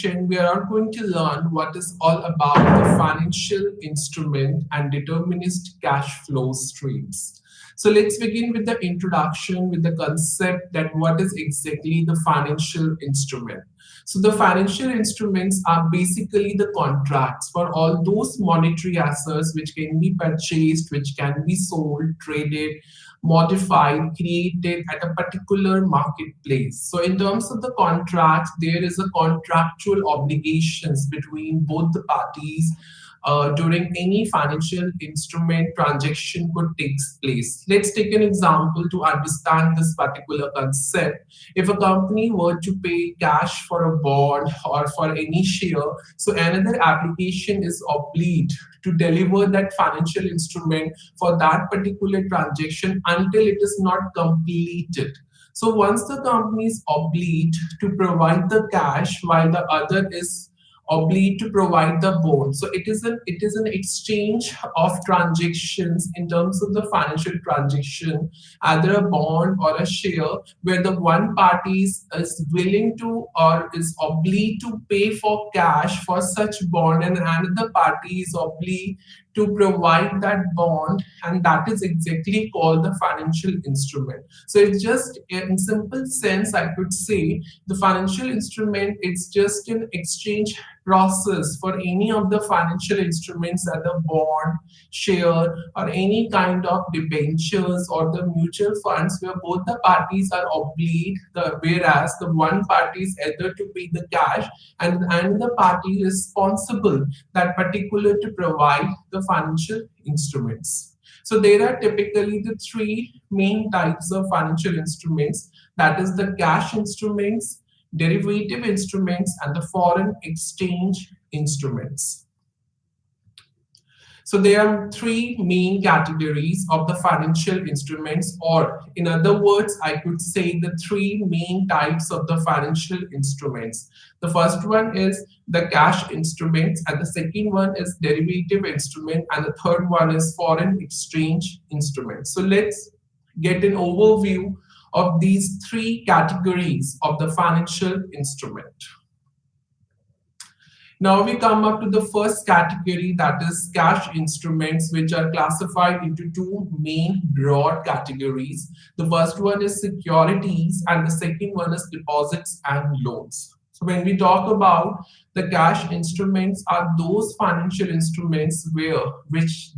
session, we are going to learn what is all about the financial instrument and determinist cash flow streams. So let's begin with the introduction with the concept that what is exactly the financial instrument. So the financial instruments are basically the contracts for all those monetary assets which can be purchased, which can be sold, traded, modified, created at a particular marketplace. So in terms of the contracts, there is a contractual obligations between both the parties during any financial instrument transaction could take place. Let's take an example to understand this particular concept. If a company were to pay cash for a bond or for any share, so another application is obliged to deliver that financial instrument for that particular transaction until it is not completed. So once the company is obliged to provide the cash while the other is obliged to provide the bond. So it is an exchange of transactions in terms of the financial transaction, either a bond or a share, where the one party is willing to or is obliged to pay for cash for such bond, and another party is obliged to provide that bond, and that is exactly called the financial instrument. So it's just in simple sense, I could say the financial instrument, it's just an exchange process for any of the financial instruments, either bond, share, or any kind of debentures or the mutual funds, where both the parties are obliged, whereas the one party is either to pay the cash and another party is responsible that particular to provide the financial instruments. So there are typically the three main types of financial instruments, that is the cash instruments, derivative instruments, and the foreign exchange instruments. So there are three main categories of the financial instruments, or in other words, I could say the three main types of the financial instruments. The first one is the cash instruments, and the second one is derivative instrument, and the third one is foreign exchange instruments. So let's get an overview of these three categories of the financial instrument. Now we come up to the first category, that is cash instruments, which are classified into two main broad categories. The first one is securities and the second one is deposits and loans. So when we talk about the cash instruments, are those financial instruments which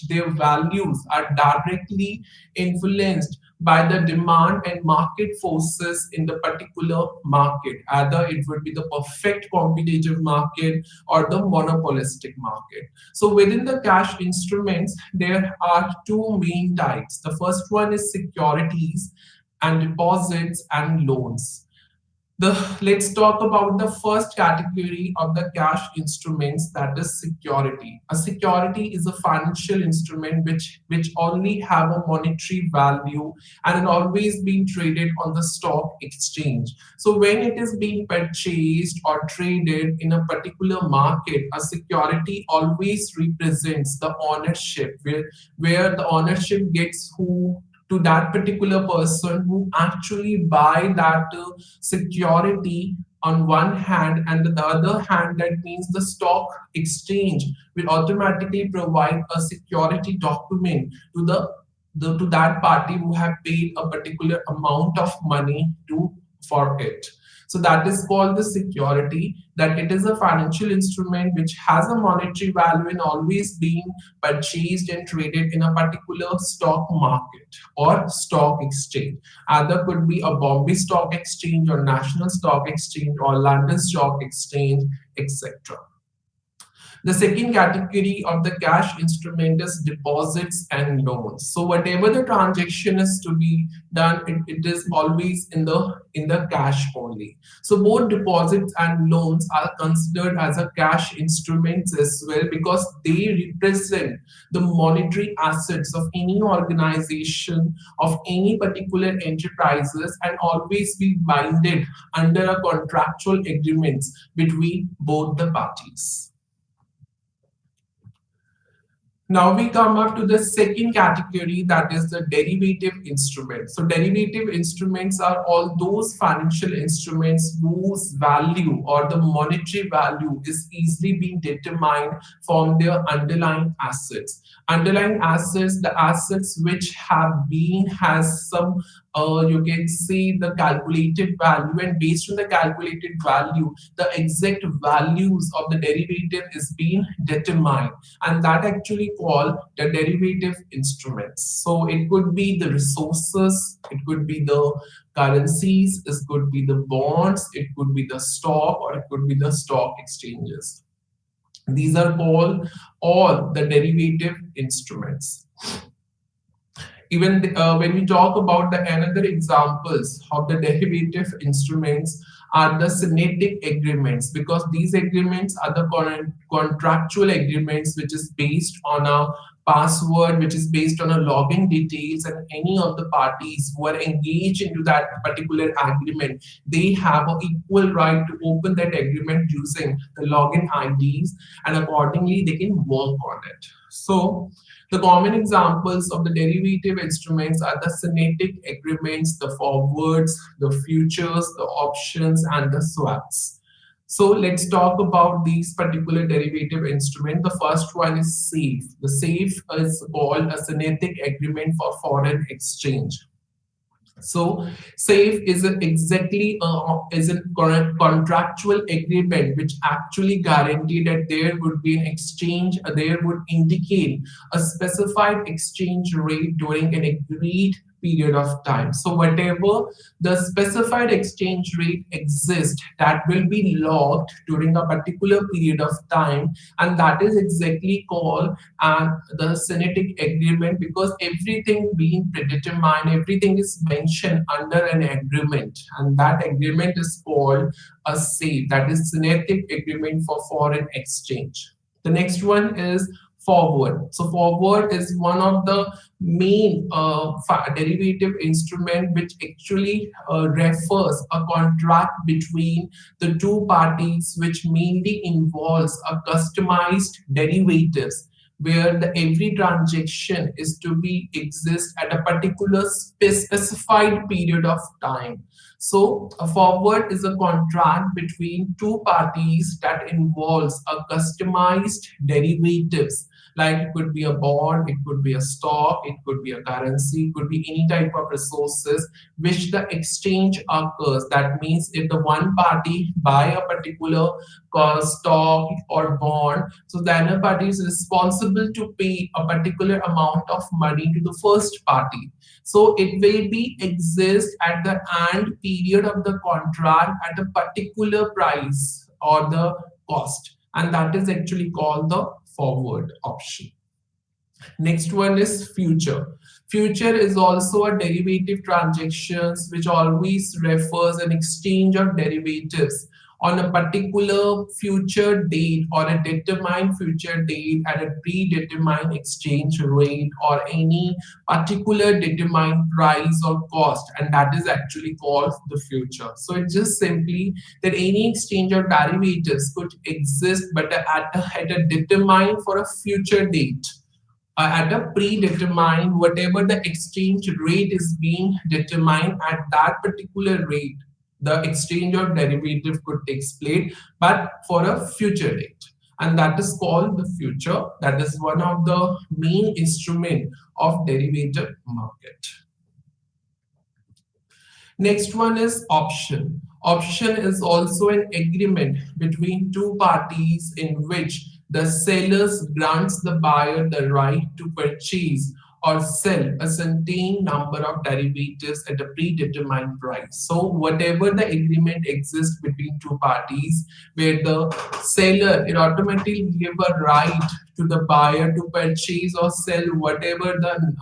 their values are directly influenced by the demand and market forces in the particular market. Either it would be the perfect competitive market or the monopolistic market. So within the cash instruments, there are two main types. The first one is securities and deposits and loans. Let's talk about the first category of the cash instruments, that is security. A security is a financial instrument which only have a monetary value and it always being traded on the stock exchange. So when it is being purchased or traded in a particular market, a security always represents the ownership, where the ownership gets who to that particular person who actually buy that security on one hand, and the other hand, that means the stock exchange will automatically provide a security document to to that party who have paid a particular amount of money for it. So that is called the security, that it is a financial instrument which has a monetary value and always being purchased and traded in a particular stock market or stock exchange. Either could be a Bombay Stock Exchange or National Stock Exchange or London Stock Exchange, etc. The second category of the cash instrument is deposits and loans. So whatever the transaction is to be done, it is always in the cash only. So both deposits and loans are considered as a cash instruments as well, because they represent the monetary assets of any organization, of any particular enterprises, and always be binded under a contractual agreements between both the parties. Now we come up to the second category, that is the derivative instruments. So derivative instruments are all those financial instruments whose value or the monetary value is easily being determined from their underlying assets. Underlying assets, the assets which have been has some you can see the calculated value, and based on the calculated value, the exact values of the derivative is being determined, and that actually called the derivative instruments. So it could be the resources, it could be the currencies, it could be the bonds, it could be the stock, or it could be the stock exchanges. These are called all the derivative instruments. Even when we talk about the another examples of the derivative instruments are the synthetic agreements, because these agreements are the contractual agreements which is based on a password, which is based on a login details, and any of the parties who are engaged into that particular agreement, they have an equal right to open that agreement using the login IDs, and accordingly they can work on it. So the common examples of the derivative instruments are the synthetic agreements, the forwards, the futures, the options, and the swaps. So let's talk about these particular derivative instrument. The first one is SAFE. The SAFE is called a synthetic agreement for foreign exchange. So SAFE is exactly is a contractual agreement which actually guarantee that there would be an exchange, there would indicate a specified exchange rate during an agreed period of time. So whatever the specified exchange rate exists, that will be logged during a particular period of time, and that is exactly called the synthetic agreement, because everything being predetermined, everything is mentioned under an agreement, and that agreement is called a SAFE, that is synthetic agreement for foreign exchange. The next one is forward. So forward is one of the main derivative instrument which actually refers a contract between the two parties, which mainly involves a customized derivatives, where the every transaction is to be exist at a particular specified period of time. So a forward is a contract between two parties that involves a customized derivatives, like it could be a bond, it could be a stock, it could be a currency, it could be any type of resources which the exchange occurs. That means if the one party buy a particular stock or bond, so the other party is responsible to pay a particular amount of money to the first party. So it will be exist at the end period of the contract at a particular price or the cost, and that is actually called the forward option. Next one is future. Future is also a derivative transactions which always refers an exchange of derivatives on a particular future date or a determined future date at a predetermined exchange rate or any particular determined price or cost, and that is actually called the future. So it's just simply that any exchange of derivatives could exist but at a determined for a future date, at a predetermined, whatever the exchange rate is being determined at that particular rate, the exchange of derivative could take place, but for a future date. And that is called the future. That is one of the main instrument of derivative market. Next one is option. Option is also an agreement between two parties in which the sellers grants the buyer the right to purchase or sell a certain number of derivatives at a predetermined price. So whatever the agreement exists between two parties, where the seller it automatically give a right to the buyer to purchase or sell whatever the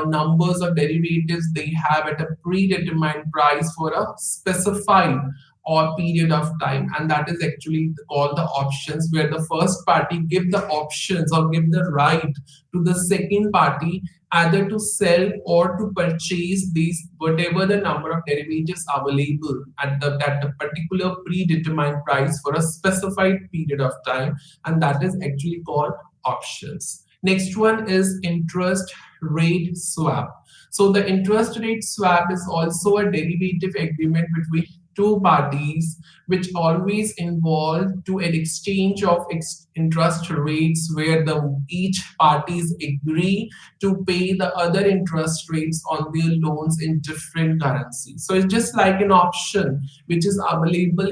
numbers of derivatives they have at a predetermined price for a specified or period of time, and that is actually called the options, where the first party give the options or give the right to the second party either to sell or to purchase these whatever the number of derivatives available at the particular predetermined price for a specified period of time, and that is actually called options. Next one is interest rate swap. So the interest rate swap is also a derivative agreement between two parties which always involve to an exchange of interest rates where the each parties agree to pay the other interest rates on their loans in different currencies. So it's just like an option which is available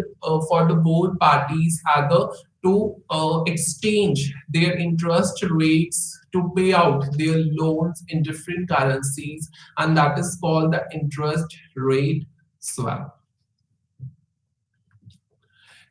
for the both parties either to exchange their interest rates to pay out their loans in different currencies, and that is called the interest rate swap.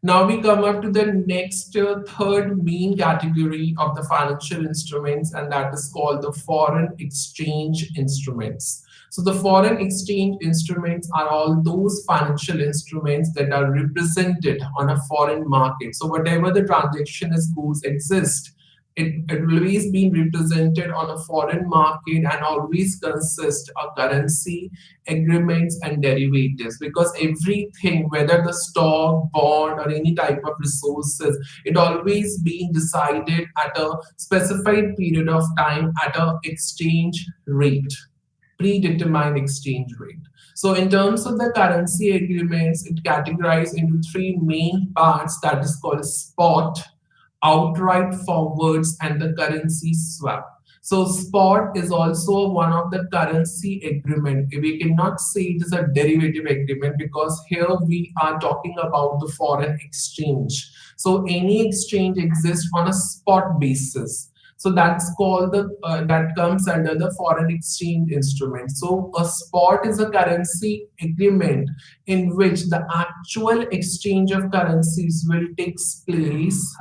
Now we come up to the next third main category of the financial instruments, and that is called the foreign exchange instruments. So the foreign exchange instruments are all those financial instruments that are represented on a foreign market. So whatever the transaction is goes exist, it will always be represented on a foreign market and always consist of currency, agreements, and derivatives, because everything, whether the stock, bond, or any type of resources, it always being decided at a specified period of time at a exchange rate, predetermined exchange rate. So in terms of the currency agreements, it categorized into three main parts, that is called spot, outright forwards, and the currency swap. So spot is also one of the currency agreement. We cannot say it is a derivative agreement because here we are talking about the foreign exchange. So any exchange exists on a spot basis. So that's called the that comes under the foreign exchange instrument. So a spot is a currency agreement in which the actual exchange of currencies will take place,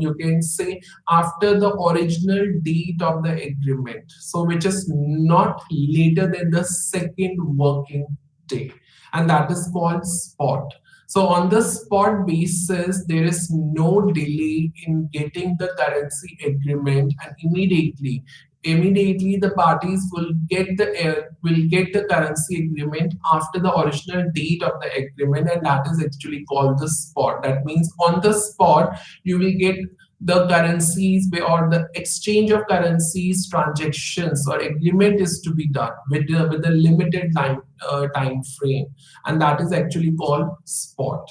you can say, after the original date of the agreement, so which is not later than the second working day, and that is called spot. So on the spot basis, there is no delay in getting the currency agreement, and immediately the parties will get the currency agreement after the original date of the agreement, and that is actually called the spot. That means on the spot you will get the currencies or the exchange of currencies transactions or agreement is to be done with a limited time frame, and that is actually called spot.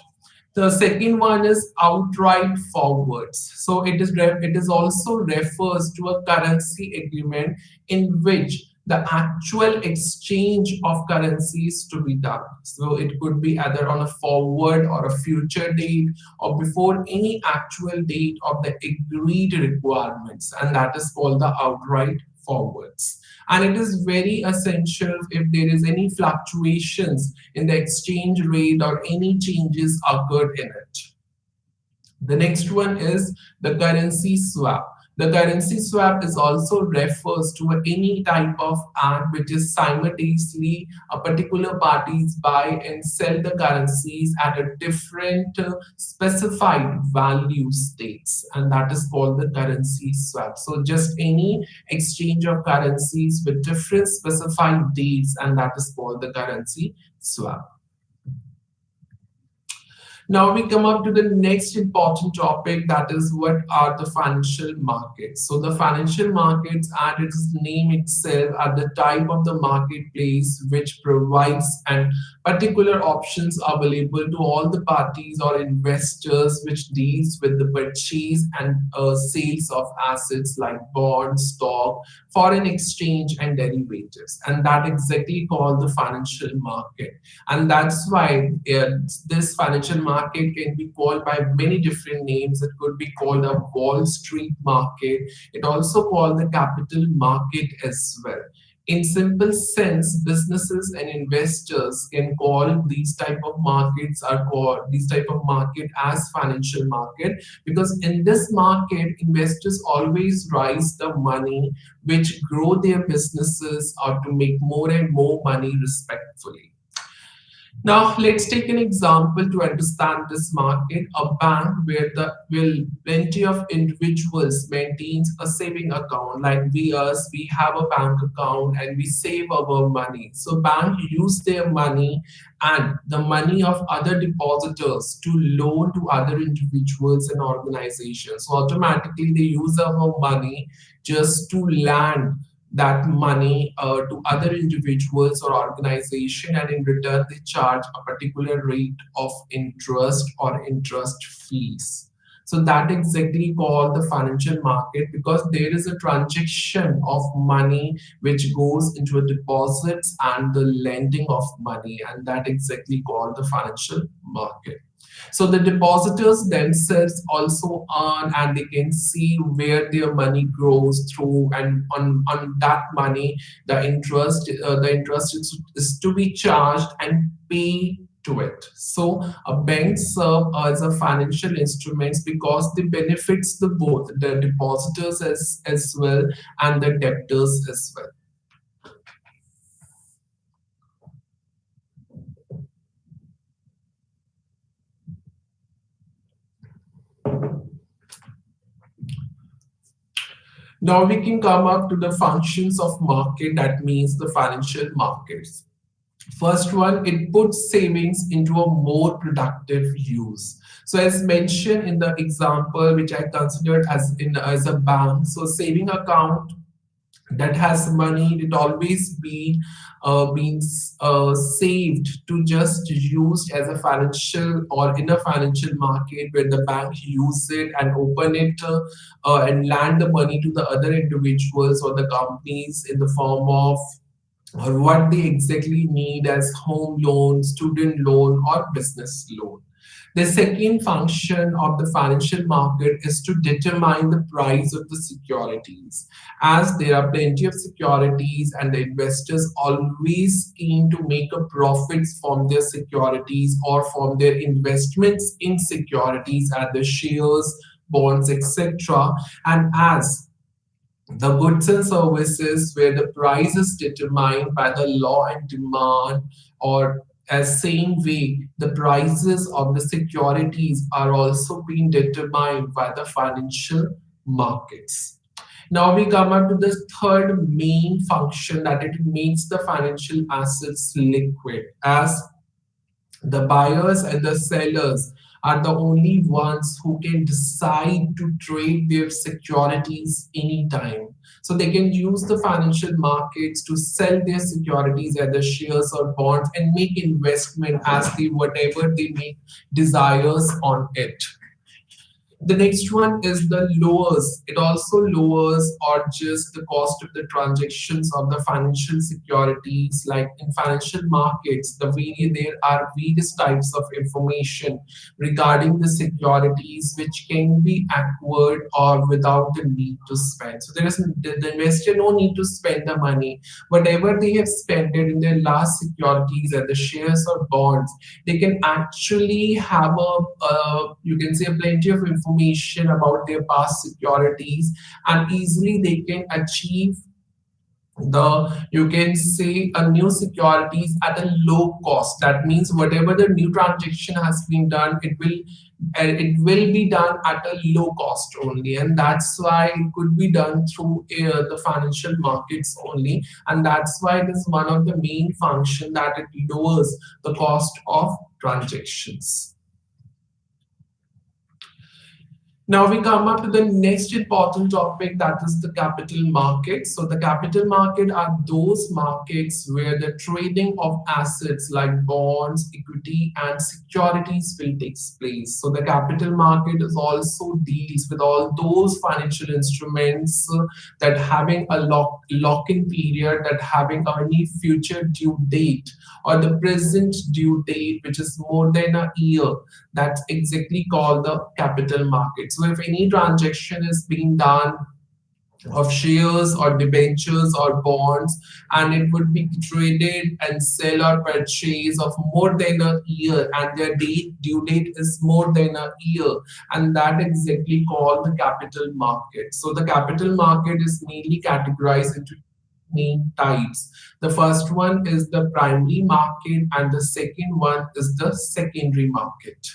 The second one is outright forwards. So it is also refers to a currency agreement in which the actual exchange of currencies to be done. So it could be either on a forward or a future date or before any actual date of the agreed requirements, and that is called the outright forwards. And it is very essential if there is any fluctuations in the exchange rate or any changes occurred in it. The next one is the currency swap. The currency swap is also refers to any type of act which is simultaneously a particular parties buy and sell the currencies at a different specified value states, and that is called the currency swap. So just any exchange of currencies with different specified dates, and that is called the currency swap. Now we come up to the next important topic, that is what are the financial markets. So the financial markets, and its name itself, are the type of the marketplace which provides and particular options available to all the parties or investors which deals with the purchase and sales of assets like bonds, stock, foreign exchange, and derivatives, and that exactly called the financial market. And that's why this financial market can be called by many different names. It could be called a Wall Street market. It also called the capital market as well. In simple sense, businesses and investors can call these type of markets are called these type of market as financial market, because in this market investors always raise the money which grow their businesses or to make more and more money respectfully. Now, let's take an example to understand this market. A bank where the will plenty of individuals maintains a saving account. Like we have a bank account and we save our money. So bank use their money and the money of other depositors to loan to other individuals and organizations. So automatically they use our money just to lend that money to other individuals or organization, and in return they charge a particular rate of interest or interest fees. So that exactly called the financial market, because there is a transaction of money which goes into a deposits and the lending of money, and that exactly called the financial market. So the depositors themselves also earn, and they can see where their money grows through, and on that money the interest is to be charged and pay to it. So a bank serve as a financial instruments because they benefits the both the depositors as well and the debtors as well. Now we can come up to the functions of market, that means the financial markets. First one, it puts savings into a more productive use. So as mentioned in the example which I considered as a bank, so saving account that has money, it always be means saved to just used as a financial or in a financial market where the bank use it and open it and lend the money to the other individuals or the companies in the form of or what they exactly need as home loan, student loan, or business loan. The second function of the financial market is to determine the price of the securities. As there are plenty of securities and the investors always keen to make a profits from their securities or from their investments in securities at the shares, bonds, etc. And as the goods and services where the price is determined by the law and demand, or as same way the prices of the securities are also being determined by the financial markets. Now we come up to the third main function, that it makes the financial assets liquid, as the buyers and the sellers are the only ones who can decide to trade their securities anytime. So they can use the financial markets to sell their securities, either shares or bonds, and make investment as they whatever they make desires on it. The next one is the lowers. It also lowers or just the cost of the transactions of the financial securities. Like in financial markets, there are various types of information regarding the securities which can be acquired or without the need to spend. So there is the investor no need to spend the money. Whatever they have spent it in their last securities and the shares or bonds, they can actually have you can say plenty of information about their past securities, and easily they can achieve the you can say a new securities at a low cost. That means whatever the new transaction has been done, it will be done at a low cost only, and that's why it could be done through the financial markets only, and that's why it is one of the main function that it lowers the cost of transactions. Now we come up to the next important topic, that is the capital market. So the capital market are those markets where the trading of assets like bonds, equity, and securities will take place. So the capital market is also deals with all those financial instruments that having a lock-in period, that having any future due date or the present due date, which is more than a year. That's exactly called the capital market. So if any transaction is being done of shares or debentures or bonds, and it would be traded and sell or purchase of more than a year, and their due date is more than a year, and that exactly called the capital market. So the capital market is mainly categorized into main types. The first one is the primary market, and the second one is the secondary market.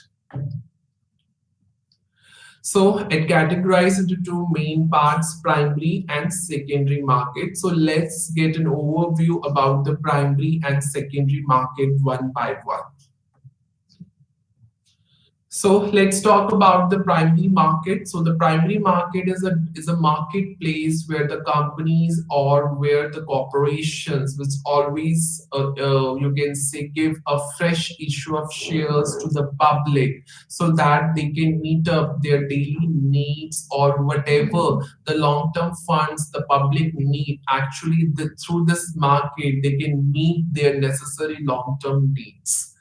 So it categorized into two main parts, primary and secondary market. So let's get an overview about the primary and secondary market one by one. So let's talk about the primary market. So the primary market is a marketplace where the companies or where the corporations, which always you can say give a fresh issue of shares to the public so that they can meet up their daily needs or whatever the long-term funds the public need. Actually, through this market, they can meet their necessary long-term needs.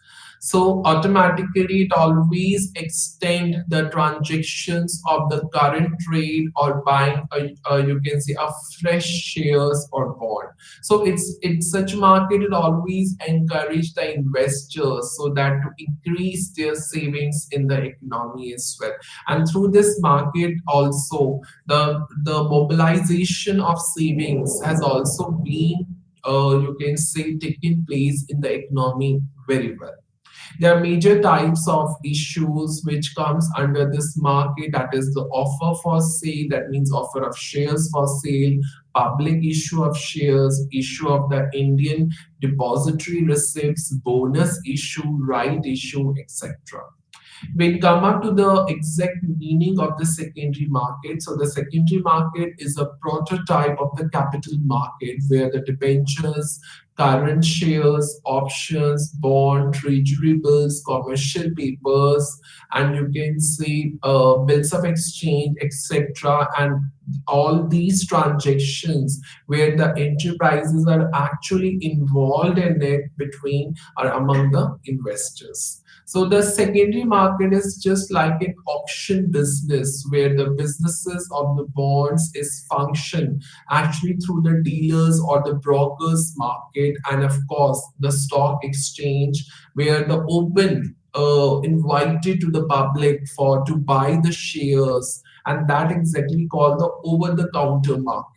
So automatically it always extend the transactions of the current trade or buying you can say a fresh shares or bond. So it's such market, it always encourage the investors so that to increase their savings in the economy as well. And through this market also the mobilization of savings has also been you can say taking place in the economy very well. There are major types of issues which comes under this market, that is the offer for sale, that means offer of shares for sale, public issue of shares, issue of the Indian depository receipts, bonus issue, right issue, etc. We come up to the exact meaning of the secondary market. So the secondary market is a prototype of the capital market where the debentures, current shares, options, bond, treasury bills, commercial papers, and you can see bills of exchange, etc. And all these transactions where the enterprises are actually involved in it between or among the investors. So the secondary market is just like an auction business where the businesses of the bonds is function actually through the dealers or the brokers market, and of course the stock exchange where the open invited to the public for to buy the shares, and that exactly called the over the counter market.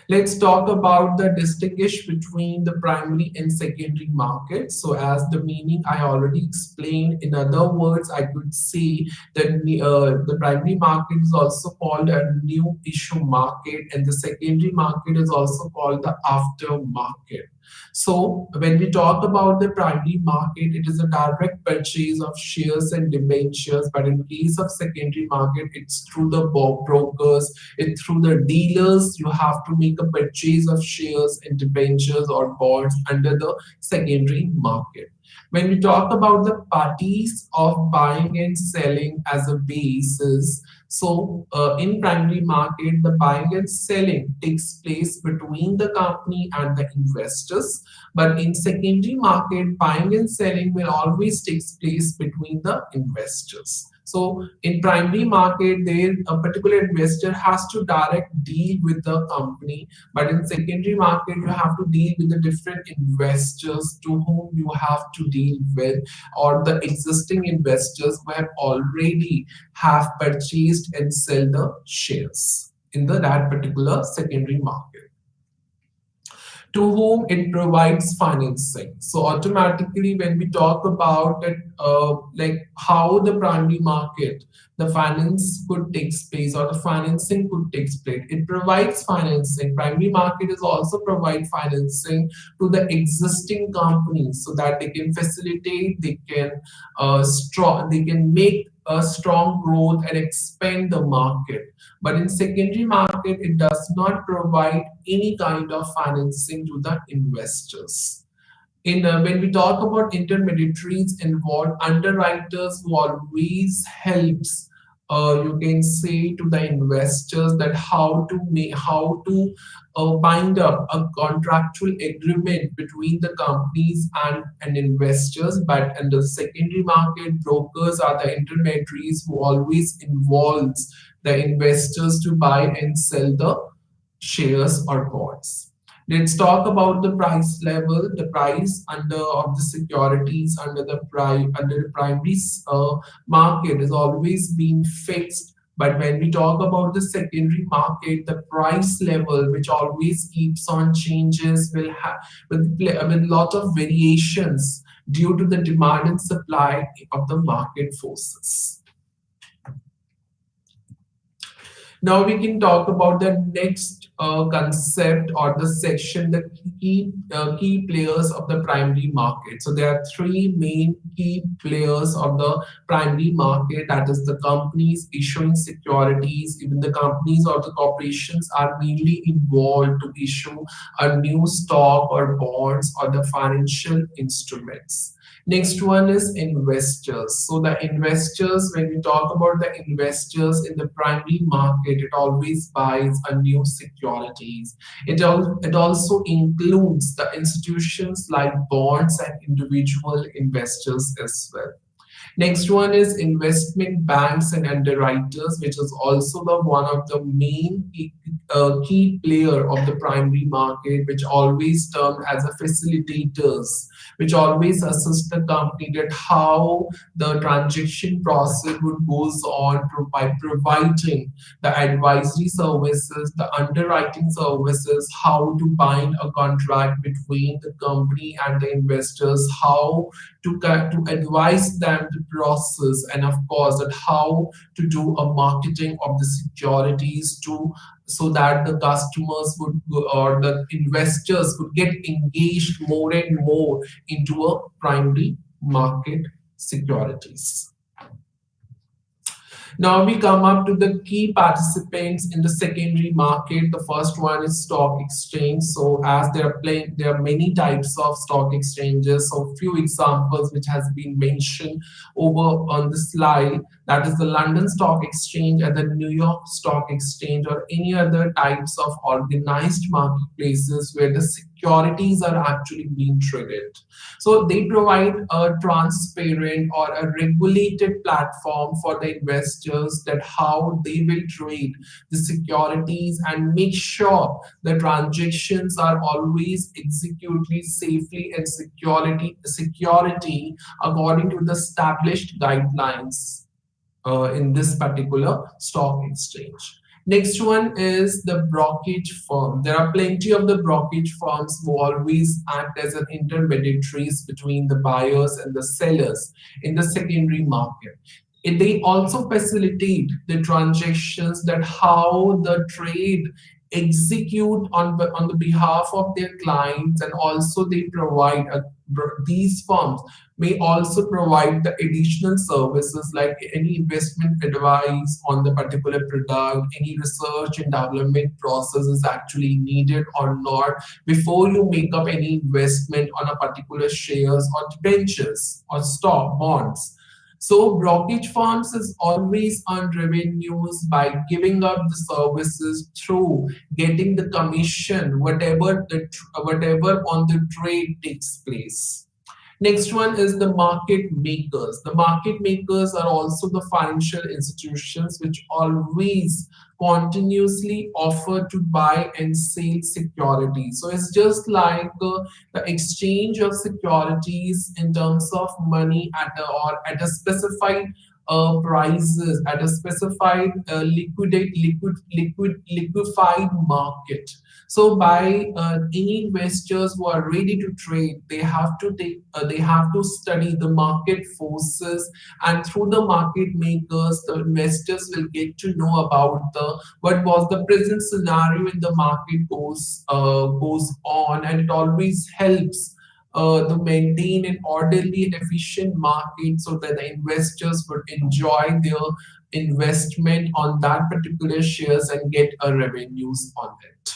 Let's talk about the distinguish between the primary and secondary market. So as the meaning I already explained, in other words, I could say that the primary market is also called a new issue market and the secondary market is also called the after market. So when we talk about the primary market, it is a direct purchase of shares and debentures. But in case of secondary market, it's through the brokers, it's through the dealers. You have to make a purchase of shares and debentures or bonds under the secondary market. When we talk about the parties of buying and selling as a basis, so in primary market, the buying and selling takes place between the company and the investors. But in secondary market, buying and selling will always takes place between the investors. So in primary market, there a particular investor has to direct deal with the company, but in secondary market, you have to deal with the different investors to whom you have to deal with, or the existing investors who have already have purchased and sell the shares in that particular secondary market, to whom it provides financing. So automatically, when we talk about it, like how the primary market, the finance could take place or the financing could take place, it provides financing. Primary market is also provide financing to the existing companies so that they can facilitate, they can they can make a strong growth and expand the market. But in secondary market, it does not provide any kind of financing to the investors. When we talk about intermediaries involved, underwriters who always helps you can say to the investors that how to bind up a contractual agreement between the companies and investors. But in the secondary market, brokers are the intermediaries who always involves the investors to buy and sell the shares or bonds. Let's talk about the price level. The price under of the securities under the primary market has always been fixed. But when we talk about the secondary market, the price level, which always keeps on changes, will have with lot of variations due to the demand and supply of the market forces. Now we can talk about the next concept or the section, the key players of the primary market. So there are three main key players of the primary market. That is the companies issuing securities. Even the companies or the corporations are mainly involved to issue a new stock or bonds or the financial instruments. Next one is investors. So the investors, when we talk about the investors in the primary market, it always buys a new securities. It also includes the institutions like bonds and individual investors as well. Next one is investment banks and underwriters, which is also the one of the main key player of the primary market, which always termed as a facilitators, which always assist the company that how the transaction process would goes on by providing the advisory services, the underwriting services, how to bind a contract between the company and the investors, how to advise them the process, and of course that how to do a marketing of the securities to so that the customers would or the investors would get engaged more and more into a primary market securities. Now we come up to the key participants in the secondary market. The first one is stock exchange. So as there are many types of stock exchanges. So few examples which has been mentioned over on the slide. That is the London Stock Exchange and the New York Stock Exchange or any other types of organized marketplaces where the securities are actually being traded. So they provide a transparent or a regulated platform for the investors that how they will trade the securities and make sure the transactions are always executed safely and security according to the established guidelines in this particular stock exchange. Next one is the brokerage firm. There are plenty of the brokerage firms who always act as an intermediaries between the buyers and the sellers in the secondary market. They also facilitate the transactions that how the trade execute on the behalf of their clients, and also they provide these firms may also provide the additional services like any investment advice on the particular product, any research and development process is actually needed or not before you make up any investment on a particular shares or debentures or stock bonds. So brokerage firms is always earn revenues by giving up the services through getting the commission, whatever on the trade takes place. Next one is the market makers. The market makers are also the financial institutions which always continuously offer to buy and sell securities. So it's just like the exchange of securities in terms of money at a specified prices at a specified liquefied market. So by any investors who are ready to trade, they have to study the market forces, and through the market makers, the investors will get to know about the what was the present scenario in the market goes on, and it always helps to maintain an orderly and efficient market so that the investors would enjoy their investment on that particular shares and get a revenues on it.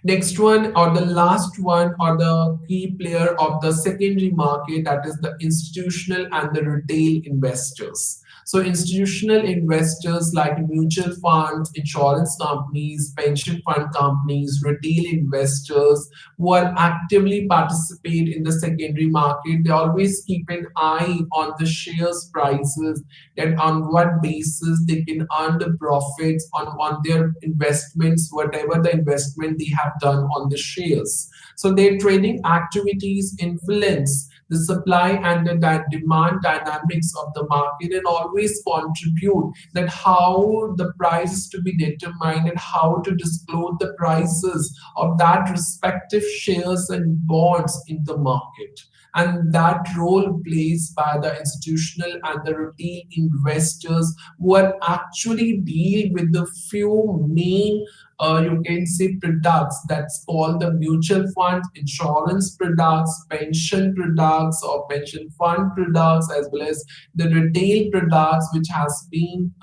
Next one or the last one or the key player of the secondary market, that is the institutional and the retail investors. So institutional investors like mutual funds, insurance companies, pension fund companies, retail investors who are actively participate in the secondary market, they always keep an eye on the shares prices and on what basis they can earn the profits on their investments, whatever the investment they have done on the shares. So their trading activities influence the supply and the demand dynamics of the market and always contribute that how the price is to be determined and how to disclose the prices of that respective shares and bonds in the market. and that role plays by the institutional and the retail investors who are actually deal with the few main you can say products that's called the mutual fund, insurance products, pension products or pension fund products, as well as the retail products, which has been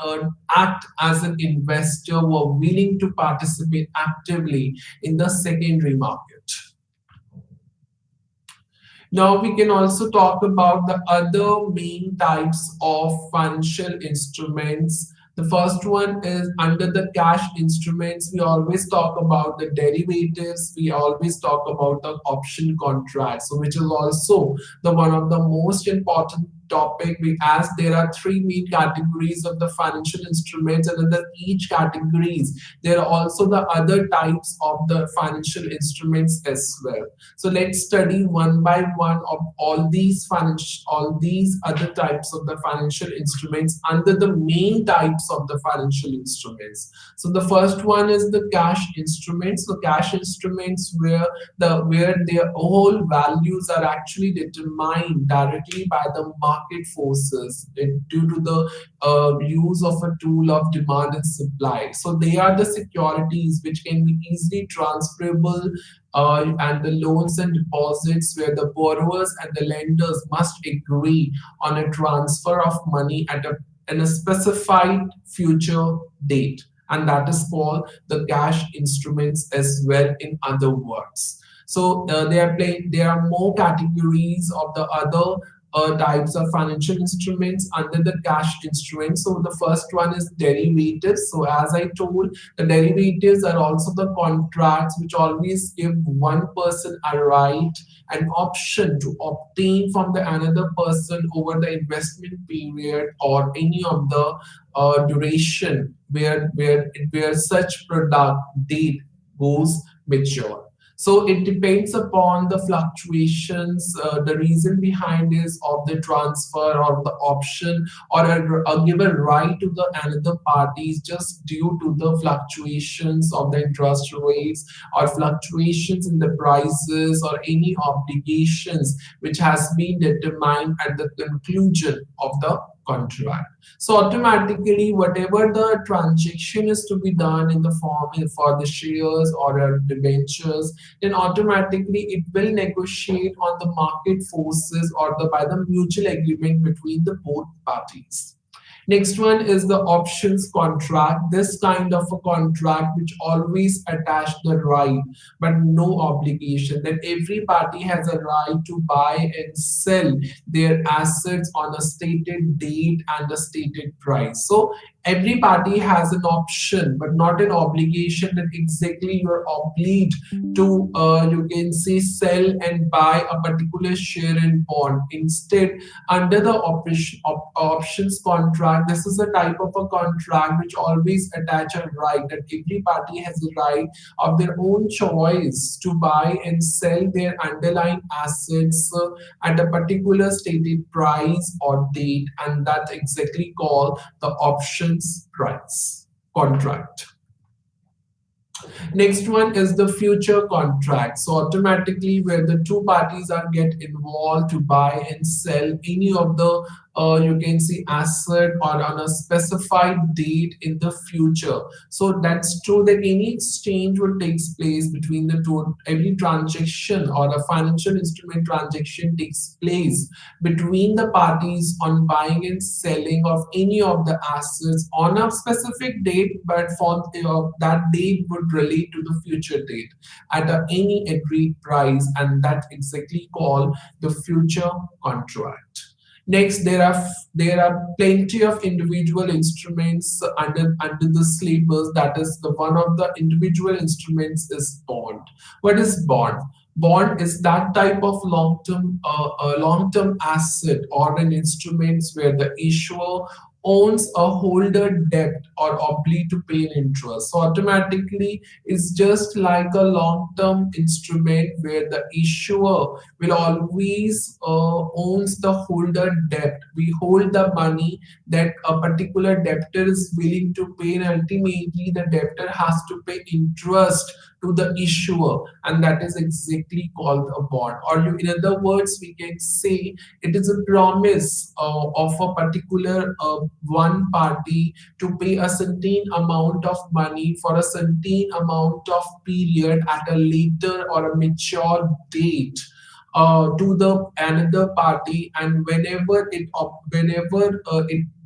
act as an investor who are willing to participate actively in the secondary market. Now we can also talk about the other main types of financial instruments. The first one is under the cash instruments. We always talk about the derivatives. We always talk about the option contracts, so which is also the one of the most important topic, as there are three main categories of the financial instruments, and under each categories there are also the other types of the financial instruments as well. So let's study one by one of all these other types of the financial instruments under the main types of the financial instruments. So the first one is the cash instruments. So cash instruments where their whole values are actually determined directly by the market forces due to the use of a tool of demand and supply. So they are the securities which can be easily transferable, and the loans and deposits where the borrowers and the lenders must agree on a transfer of money at a specified future date, and that is called the cash instruments as well, in other words. So there are more categories of the other types of financial instruments under the cash instruments. So the first one is derivatives. So as I told, the derivatives are also the contracts which always give one person a right, an option to obtain from the another person over the investment period or any of the duration where such product date goes mature. So it depends upon the fluctuations, the reason behind is of the transfer or the option or a given right to the another parties just due to the fluctuations of the interest rates or fluctuations in the prices or any obligations which has been determined at the conclusion of the contract. So automatically, whatever the transaction is to be done in the form for the shares or debentures, then automatically it will negotiate on the market forces or by the mutual agreement between the both parties. Next one is the options contract. This kind of a contract which always attach the right but no obligation, that every party has a right to buy and sell their assets on a stated date and a stated price. So every party has an option but not an obligation that exactly you're obliged to you can say sell and buy a particular share in bond. Instead, under the options contract, this is a type of a contract which always attach a right, that every party has a right of their own choice to buy and sell their underlying assets at a particular stated price or date, and that's exactly called the options price contract. Next one is the future contract. So automatically where the two parties are get involved to buy and sell any of the you can see asset or on a specified date in the future. So that's true that any exchange will takes place between the two. Every transaction or a financial instrument transaction takes place between the parties on buying and selling of any of the assets on a specific date, but for that date would relate to the future date at any agreed price, and that's exactly called the future contract. Next, there are plenty of individual instruments under the syllabus. That is the one of the individual instruments is bond. What is bond? Bond is that type of long-term asset or an instruments where the issuer owns a holder debt or obliged to pay an interest. So automatically it's just like a long-term instrument where the issuer will always owns the holder debt. We hold the money that a particular debtor is willing to pay, and ultimately the debtor has to pay interest to the issuer, and that is exactly called a bond. Or in other words, we can say it is a promise of a particular one party to pay a certain amount of money for a certain amount of period at a later or a mature date to the another party, and whenever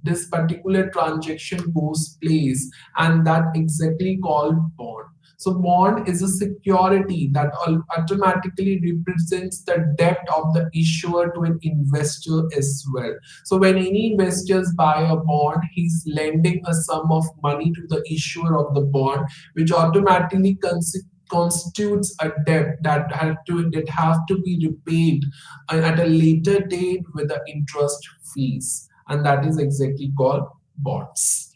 this particular transaction goes place, and that exactly called bond. So bond is a security that automatically represents the debt of the issuer to an investor as well. So when any investors buy a bond, he's lending a sum of money to the issuer of the bond, which automatically constitutes a debt that have to be repaid at a later date with the interest fees, and that is exactly called bonds.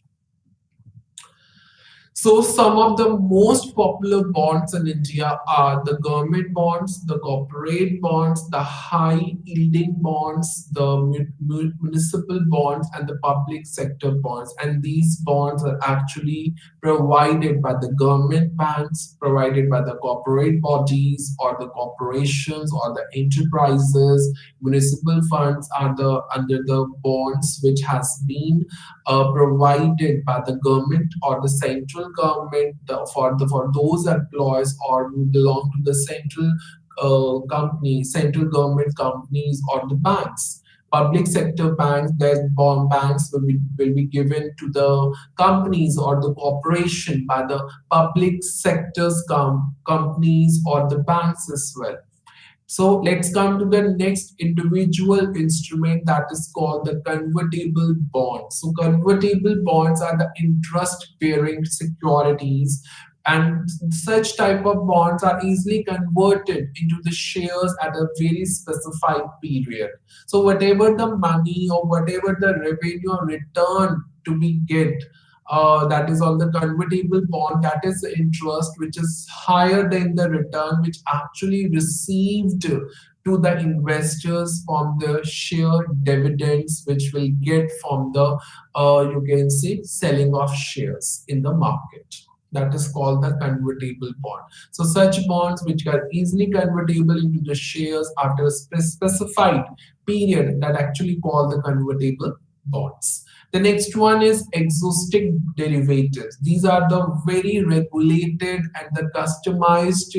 So some of the most popular bonds in India are the government bonds, the corporate bonds, the high yielding bonds, the municipal bonds, and the public sector bonds. And these bonds are actually provided by the government banks, provided by the corporate bodies or the corporations or the enterprises. Municipal funds are the under the bonds which has been provided by the government or the central government for those employees or who belong to the central central government companies or the banks. Public sector banks, their bond banks will be given to the companies or the corporation by the public sector's companies or the banks as well. So let's come to the next individual instrument, that is called the convertible bonds. So convertible bonds are the interest bearing securities, and such type of bonds are easily converted into the shares at a very specified period. So whatever the money or whatever the revenue or return to be get, that is on the convertible bond, that is the interest which is higher than the return which actually received to the investors from the share dividends which will get from the you can say selling of shares in the market. That is called the convertible bond. So such bonds which are easily convertible into the shares after a specified period, that actually called the convertible bonds. The next one is exotic derivatives. These are the very regulated and the customized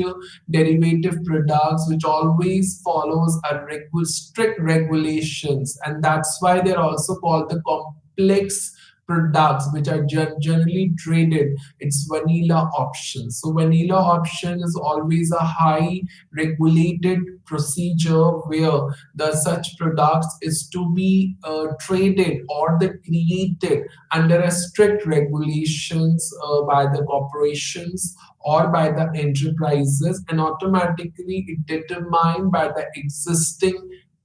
derivative products which always follows a strict regulations, and that's why they're also called the complex products which are generally traded. It's vanilla options. So vanilla option is always a high regulated procedure where the such products is to be traded or the created under a strict regulations by the corporations or by the enterprises, and automatically it determined by the existing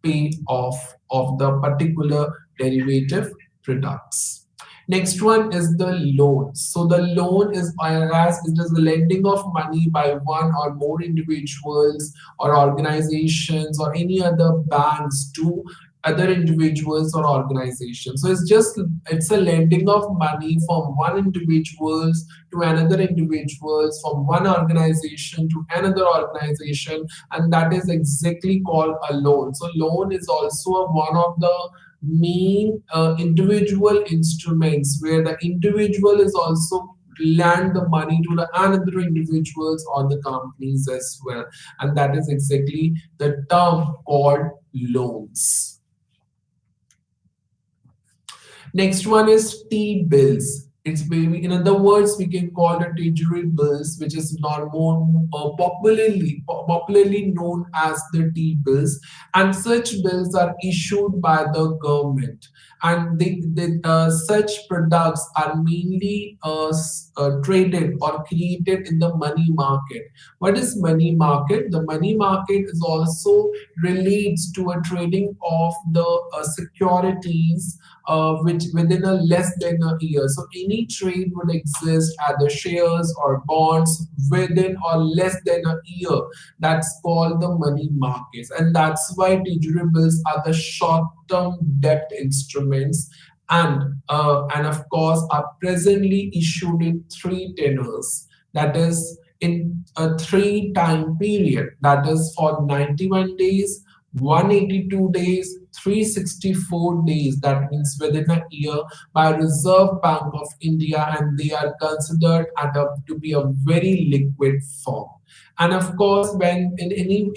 payoff of the particular derivative products. Next one is the loan. So the loan is as it is the lending of money by one or more individuals or organizations or any other banks to other individuals or organizations. So it's a lending of money from one individuals to another individuals, from one organization to another organization, and that is exactly called a loan. So loan is also one of the main individual instruments where the individual is also lend the money to the another individuals or the companies as well, and that is exactly the term called loans. Next one is T-bills. It's maybe, in other words, we can call it treasury bills, which is more popularly known as the T-bills. And such bills are issued by the government. And such products are mainly traded or created in the money market. What is money market? The money market is also relates to a trading of the securities which within a less than a year. So any trade would exist either shares or bonds within or less than a year. That's called the money markets, and that's why treasury bills are the short-term debt instruments, and of course are presently issued in three tenors. That is in a 3 time period, that is for 91 days, 182 days, 364 days, that means within a year, by Reserve Bank of India, and they are considered to be a very liquid form. And of course, when in any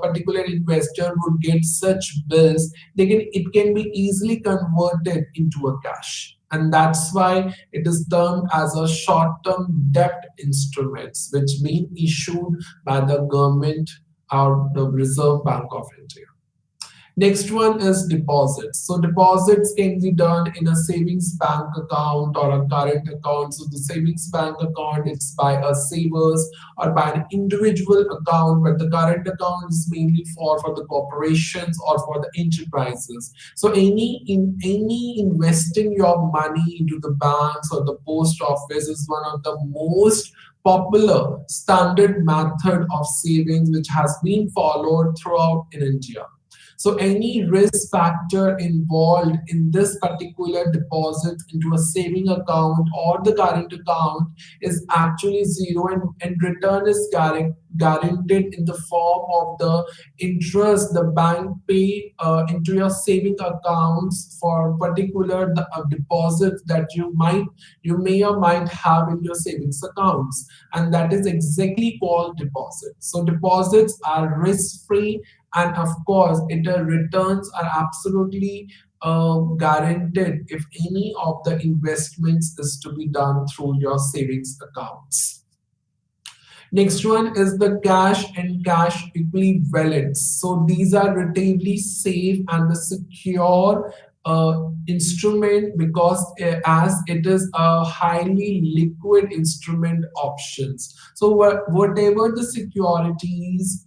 particular investor would get such bills, it can be easily converted into a cash. And that's why it is termed as a short-term debt instruments, which being issued by the government or the Reserve Bank of India. Next one is deposits. So deposits can be done in a savings bank account or a current account. So the savings bank account, it's by a savers or by an individual account, but the current account is mainly for the corporations or for the enterprises. So any investing your money into the banks or the post office is one of the most popular standard method of savings which has been followed throughout in India. So any risk factor involved in this particular deposit into a saving account or the current account is actually zero, and return is guaranteed in the form of the interest the bank pay into your saving accounts for particular deposits that you may or might have in your savings accounts, and that is exactly called deposits. So deposits are risk free, and of course the returns are absolutely guaranteed if any of the investments is to be done through your savings accounts. Next one is the cash and cash equivalents. So these are relatively safe and the secure instrument because as it is a highly liquid instrument options. So whatever the securities,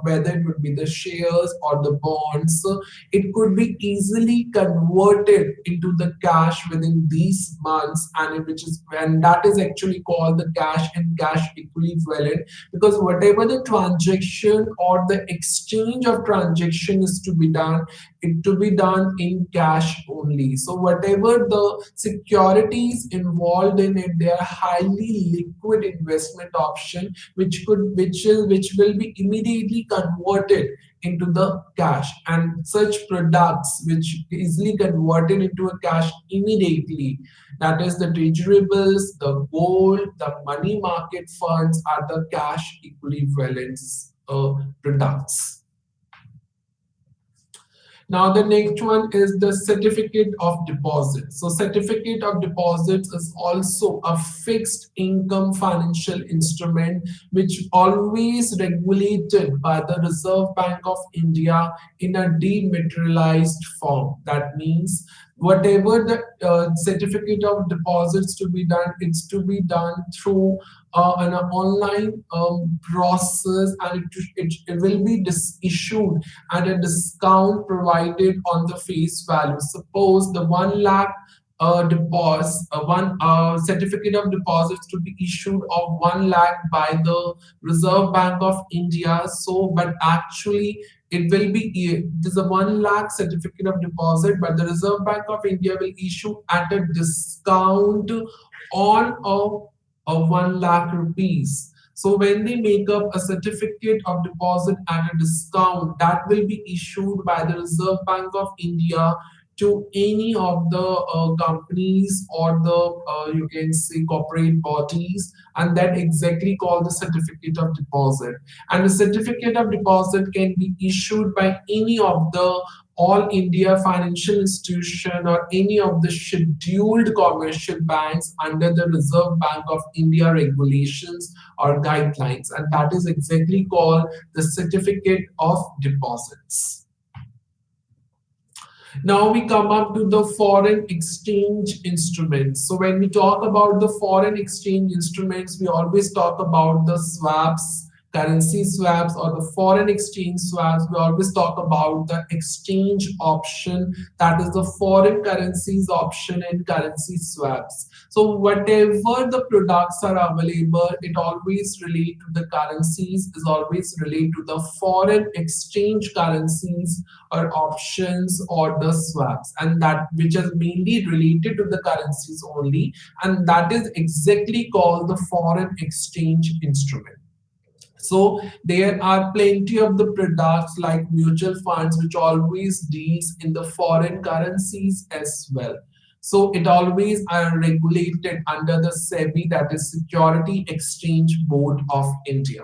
whether it would be the shares or the bonds, it could be easily converted into the cash within these months, and that is actually called the cash and cash equivalent, because whatever the transaction or the exchange of transaction is to be done, it to be done in cash only. So whatever the securities involved in it, they are highly liquid investment option which will be immediately converted into the cash, and such products which easily converted into a cash immediately, that is the treasury bills, the gold, the money market funds, are the cash equivalents products. Now the next one is the certificate of deposit. So certificate of deposits is also a fixed income financial instrument which always regulated by the Reserve Bank of India in a dematerialized form. That means whatever the certificate of deposits to be done, it's to be done through an online process, and it will be issued at a discount provided on the face value. Suppose the 1 lakh deposit, one certificate of deposits to be issued of 1 lakh by the Reserve Bank of India. So, but actually it will be, there's a 1 lakh certificate of deposit, but the Reserve Bank of India will issue at a discount on of 1 lakh rupees. So when they make up a certificate of deposit at a discount, that will be issued by the Reserve Bank of India to any of the companies or the you can say corporate bodies, and that exactly called the certificate of deposit. And the certificate of deposit can be issued by any of the all India financial institution or any of the scheduled commercial banks under the Reserve Bank of India regulations or guidelines, and that is exactly called the certificate of deposits. Now we come up to the foreign exchange instruments. So when we talk about the foreign exchange instruments, we always talk about the swaps, currency swaps or the foreign exchange swaps, we always talk about the exchange option, that is the foreign currencies option and currency swaps. So whatever the products are available, it always relate to the currencies, is always relate to the foreign exchange currencies or options or the swaps, and that which is mainly related to the currencies only, and that is exactly called the foreign exchange instrument. So there are plenty of the products like mutual funds which always deals in the foreign currencies as well. So it always are regulated under the SEBI, that is Security Exchange Board of India.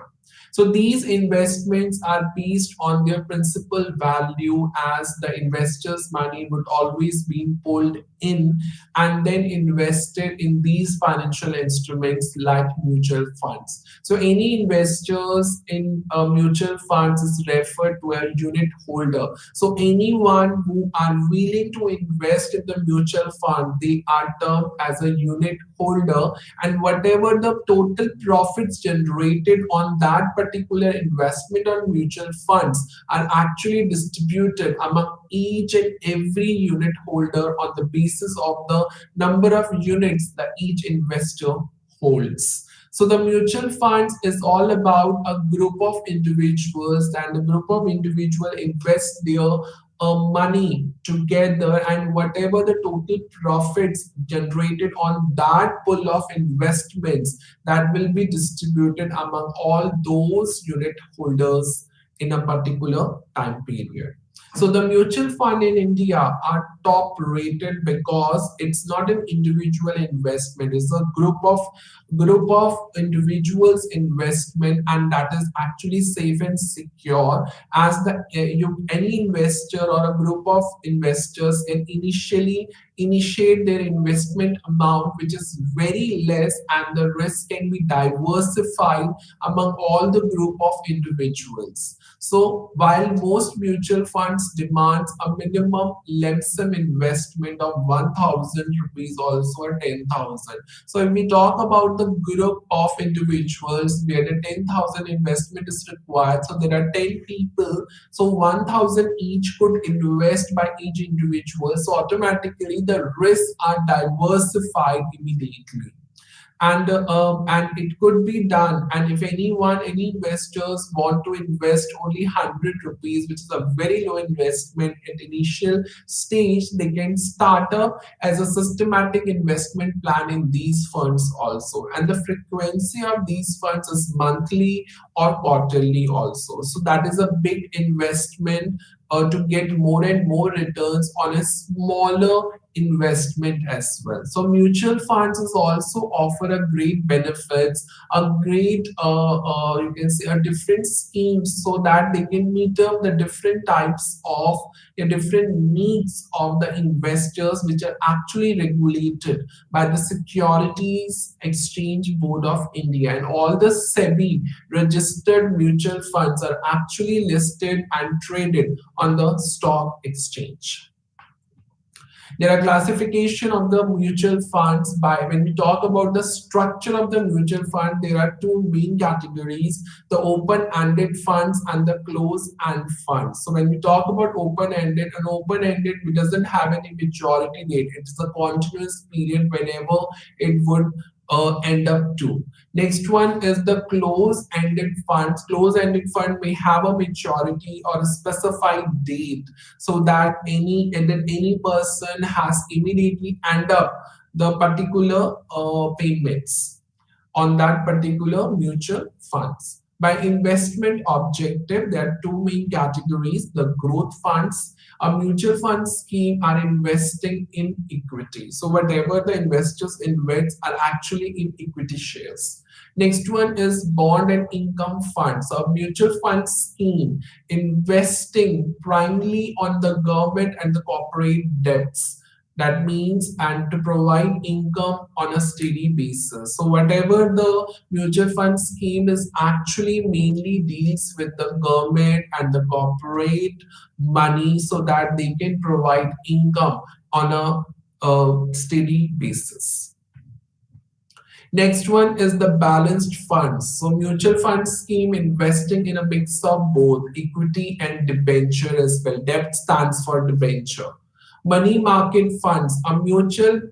So these investments are based on their principal value, as the investors' money would always be pulled in and then invested in these financial instruments like mutual funds. So any investors in mutual funds is referred to a unit holder. So anyone who are willing to invest in the mutual fund, they are termed as a unit holder, and whatever the total profits generated on that particular investment on mutual funds are actually distributed among each and every unit holder on the basis of the number of units that each investor holds. So the mutual funds is all about a group of individuals, and a group of individuals invest their money together, and whatever the total profits generated on that pool of investments, that will be distributed among all those unit holders in a particular time period. So the mutual fund in India are top rated because it's not an individual investment, it's a group of individuals investment, and that is actually safe and secure, as any investor or a group of investors can initially initiate their investment amount which is very less, and the risk can be diversified among all the group of individuals. So while most mutual funds demands a minimum lump sum investment of 1,000 rupees, also or 10,000. So if we talk about the group of individuals where the 10,000 investment is required, so there are 10 people, so 1,000 each could invest by each individual. So automatically the risks are diversified immediately, and it could be done. And if any investors want to invest only 100 rupees, which is a very low investment at initial stage, they can start up as a systematic investment plan in these funds also, and the frequency of these funds is monthly or quarterly also. So that is a big investment to get more and more returns on a smaller investment as well. So mutual funds is also offer a great benefits, a great you can say a different schemes, so that they can meet up the different types of the different needs of the investors, which are actually regulated by the Securities Exchange Board of India, and all the SEBI registered mutual funds are actually listed and traded on the stock exchange. There are classification of the mutual funds by, when we talk about the structure of the mutual fund, there are two main categories: the open-ended funds and the closed-end funds. So when we talk about open-ended, an open-ended doesn't have any maturity date. It is a continuous period whenever it would end up to. Next one is the close-ended funds. Close-ended fund may have a maturity or a specified date, so that any person has immediately end up the particular payments on that particular mutual funds. By investment objective, there are two main categories: the growth funds. A mutual fund scheme are investing in equity. So whatever the investors invest are actually in equity shares. Next one is bond and income funds. So a mutual fund scheme investing primarily on the government and the corporate debts. That means, and to provide income on a steady basis. So whatever the mutual fund scheme is actually mainly deals with the government and the corporate money, so that they can provide income on a steady basis. Next one is the balanced funds. So mutual fund scheme investing in a mix of both equity and debenture as well. Debt stands for debenture. Money market funds, a mutual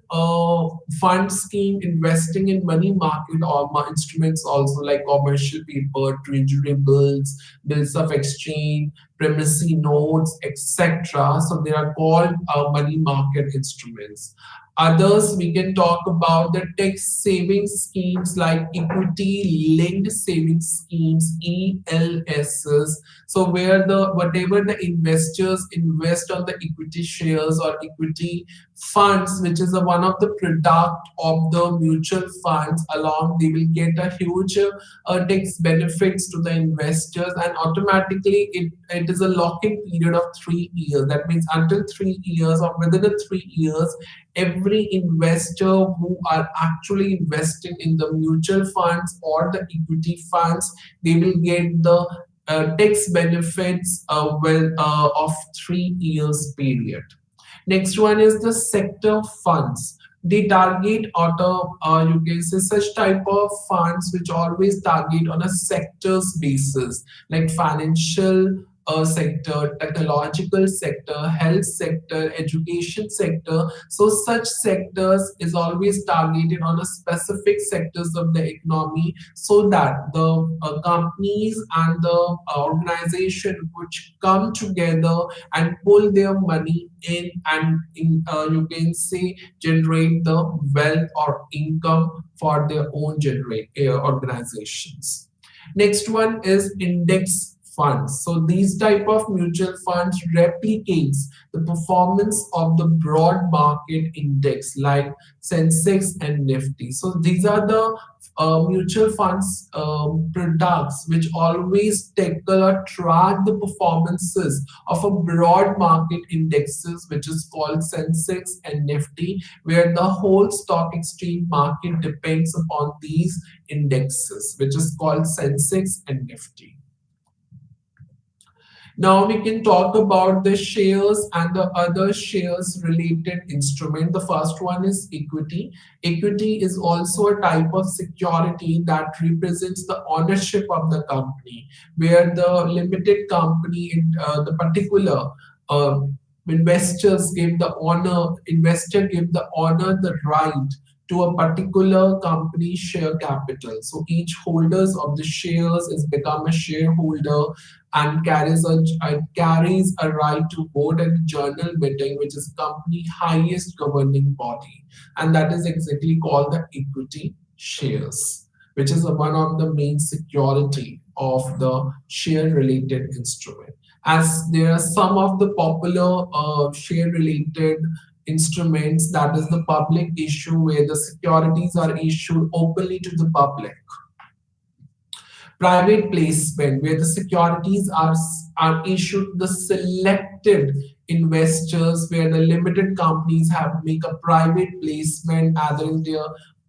fund scheme investing in money market or instruments also like commercial paper, treasury bills, bills of exchange, primacy notes, etc. So they are called money market instruments. Others, we can talk about the tax savings schemes like equity linked savings schemes, ELSs. So where the whatever the investors invest on the equity shares or equity funds, which is one of the product of the mutual funds, along they will get a huge tax benefits to the investors, and automatically it is a lock-in period of 3 years. That means until 3 years or within the 3 years, every investor who are actually investing in the mutual funds or the equity funds, they will get the tax benefits of 3 years period. Next one is the sector funds. They target auto, you can say such type of funds which always target on a sectors basis, like financial sector, technological sector, health sector, education sector. So such sectors is always targeted on a specific sectors of the economy, so that the companies and the organization which come together and pull their money in and you can say generate the wealth or income for their own generate organizations. Next one is index funds. So these type of mutual funds replicates the performance of the broad market index like Sensex and Nifty. So these are the mutual funds products which always tackle or track the performances of a broad market indexes, which is called Sensex and Nifty, where the whole stock exchange market depends upon these indexes, which is called Sensex and Nifty. Now we can talk about the shares and the other shares related instrument. The first one is equity. Equity is also a type of security that represents the ownership of the company, where the limited company, the particular investor give the owner the right to a particular company share capital. So each holders of the shares is become a shareholder and carries a right to vote at journal meeting, which is company highest governing body, and that is exactly called the equity shares, which is one of the main security of the share related instrument. As there are some of the popular share related instruments, that is the public issue, where the securities are issued openly to the public. Private placement, where the securities are issued to the selected investors, where the limited companies have make a private placement either in their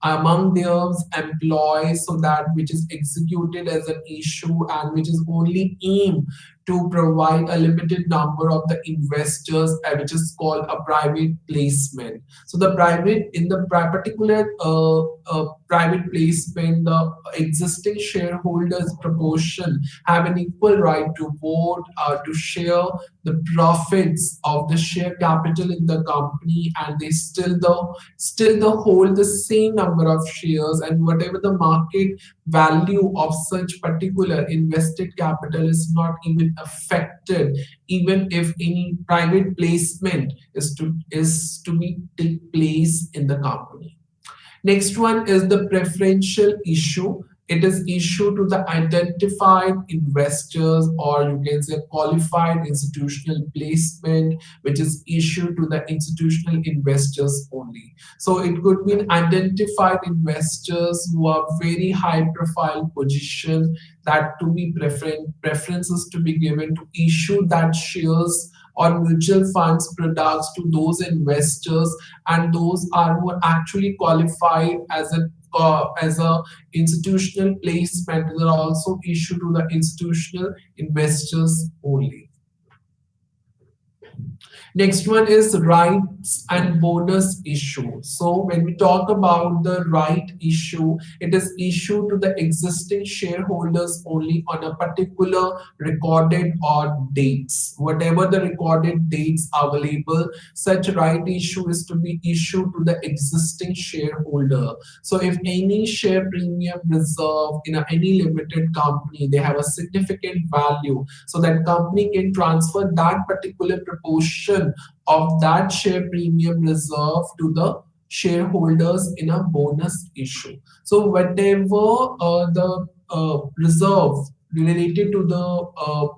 among their employees, so that which is executed as an issue and which is only aimed to provide a limited number of the investors, which is called a private placement. So the private in the particular private placement, the existing shareholders proportion have an equal right to vote, to share the profits of the share capital in the company, and they still hold the same number of shares, and whatever the market value of such particular invested capital is not even affected, even if any private placement is to be take place in the company. Next one is the preferential issue. It is issued to the identified investors, or you can say qualified institutional placement, which is issued to the institutional investors only. So it could be identified investors who are very high profile position, that to be preferences to be given to issue that shares or mutual funds products to those investors, and those are who are actually qualified as a institutional placement are also issued to the institutional investors only. Next one is rights and bonus issue. So when we talk about the right issue, it is issued to the existing shareholders only on a particular recorded or dates. Whatever the recorded dates available, such right issue is to be issued to the existing shareholder. So if any share premium reserve in any limited company, they have a significant value, so that company can transfer that particular proportion of that share premium reserve to the shareholders in a bonus issue. So whatever reserve related to the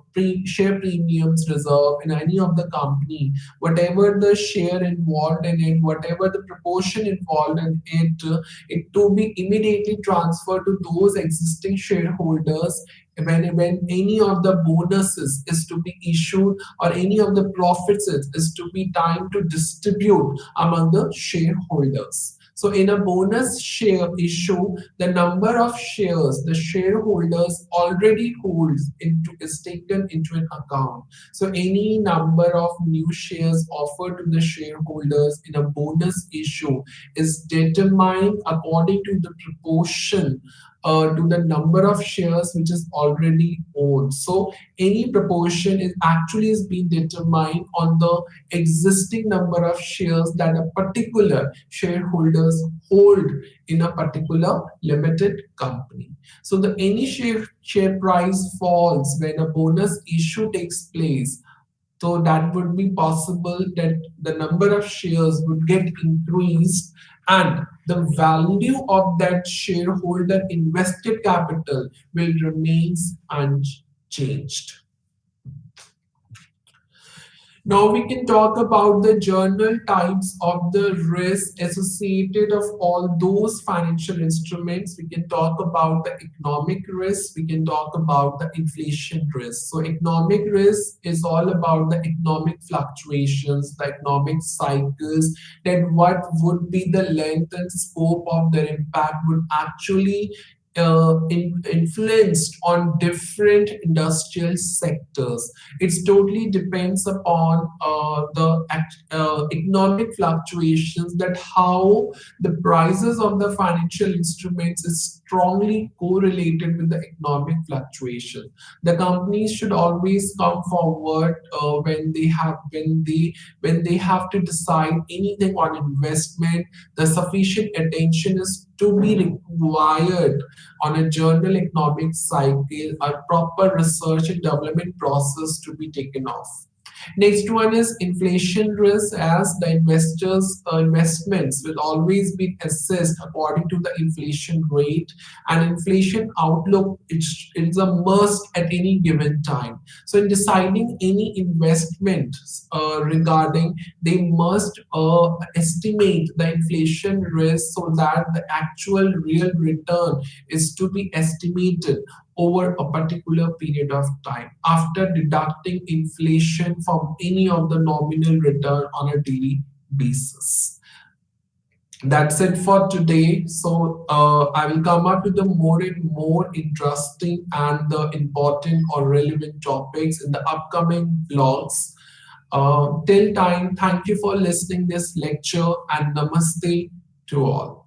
share premiums reserve in any of the company, whatever the share involved in it, whatever the proportion involved in it, it to be immediately transferred to those existing shareholders when any of the bonuses is to be issued or any of the profits is to be time to distribute among the shareholders. So in a bonus share issue, the number of shares the shareholders already holds into is taken into an account. So any number of new shares offered to the shareholders in a bonus issue is determined according to the proportion to the number of shares which is already owned. So any proportion is actually is being determined on the existing number of shares that a particular shareholders hold in a particular limited company. So the any share price falls when a bonus issue takes place, so that would be possible that the number of shares would get increased and the value of that shareholder invested capital will remain unchanged. Now we can talk about the journal types of the risk associated of all those financial instruments. We can talk about the economic risk. We can talk about the inflation risk. So economic risk is all about the economic fluctuations, the economic cycles, that what would be the length and scope of their impact would actually influenced on different industrial sectors. It totally depends upon the economic fluctuations, that how the prices of the financial instruments is strongly correlated with the economic fluctuation. The companies should always come forward when they have to decide anything on investment. The sufficient attention is to be required on a journal economic cycle, a proper research and development process to be taken off. Next one is inflation risk, as the investors' investments will always be assessed according to the inflation rate, and inflation outlook it's a must at any given time. So in deciding any investment regarding, they must estimate the inflation risk so that the actual real return is to be estimated over a particular period of time after deducting inflation from any of the nominal return on a daily basis. That's it for today. So I will come up with the more and more interesting and the important or relevant topics in the upcoming vlogs. Till time, thank you for listening this lecture and namaste to all.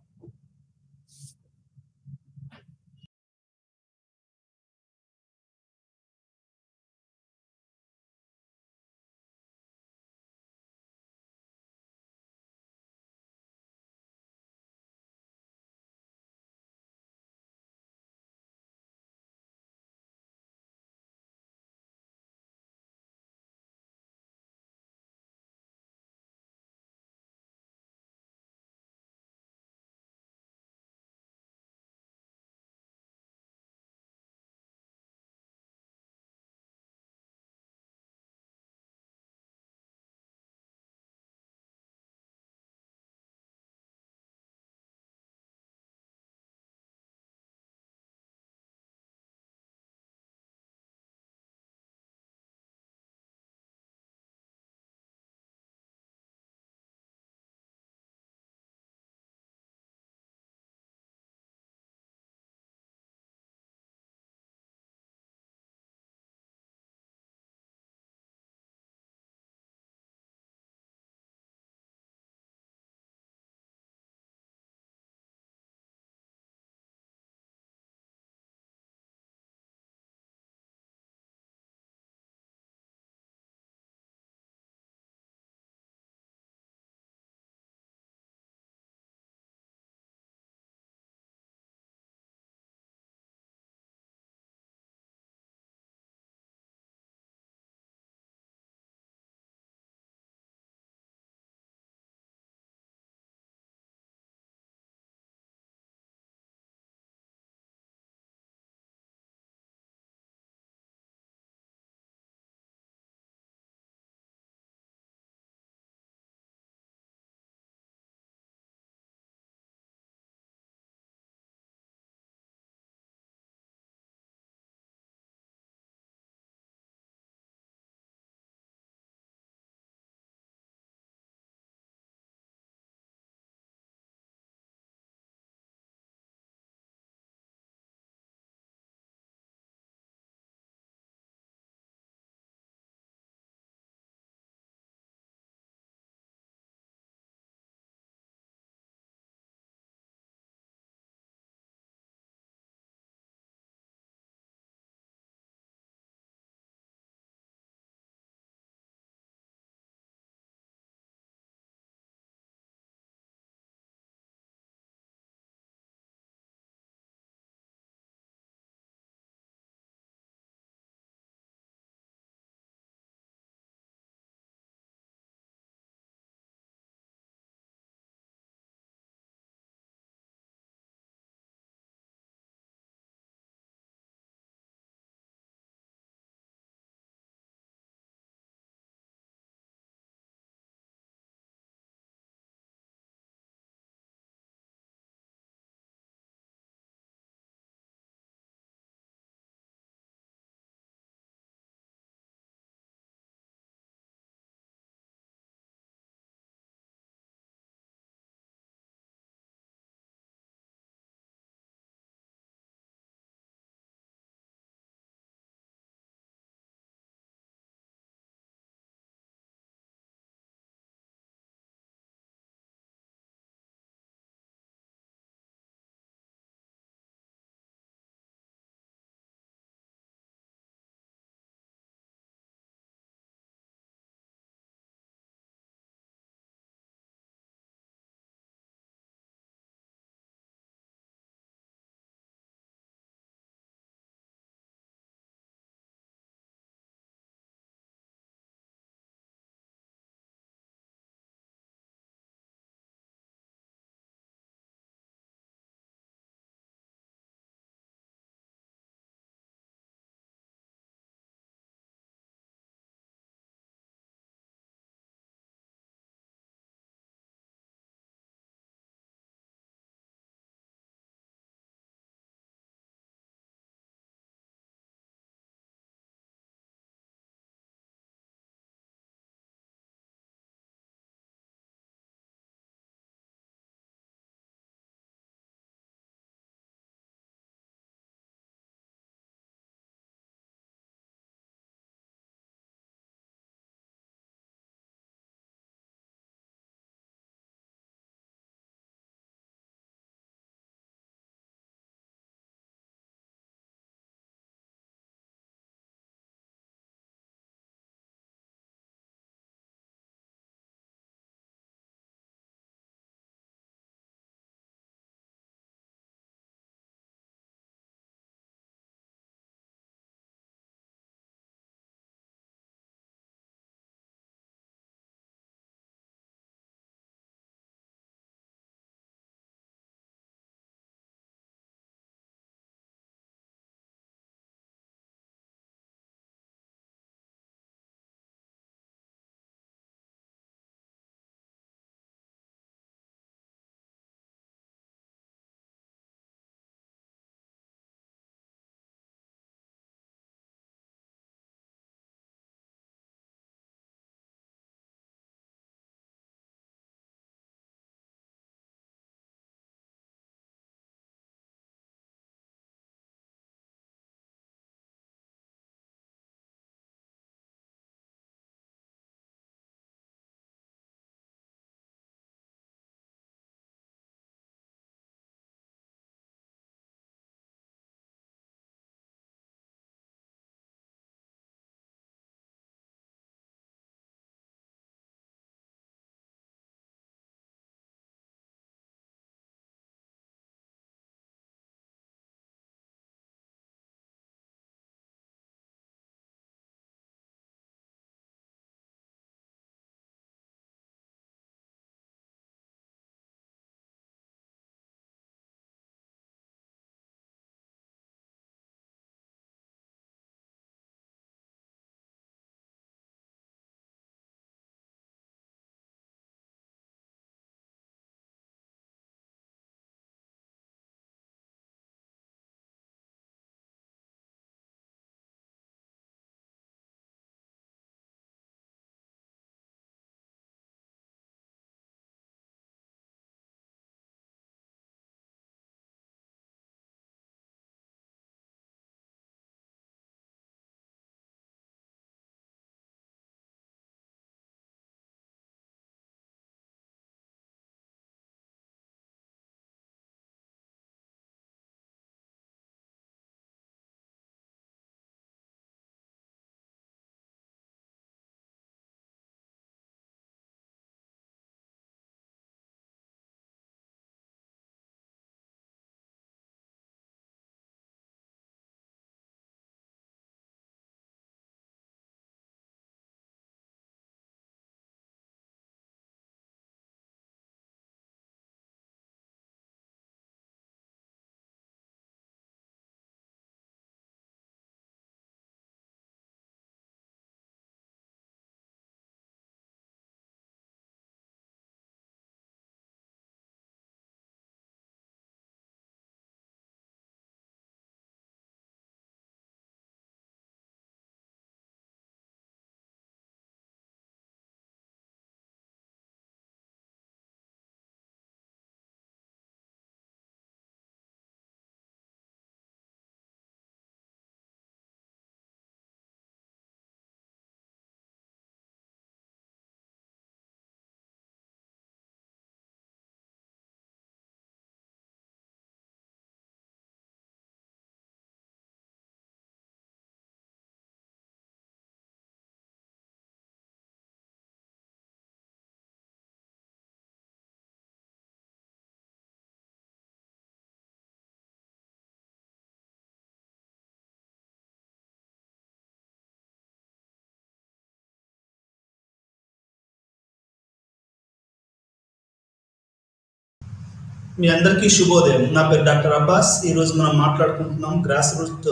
మీ అందరికీ శుభోదయం. నా పేరు doctor Abbas. ఈరోజు మనం మాట్లాడుకుంటున్నాం grass root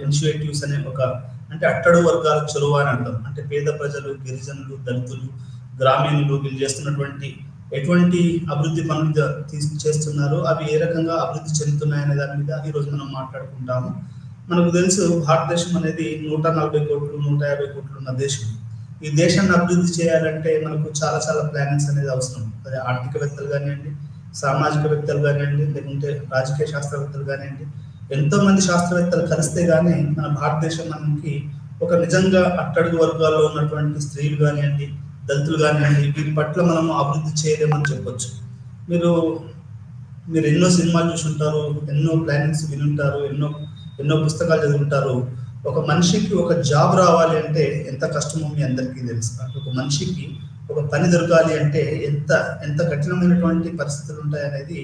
initiatives అనే ఒక, అంటే అట్టడు వర్గాల చొరవ అని అంటాం. అంటే పేద ప్రజలు, గిరిజనులు, దళితులు, గ్రామీణులు వీళ్ళు చేస్తున్నటువంటి ఎటువంటి అభివృద్ధి పనులు చేస్తున్నారు, అవి ఏ రకంగా అభివృద్ధి చెందుతున్నాయి అనే దాని మీద ఈరోజు మనం మాట్లాడుకుంటాము. మనకు తెలుసు భారతదేశం అనేది 140 కోట్లు 150 కోట్లు ఉన్న దేశం. ఈ దేశాన్ని అభివృద్ధి చేయాలంటే మనకు చాలా చాలా ప్లానింగ్స్ అనేది అవసరం. అదే ఆర్థికవేత్తలు కానివ్వండి, సామాజికవేత్తలు కానివ్వండి, లేకుంటే రాజకీయ శాస్త్రవేత్తలు కానివ్వండి, ఎంతో మంది శాస్త్రవేత్తలు కలిస్తే కానీ మన భారతదేశం మనకి ఒక నిజంగా అట్టడుగు వర్గాల్లో ఉన్నటువంటి స్త్రీలు కానివ్వండి, దళితులు కానివ్వండి, వీరి పట్ల మనం అభివృద్ధి చేయలేమని చెప్పొచ్చు. మీరు మీరు ఎన్నో సినిమాలు చూసి ఉంటారు, ఎన్నో ప్లానింగ్స్ వినుంటారు, ఎన్నో ఎన్నో పుస్తకాలు చదువుంటారు. ఒక మనిషికి ఒక జాబ్ రావాలి అంటే ఎంత కష్టమో మీ అందరికీ తెలుసు. ఒక మనిషికి ఒక పని దొరకాలి అంటే ఎంత ఎంత కఠినమైనటువంటి పరిస్థితులు ఉంటాయనేది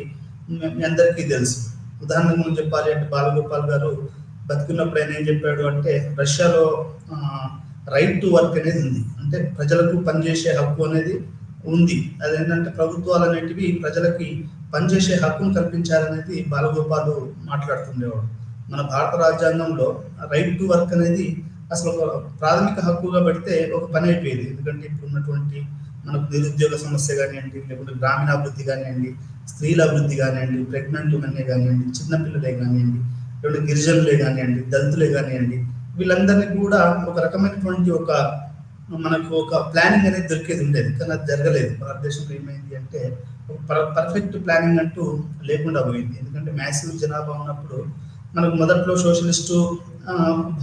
మీ అందరికీ తెలుసు. ఉదాహరణకు మనం చెప్పాలి అంటే బాలగోపాల్ గారు బతికున్నప్పుడు ఆయన ఏం చెప్పాడు అంటే, రష్యాలో రైట్ టు వర్క్ అనేది ఉంది. అంటే ప్రజలకు పనిచేసే హక్కు అనేది ఉంది. అదేంటంటే ప్రభుత్వాలు అనేటివి ప్రజలకి పనిచేసే హక్కును కల్పించాలనేది బాలగోపాల్ మాట్లాడుతుండేవాడు. మన భారత రాజ్యాంగంలో రైట్ టు వర్క్ అనేది అసలు ఒక ప్రాథమిక హక్కుగా పెడితే ఒక పని అయిపోయేది. ఎందుకంటే ఇప్పుడు ఉన్నటువంటి మనకు నిరుద్యోగ సమస్య కానివ్వండి, లేకుంటే గ్రామీణాభివృద్ధి కానివ్వండి, స్త్రీల అభివృద్ధి కానివ్వండి, ప్రెగ్నెంట్ ఉమెన్నే కానివ్వండి, చిన్నపిల్లలే కానివ్వండి, లేకుంటే గిరిజనులే కానివ్వండి, దళితులే కానివ్వండి, వీళ్ళందరినీ కూడా ఒక రకమైనటువంటి ఒక మనకు ఒక ప్లానింగ్ అనేది దొరికేది ఉండేది. కానీ అది జరగలేదు. భారతదేశంలో ఏమైంది అంటే పర్ఫెక్ట్ ప్లానింగ్ అంటూ లేకుండా పోయింది. ఎందుకంటే మ్యాసివ్ జనాభా ఉన్నప్పుడు మనకు మొదట్లో సోషలిస్టు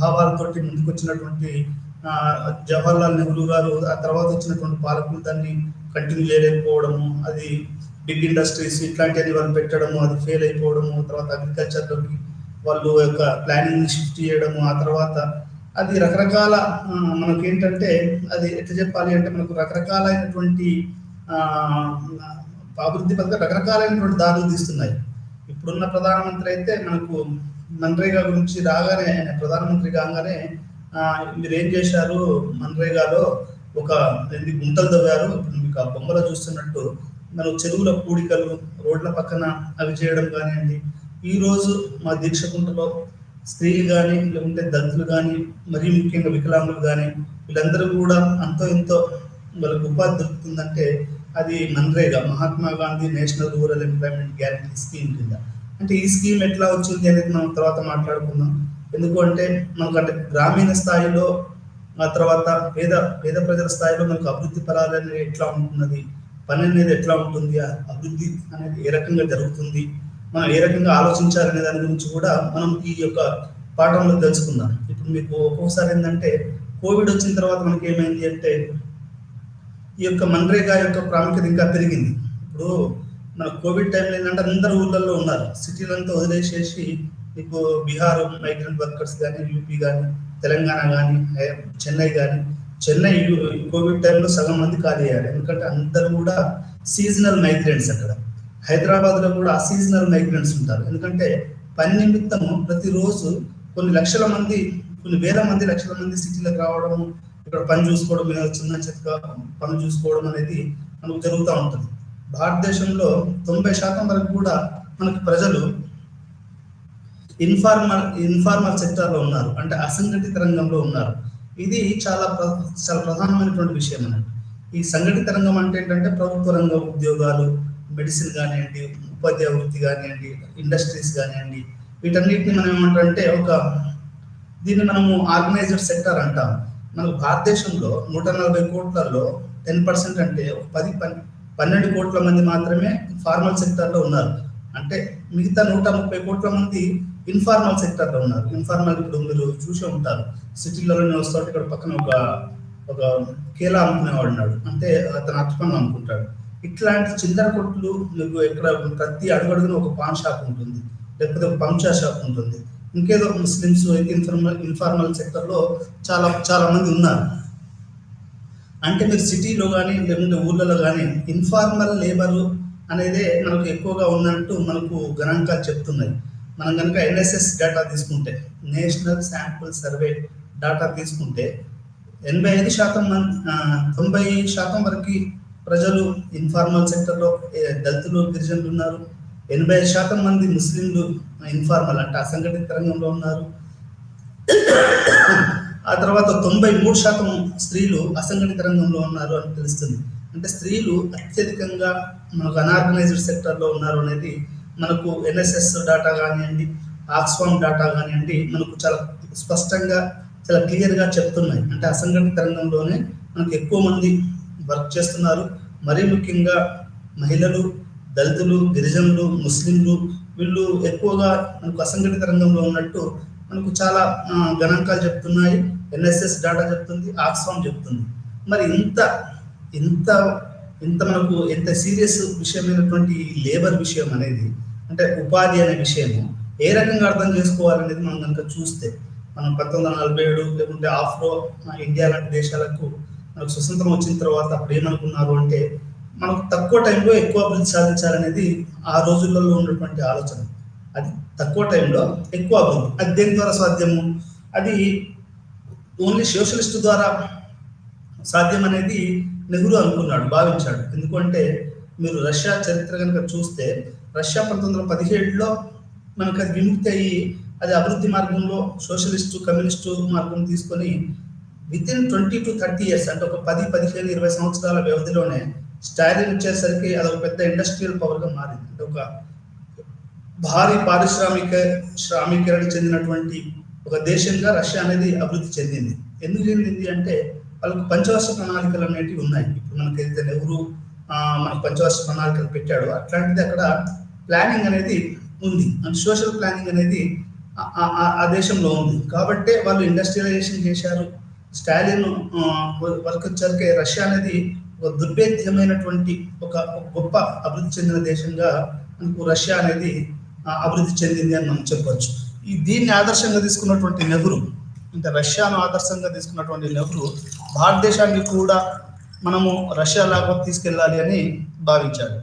భావాలతోటి ముందుకు వచ్చినటువంటి జవహర్లాల్ నెహ్రూ గారు, ఆ తర్వాత వచ్చినటువంటి పాలకులు దాన్ని కంటిన్యూ చేయలేకపోవడము, అది బిగ్ ఇండస్ట్రీస్ ఇట్లాంటివన్నీ వాళ్ళు పెట్టడము, అది ఫెయిల్ అయిపోవడము, తర్వాత అగ్రికల్చర్లోకి వాళ్ళు యొక్క ప్లానింగ్ షిఫ్ట్ చేయడము, ఆ తర్వాత అది రకరకాల మనకేంటంటే అది ఎట్లా చెప్పాలి అంటే మనకు రకరకాలైనటువంటి అభివృద్ధి పథకాలు రకరకాలైనటువంటి దారులు తీస్తున్నాయి. ఇప్పుడున్న ప్రధానమంత్రి అయితే మనకు మన్రేగా గురించి రాగానే, ఆయన ప్రధానమంత్రి కాగానే మీరు ఏం చేశారు మన్రేగాలో, ఒక గుంటలు తవ్వారు. మీకు ఆ బొమ్మలో చూస్తున్నట్టు మనం చెరువుల పూడికలు రోడ్ల పక్కన అవి చేయడం కానివ్వండి. ఈరోజు మా దీక్షకుంటలో స్త్రీలు కానీ, లేకుంటే దళితులు కానీ, మరీ ముఖ్యంగా వికలాంగులు కానీ, వీళ్ళందరూ కూడా అంతో ఎంతో వాళ్ళకి ఉపాధి దొరుకుతుందంటే అది MNREGA, Mahatma Gandhi national rural employment guarantee scheme కింద. అంటే ఈ స్కీమ్ ఎట్లా వచ్చింది అనేది మనం తర్వాత మాట్లాడుకుందాం. ఎందుకు అంటే మనకు అంటే గ్రామీణ స్థాయిలో, ఆ తర్వాత పేద పేద ప్రజల స్థాయిలో మనకు అభివృద్ధి పరాలు అనేది ఎట్లా ఉంటున్నది, పని అనేది ఎట్లా ఉంటుంది, అభివృద్ధి అనేది ఏ రకంగా జరుగుతుంది, మనం ఏ రకంగా ఆలోచించాలనే దాని గురించి కూడా మనం ఈ యొక్క పాఠంలో తెలుసుకుందాం. ఇప్పుడు మీకు ఒక్కొక్కసారి ఏంటంటే కోవిడ్ వచ్చిన తర్వాత మనకి ఏమైంది అంటే ఈ యొక్క మన్రేగా యొక్క ప్రాముఖ్యత ఇంకా పెరిగింది. ఇప్పుడు మన కోవిడ్ టైంలో ఏంటంటే అందరు ఊళ్ళల్లో ఉన్నారు, సిటీలంతా వదిలేసేసి మీకు బీహార్ మైగ్రెంట్ వర్కర్స్ కానీ, యూపీ కానీ, తెలంగాణ కానీ, చెన్నై కానీ, చెన్నై కోవిడ్ టైంలో సగం మంది ఖాళీ అయ్యారు. ఎందుకంటే అందరూ కూడా సీజనల్ మైగ్రెంట్స్. అక్కడ హైదరాబాద్లో కూడా సీజనల్ మైగ్రెంట్స్ ఉంటారు. ఎందుకంటే పని నిమిత్తము ప్రతిరోజు కొన్ని లక్షల మంది, కొన్ని వేల మంది, లక్షల మంది సిటీలకు రావడము, ఇక్కడ పని చూసుకోవడం, చిన్న చిన్న పని చూసుకోవడం అనేది మనకు జరుగుతూ ఉంటుంది. భారతదేశంలో 90% వరకు కూడా మనకు ప్రజలు ఇన్ఫార్మల్ సెక్టార్లో ఉన్నారు, అంటే అసంఘటిత రంగంలో ఉన్నారు. ఇది చాలా ప్రధానమైనటువంటి విషయం అన్నట్టు. ఈ సంఘటిత రంగం అంటే ఏంటంటే ప్రభుత్వ రంగ ఉద్యోగాలు, మెడిసిన్ కానివ్వండి, ఉపాధ్యాయ వృత్తి కానివ్వండి, ఇండస్ట్రీస్ కానివ్వండి, వీటన్నిటిని మనం ఏమంటారంటే దీన్ని మనము ఆర్గనైజ్డ్ సెక్టర్ అంటాం. మనకు భారతదేశంలో 140 కోట్లలో 10% అంటే 12 కోట్ల మంది మాత్రమే ఫార్మల్ సెక్టర్లో ఉన్నారు. అంటే మిగతా 130 కోట్ల మంది ఇన్ఫార్మల్ సెక్టర్లో ఉన్నారు. ఇన్ఫార్మల్ ఇప్పుడు మీరు చూసి ఉంటారు, సిటీలలోనే వస్తుంటే ఇక్కడ పక్కన ఒక కేలా అమ్ముకునేవాడు ఉన్నాడు, అంటే అతను అట్టుపన్ను అమ్ముకుంటాడు. ఇట్లాంటి చిల్లర కొట్లు మీకు ఇక్కడ ప్రతి అడుగడుగున ఒక పాన్ షాప్ ఉంటుంది, లేకపోతే ఒక పంచర్ షాప్ ఉంటుంది. ఇంకేదో ముస్లిమ్స్ అయితే ఇన్ఫార్మల్ సెక్టర్లో చాలా చాలా మంది ఉన్నారు. అంటే మీరు సిటీలో కానీ, లేకుంటే ఊళ్ళలో కానీ ఇన్ఫార్మల్ లేబరు అనేదే మనకు ఎక్కువగా ఉన్నట్టు మనకు గణాంకాలు చెప్తున్నాయి. మనం కనుక ఎన్ఎస్ఎస్ డేటా తీసుకుంటే, నేషనల్ శాంపుల్ సర్వే డేటా తీసుకుంటే 90% వరకు ప్రజలు ఇన్ఫార్మల్ సెక్టర్లో దళితులు, గిరిజనులు ఉన్నారు. 85% మంది ముస్లింలు ఇన్ఫార్మల్ అంటే అసంఘటిత రంగంలో ఉన్నారు. ఆ తర్వాత 93% స్త్రీలు అసంఘటిత రంగంలో ఉన్నారు అని తెలుస్తుంది. అంటే స్త్రీలు అత్యధికంగా మనకు అన్ఆర్గనైజ్డ్ సెక్టర్లో ఉన్నారు అనేది మనకు ఎన్ఎస్ఎస్ డాటా కానివ్వండి, ఆక్స్ఫామ్ డాటా కానివ్వండి, మనకు చాలా స్పష్టంగా చాలా క్లియర్గా చెప్తున్నాయి. అంటే అసంఘటిత రంగంలోనే మనకు ఎక్కువ మంది వర్క్ చేస్తున్నారు. మరీ ముఖ్యంగా మహిళలు, దళితులు, గిరిజనులు, ముస్లింలు వీళ్ళు ఎక్కువగా మనకు అసంఘటిత రంగంలో ఉన్నట్టు మనకు చాలా గణాంకాలు చెప్తున్నాయి. ఎన్ఎస్ఎస్ డాటా చెప్తుంది, ఆక్స్ఫామ్ చెప్తుంది. మరి ఇంత ఇంత ఇంత మనకు ఎంత సీరియస్ విషయమైనటువంటి లేబర్ విషయం అనేది, అంటే ఉపాధి అనే విషయము ఏ రకంగా అర్థం చేసుకోవాలనేది మనం కనుక చూస్తే, మనం 1947 లేకుంటే ఆఫ్రో ఇండియా లాంటి దేశాలకు మనకు స్వతంత్రం వచ్చిన తర్వాత అప్పుడు ఏమనుకున్నారు అంటే మనకు తక్కువ టైంలో ఎక్కువ అభివృద్ధి సాధించాలనేది ఆ రోజులలో ఉన్నటువంటి ఆలోచన. అది తక్కువ టైంలో ఎక్కువ అభివృద్ధి, అది దేని ద్వారా సాధ్యము? అది ఓన్లీ సోషలిస్ట్ ద్వారా సాధ్యం అనేది నెహ్రూ అనుకున్నాడు, భావించాడు. ఎందుకంటే మీరు రష్యా చరిత్ర కనుక చూస్తే, రష్యా 1917లో మనకు అది విముక్తి అయ్యి అది అభివృద్ధి మార్గంలో సోషలిస్టు కమ్యూనిస్టు మార్గం తీసుకొని వితిన్ 20 to 30 years అంటే ఒక 10, 15, 20 సంవత్సరాల వ్యవధిలోనే స్టాలిన్ వచ్చేసరికి అది ఒక పెద్ద ఇండస్ట్రియల్ పవర్గా మారింది. అంటే ఒక భారీ శ్రామికీకరణ చెందినటువంటి ఒక దేశంగా రష్యా అనేది అభివృద్ధి చెందింది. ఎందుకు చెందింది అంటే వాళ్ళకు పంచవర్ష ప్రణాళికలు అనేటివి ఉన్నాయి. ఇప్పుడు మనకైతే నెహ్రూ మనకు పంచవర్ష ప్రణాళికలు పెట్టాడు, అట్లాంటిది అక్కడ ప్లానింగ్ అనేది ఉంది. అంటే సోషల్ ప్లానింగ్ అనేది ఆ దేశంలో ఉంది. కాబట్టే వాళ్ళు ఇండస్ట్రియలైజేషన్ చేశారు. స్టాలిన్ వర్క్ వచ్చరికి రష్యా అనేది ఒక దుర్భేద్యమైనటువంటి ఒక గొప్ప అభివృద్ధి చెందిన దేశంగా మనకు రష్యా అనేది అభివృద్ధి చెందింది అని మనం చెప్పవచ్చు. దీన్ని ఆదర్శంగా తీసుకున్నటువంటి నెహ్రూ, అంటే రష్యాను ఆదర్శంగా తీసుకున్నటువంటి నెహ్రూ భారతదేశాన్ని కూడా మనము రష్యా లాగా తీసుకెళ్ళాలి అని భావించాడు.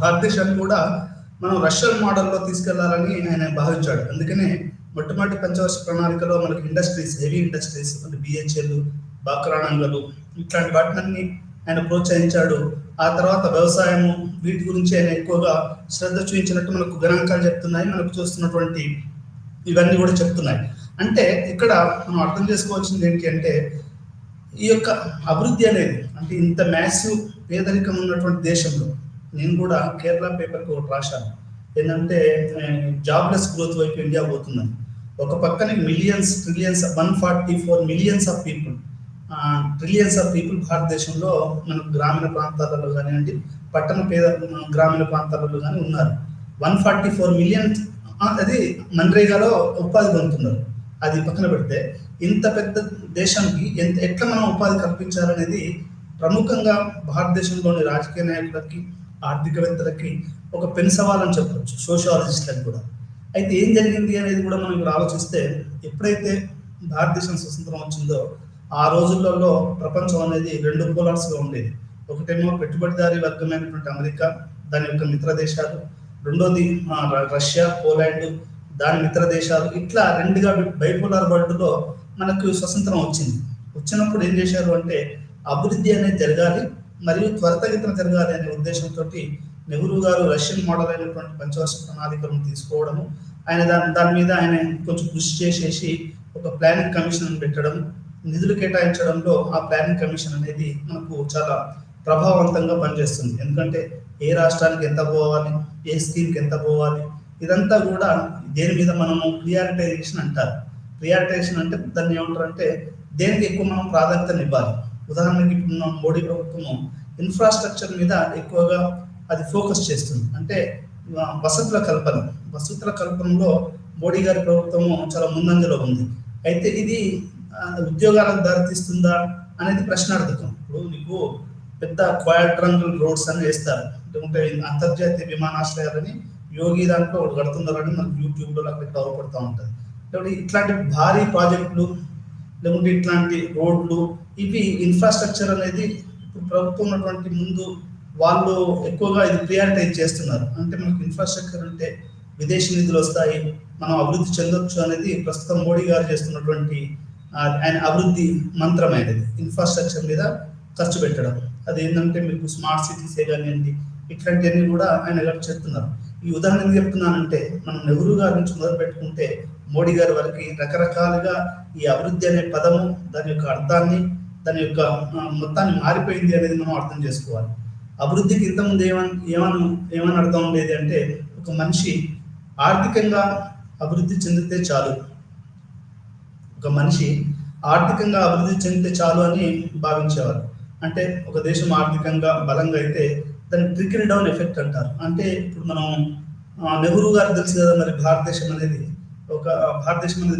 భారతదేశాన్ని కూడా మనం రష్యన్ మోడల్లో తీసుకెళ్లాలని ఆయన భావించాడు. అందుకనే మొట్టమొదటి పంచవర్ష ప్రణాళికలో మనకి ఇండస్ట్రీస్, హెవీ ఇండస్ట్రీస్ అంటే బిహెచ్ఎల్, బాక్రానంగలు ఇట్లాంటి వాటిని ఆయన ప్రోత్సహించాడు. ఆ తర్వాత వ్యవసాయము, వీటి గురించి ఆయన ఎక్కువగా శ్రద్ధ చూపించినట్టు మనకు గణాంకాలు చెప్తున్నాయి, మనకు చూస్తున్నటువంటి ఇవన్నీ కూడా చెప్తున్నాయి. అంటే ఇక్కడ మనం అర్థం చేసుకోవాల్సింది ఏంటి అంటే, ఈ యొక్క అభివృద్ధి అనేది అంటే ఇంత మ్యాసివ్ పేదరికం ఉన్నటువంటి దేశంలో, నేను కూడా కేరళ పేపర్కి ఒకటి రాశాను ఏంటంటే జాబ్లెస్ గ్రోత్ వైపు ఇండియా పోతుందని. ఒక పక్కన millions, trillions, 144 millions of people, trillions of people భారతదేశంలో మనకు గ్రామీణ ప్రాంతాలలో కానివ్వండి, గ్రామీణ ప్రాంతాలలో కానీ ఉన్నారు. 144 మిలియన్ అది మన్రేగాలో ఉపాధి పొందుతున్నారు. అది పక్కన పెడితే ఇంత పెద్ద దేశానికి ఎట్లా మనం ఉపాధి కల్పించాలనేది ప్రముఖంగా భారతదేశంలోని రాజకీయ నాయకులకి, ఆర్థికవేత్తలకి ఒక పెను సవాలని చెప్పవచ్చు, సోషియాలజిస్టులకు కూడా. అయితే ఏం జరిగింది అనేది కూడా మనం ఇప్పుడు ఆలోచిస్తే, ఎప్పుడైతే భారతదేశం స్వతంత్రం వచ్చిందో ఆ రోజులలో ప్రపంచం అనేది 2 పోలార్స్గా ఉండేది. ఒకటేమో పెట్టుబడిదారీ వర్గమైనటువంటి అమెరికా, దాని యొక్క మిత్ర దేశాలు, రెండోది రష్యా, పోలాండ్, దాని మిత్ర దేశాలు. ఇట్లా 2గా బైపోలార్ వరల్డ్లో మనకు స్వతంత్రం వచ్చింది. వచ్చినప్పుడు ఏం చేశారు అంటే అభివృద్ధి అనేది జరగాలి మరియు త్వరితగతిన జరగాలి అనే ఉద్దేశంతో నెహ్రూ గారు రష్యన్ మోడల్ అయినటువంటి పంచవర్ష ప్రణాళికలను తీసుకోవడము, ఆయన దాని మీద ఆయన కొంచెం కృషి చేసేసి ఒక ప్లానింగ్ కమిషన్ పెట్టడం, నిధులు కేటాయించడంలో ఆ ప్లానింగ్ కమిషన్ అనేది మనకు చాలా ప్రభావవంతంగా పనిచేస్తుంది. ఎందుకంటే ఏ రాష్ట్రానికి ఎంత పోవాలి, ఏ స్కీమ్కి ఎంత పోవాలి, ఇదంతా కూడా దేని మీద మనము ప్రియారిటైజేషన్ అంటారు. ప్రియారిటైజేషన్ అంటే దాన్ని ఏమంటారంటే దేనికి ఎక్కువ మనం ప్రాధాన్యతను ఇవ్వాలి. ఉదాహరణకి ఇప్పుడు మోడీ ప్రభుత్వము ఇన్ఫ్రాస్ట్రక్చర్ మీద ఎక్కువగా అది ఫోకస్ చేస్తుంది. అంటే వసతుల కల్పనలో మోడీ గారి ప్రభుత్వము చాలా ముందంజలో ఉంది. అయితే ఇది ఉద్యోగాలకు దారితీస్తుందా అనేది ప్రశ్నార్థకం. ఇప్పుడు నీకు పెద్ద క్వాడ్రంగల్ రోడ్స్ అని వేస్తారు, అంటే అంతర్జాతీయ విమానాశ్రయాలని యోగి దాంట్లో ఒకటి కడుతున్నారని మనకు యూట్యూబ్లో అక్కడ అవపడుతూ ఉంటుంది. కాబట్టి ఇట్లాంటి భారీ ప్రాజెక్టులు లేకుంటే ఇట్లాంటి రోడ్లు, ఇవి ఇన్ఫ్రాస్ట్రక్చర్ అనేది ఇప్పుడు ప్రభుత్వం ఉన్నటువంటి ముందు వాళ్ళు ఎక్కువగా ఇది ప్రియారిటైజ్ చేస్తున్నారు. అంటే మనకు ఇన్ఫ్రాస్ట్రక్చర్ అంటే విదేశీ నిధులు వస్తాయి, మనం అభివృద్ధి చెందొచ్చు అనేది ప్రస్తుతం మోడీ గారు చేస్తున్నటువంటి ఆయన అభివృద్ధి మంత్రమైనది. ఇన్ఫ్రాస్ట్రక్చర్ మీద ఖర్చు పెట్టడం, అది ఏంటంటే మీకు స్మార్ట్ సిటీసే కానివ్వండి, ఇట్లాంటివన్నీ కూడా ఆయన గారు చేస్తున్నారు. ఈ ఉదాహరణ ఎందుకు చెప్తున్నానంటే, మనం నెహ్రూ గారి నుంచి మొదలు పెట్టుకుంటే మోడీ గారి వరకు రకరకాలుగా ఈ అభివృద్ధి అనే పదము, దాని యొక్క అర్థాన్ని, దాని యొక్క మొత్తాన్ని మారిపోయింది అనేది మనం అర్థం చేసుకోవాలి. అభివృద్ధికి ఇంతకుముందు ఏమని అర్థం ఉండేది అంటే, ఒక మనిషి ఆర్థికంగా అభివృద్ధి చెందితే చాలు, ఒక మనిషి ఆర్థికంగా అభివృద్ధి చెందితే చాలు అని భావించేవారు. అంటే ఒక దేశం ఆర్థికంగా బలంగా అయితే దాన్ని ట్రికిల్ డౌన్ ఎఫెక్ట్ అంటారు. అంటే ఇప్పుడు మనం నెహ్రూ గారు తెలుసు కదా, మరి భారతదేశం అనేది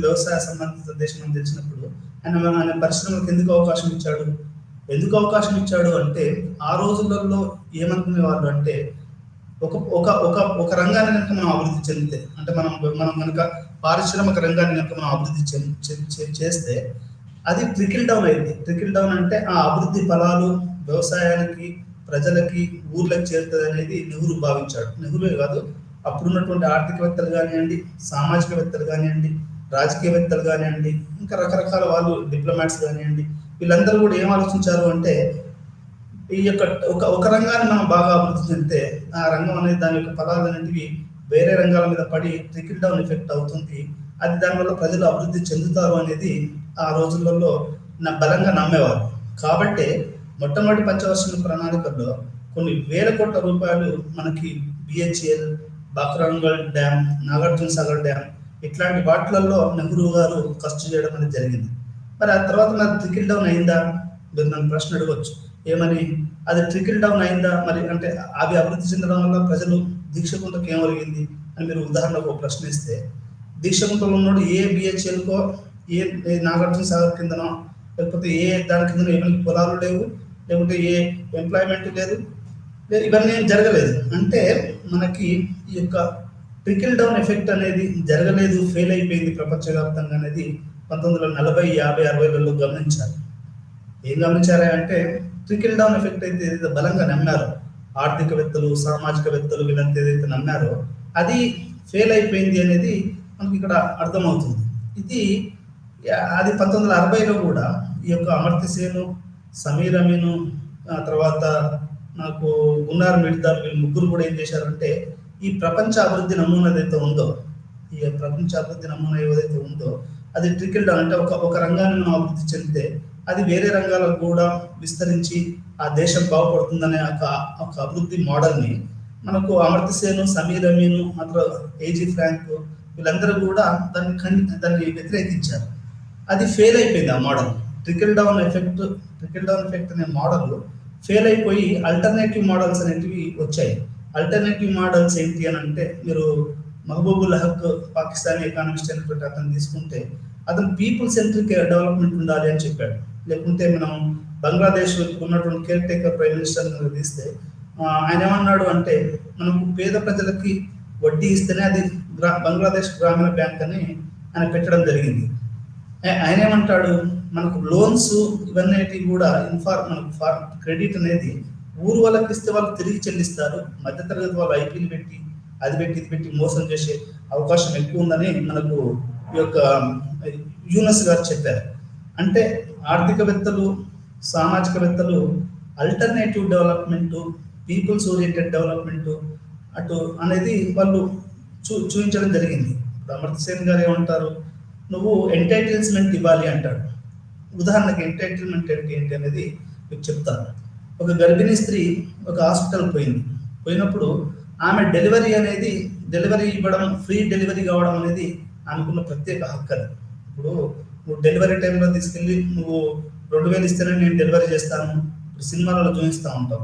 వ్యవసాయ సంబంధిత దేశం అని తెలిసినప్పుడు ఆయన పరిశ్రమలకు ఎందుకు అవకాశం ఇచ్చాడు అంటే, ఆ రోజులలో ఏమనుకునేవాళ్ళు అంటే, ఒక రంగాన్ని కనుక మనం అభివృద్ధి చెందితే, అంటే మనం కనుక పారిశ్రామిక రంగాన్ని కనుక మనం అభివృద్ధి చేస్తే అది ట్రికిల్ డౌన్ అయింది. ట్రికిల్ డౌన్ అంటే ఆ అభివృద్ధి ఫలాలు వ్యవసాయానికి, ప్రజలకి, ఊర్లకు చేరుతుంది అనేది నెహ్రూ భావించాడు. నెహ్రూవే కాదు, అప్పుడున్నటువంటి ఆర్థికవేత్తలు కానివ్వండి, సామాజికవేత్తలు కానివ్వండి, రాజకీయవేత్తలు కానివ్వండి, ఇంకా రకరకాల వాళ్ళు, డిప్లొమాట్స్ కానివ్వండి, వీళ్ళందరూ కూడా ఏం ఆలోచించారు అంటే, ఈ యొక్క ఒక రంగాన్ని మనం బాగా అభివృద్ధి చెందితే ఆ రంగం అనేది, దాని యొక్క ఫలాలు అనేటివి వేరే రంగాల మీద పడి ట్రికిల్ డౌన్ ఎఫెక్ట్ అవుతుంది, అది దానివల్ల ప్రజలు అభివృద్ధి చెందుతారు అనేది ఆ రోజులలో బలంగా నమ్మేవారు. కాబట్టి మొట్టమొదటి పంచవర్షాల ప్రణాళికల్లో కొన్ని వేల కోట్ల రూపాయలు మనకి BHEL, Bhakra Nangal dam, Nagarjuna Sagar dam, ఇట్లాంటి వాటిలలో నెహ్రూ గారు ఖర్చు చేయడం అనేది జరిగింది. మరి ఆ తర్వాత మరి ట్రికిల్ డౌన్ అయిందా, మీరు నన్ను ప్రశ్న అడగవచ్చు, ఏమని? అది ట్రికిల్ డౌన్ అయిందా మరి అంటే, అవి అభివృద్ధి చెందడం వల్ల ప్రజలు దీక్షకుంటకు ఏం జరిగింది అని మీరు ఉదాహరణకు ప్రశ్న ఇస్తే, దీక్షకుంటలో ఉన్నాడు ఏ BHELకో, ఏ నాగార్జున సాగర్ కిందనో, లేకపోతే ఏ దాని కింద ఏమైనా పొలాలు లేవు, లేకుంటే ఏ ఎంప్లాయ్మెంట్ లేదు, ఇవన్నీ ఏం జరగలేదు. అంటే మనకి ఈ యొక్క ట్రికిల్ డౌన్ ఎఫెక్ట్ అనేది జరగలేదు, ఫెయిల్ అయిపోయింది ప్రపంచవ్యాప్తంగా అనేది 1940, 50, 60లలో గమనించారు. ఏం గమనించారా అంటే, ట్రికిల్ డౌన్ ఎఫెక్ట్ అయితే ఏదైతే బలంగా నమ్మారో ఆర్థికవేత్తలు, సామాజికవేత్తలు, వీళ్ళంతా ఏదైతే నమ్మారో అది ఫెయిల్ అయిపోయింది అనేది మనకి ఇక్కడ అర్థమవుతుంది. అది 1960లో కూడా ఈ యొక్క అమర్త్య సేను, సమీర్ అమీను, తర్వాత నాకు గున్నార్ మిర్దార్, వీళ్ళు ముగ్గురు కూడా ఏం చేశారంటే, ఈ ప్రపంచ అభివృద్ధి నమూనా ఏదైతే ఉందో, అది ట్రికిల్ డౌన్ అంటే ఒక రంగాన్ని మనం అభివృద్ధి చెందితే అది వేరే రంగాలకు కూడా విస్తరించి ఆ దేశం బాగుపడుతుందనే ఒక అభివృద్ధి మోడల్ని మనకు అమర్త్య సేను, సమీర్ అమీను, మాత్రం AG ఫ్రాంక్, వీళ్ళందరూ కూడా దాన్ని వ్యతిరేకించారు. అది ఫెయిల్ అయిపోయింది. ఆ మోడల్ ట్రికిల్ డౌన్ ఎఫెక్ట్ అనే మోడల్ ఫెయిల్ అయిపోయి అల్టర్నేటివ్ మోడల్స్ అనేటివి వచ్చాయి. అల్టర్నేటివ్ మోడల్స్ ఏంటి అని అంటే, మీరు మహబూబుల్ హక్, పాకిస్తానీ ఎకానమిస్ట్ అనేటువంటి అతను తీసుకుంటే, అతను పీపుల్ సెంట్రిక్ డెవలప్మెంట్ ఉండాలి అని చెప్పాడు. లేకుంటే మనం బంగ్లాదేశ్ ఉన్నటువంటి కేర్ టేకర్ ప్రైమ్ మినిస్టర్ తీస్తే ఆయన ఏమన్నాడు అంటే, మనకు పేద ప్రజలకి వడ్డీ ఇస్తేనే అది బంగ్లాదేశ్ గ్రామీణ బ్యాంక్ అని ఆయన పెట్టడం జరిగింది. ఆయన ఏమంటాడు, మనకు లోన్స్ ఇవన్నీ కూడా మనకు క్రెడిట్ అనేది ఊరు వాళ్ళకి ఇస్తే వాళ్ళు తిరిగి చెల్లిస్తారు, మధ్యతరగతి వాళ్ళు ఐపీలు పెట్టి అది పెట్టి ఇది పెట్టి మోసం చేసే అవకాశం ఎక్కువ ఉందని మనకు ఈ యొక్క యూనస్ గారు చెప్పారు. అంటే ఆర్థికవేత్తలు, సామాజికవేత్తలు alternative development, people's oriented development అటు అనేది వాళ్ళు చూపించడం జరిగింది. ఇప్పుడు అమర్త్య సేన్ గారు ఏమంటారు, నువ్వు ఎంటైటిల్మెంట్ ఇవ్వాలి అంటాడు. ఉదాహరణకి ఎంటైటిల్మెంట్ ఏంటి అనేది మీకు చెప్తాను. ఒక గర్భిణీ స్త్రీ ఒక హాస్పిటల్ పోయినప్పుడు ఆమె డెలివరీ ఇవ్వడం, ఫ్రీ డెలివరీ కావడం అనేది ఆమెకున్న ప్రత్యేక హక్కు. అది ఇప్పుడు నువ్వు డెలివరీ టైంలో తీసుకెళ్ళి నువ్వు 2000 ఇస్తేనే నేను డెలివరీ చేస్తాను, ఇప్పుడు సినిమాలలో చూపిస్తూ ఉంటాం.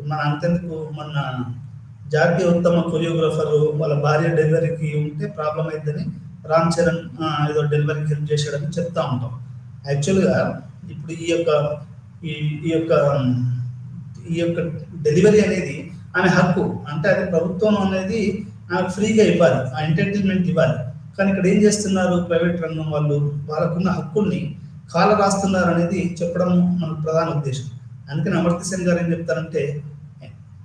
మన అంతెందుకు, మన జాతీయ ఉత్తమ కొరియోగ్రాఫర్ వాళ్ళ భార్య డెలివరీకి ఉంటే ప్రాబ్లం అవుతుందని రామ్ చరణ్ ఏదో డెలివరీకి హెల్ప్ చేశాడని చెప్తా ఉంటాం. యాక్చువల్గా ఇప్పుడు ఈ యొక్క డెలివరీ అనేది ఆమె హక్కు. అంటే అది ప్రభుత్వం అనేది ఆమెకు ఫ్రీగా ఇవ్వాలి, ఆ ఎంటర్టైన్మెంట్ ఇవ్వాలి. కానీ ఇక్కడ ఏం చేస్తున్నారు, ప్రైవేట్ రంగం వాళ్ళు వాళ్ళకున్న హక్కుల్ని కాల రాస్తున్నారు అనేది చెప్పడం మన ప్రధాన ఉద్దేశం. అందుకని అమర్త్య సేన్ గారు ఏం చెప్తారంటే,